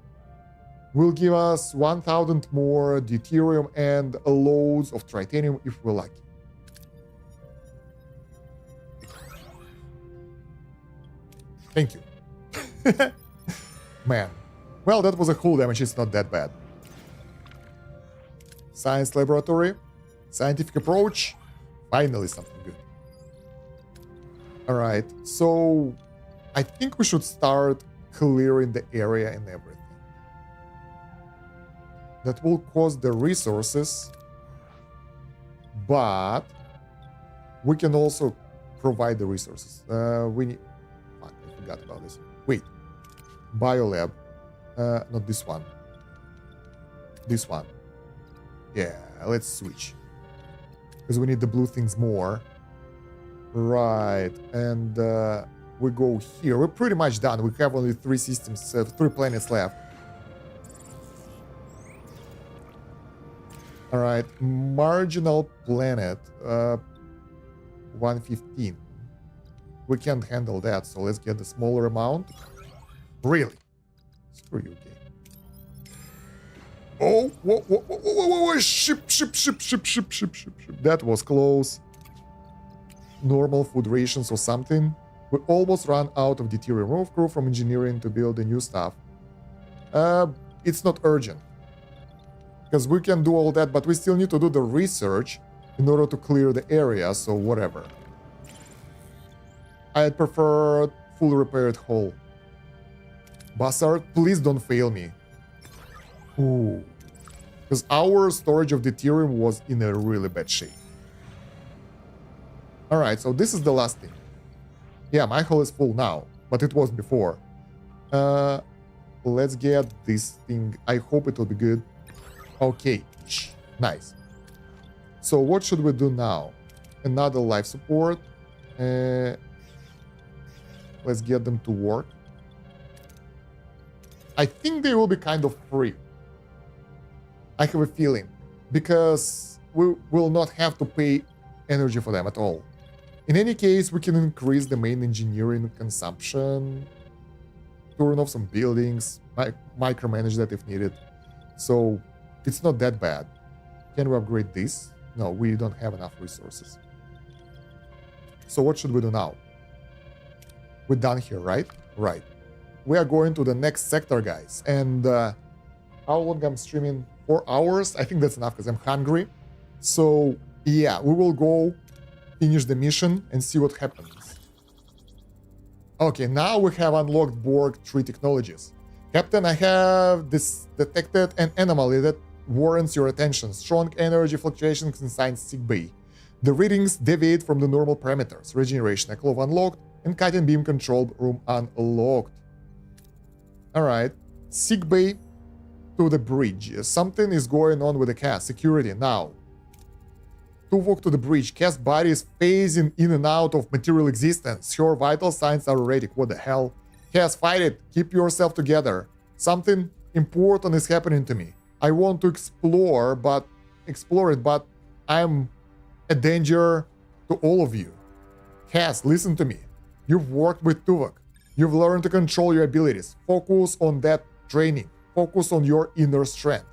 will give us 1000 more deuterium and loads of tritanium if we're lucky. Thank you. Man. Well, that was a cool damage. It's not that bad. Science laboratory. Scientific approach. Finally something good. Alright, so I think we should start clearing the area and everything. That will cost the resources, but we can also provide the resources. We need... Fuck, I forgot about this. Wait. Biolab. Not this one. This one. Yeah, let's switch. Because we need the blue things more. Right, and we go here. We're pretty much done. We have only 3 systems, 3 planets left. All right, marginal planet, 115. We can't handle that, so let's get the smaller amount. Really? Screw you, game. Oh, whoa, ship. That was close. Normal food rations or something. We almost ran out of deuterium. Remove crew from engineering to build the new stuff. It's not urgent. Because we can do all that, but we still need to do the research in order to clear the area, so whatever. I'd prefer full repaired hull. Bassard, please don't fail me. Ooh. Because our storage of deuterium was in a really bad shape. Alright, so this is the last thing. Yeah, my hull is full now, but it was before. Let's get this thing. I hope it will be good. Okay, nice. So what should we do now? Another life support. Let's get them to work. I think they will be kind of free. I have a feeling. Because we will not have to pay energy for them at all. In any case, we can increase the main engineering consumption, turn off some buildings, micromanage that if needed. So it's not that bad. Can we upgrade this? No, we don't have enough resources. So what should we do now? We're done here, right? Right. We are going to the next sector, guys. And how long I'm streaming? 4 hours? I think that's enough because I'm hungry. So yeah, we will go finish the mission and see what happens. Okay, now we have unlocked Borg 3 technologies. Captain, I have detected an anomaly that warrants your attention. Strong energy fluctuations in science sickbay. The readings deviate from the normal parameters. Regeneration Enclave unlocked and Kite and Beam control room unlocked. Alright, sickbay to the bridge. Something is going on with the cast. Security now. To walk to the bridge. Cast body is phasing in and out of material existence. Your vital signs are erratic. What the hell? Cast, fight it. Keep yourself together. Something important is happening to me. I want to explore it, but I'm a danger to all of you. Cast, listen to me. You've worked with Tuvok. You've learned to control your abilities. Focus on that training. Focus on your inner strength.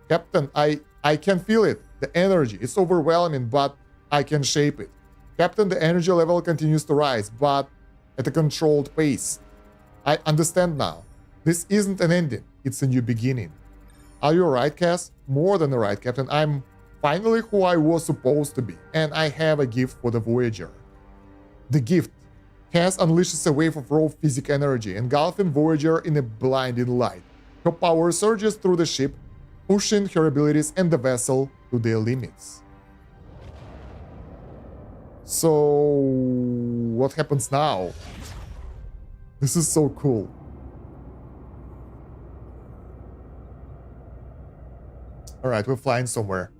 Captain, I can feel it. The energy. It's overwhelming, but I can shape it. Captain, the energy level continues to rise, but at a controlled pace. I understand now. This isn't an ending. It's a new beginning. Are you alright, Cass? More than alright, Captain. I'm finally who I was supposed to be, and I have a gift for the Voyager. The gift. Cass unleashes a wave of raw physic energy, engulfing Voyager in a blinding light. Her power surges through the ship, pushing her abilities and the vessel to their limits. So what happens now. This is so cool. All right, we're flying somewhere.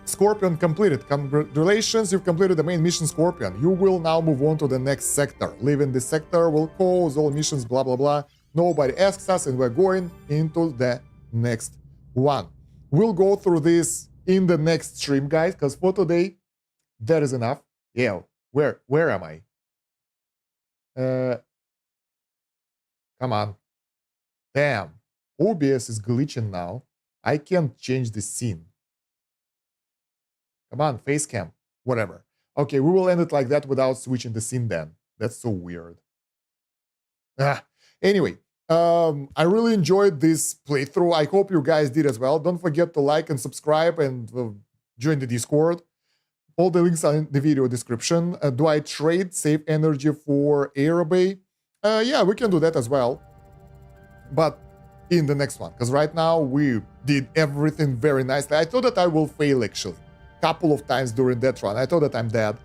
Scorpion completed. Congratulations, you've completed the main mission, Scorpion. You will now move on to the next sector. Leaving this sector will cause all missions, blah, blah, blah. Nobody asks us, and we're going into the next one. We'll go through this in the next stream, guys, because for today, that is enough. Yeah, where am I? Come on. Damn. OBS is glitching now. I can't change the scene. Come on, face cam. Whatever. Okay, we will end it like that without switching the scene then. That's so weird. Anyway, I really enjoyed this playthrough. I hope you guys did as well. Don't forget to like and subscribe and join the Discord. All the links are in the video description. Do I trade save energy for Aerobay? Yeah, we can do that as well. But in the next one. Because right now we did everything very nicely. I thought that I will fail actually. Couple of times during that run. I thought that I'm dead.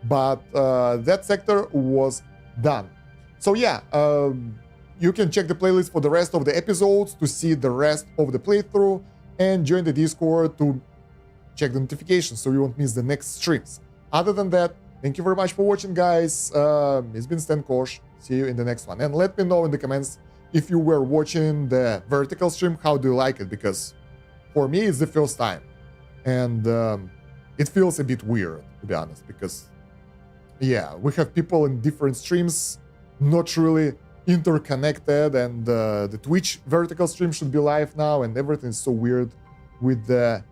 But that sector was done. So yeah, you can check the playlist for the rest of the episodes to see the rest of the playthrough and join the Discord to check the notifications so you won't miss the next streams. Other than that, thank you very much for watching, guys. It's been Stan Kosh. See you in the next one. And let me know in the comments if you were watching the vertical stream, how do you like it? Because for me, it's the first time. And it feels a bit weird, to be honest, because, yeah, we have people in different streams, not really interconnected, and the Twitch vertical stream should be live now, and everything is so weird with the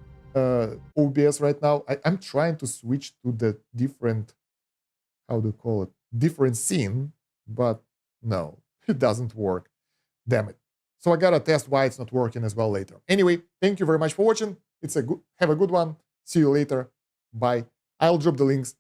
OBS right now. I'm trying to switch to the different, how do you call it, different scene, but no, it doesn't work. Damn it. So I gotta test why it's not working as well later. Anyway, thank you very much for watching. Have a good one. See you later. Bye. I'll drop the links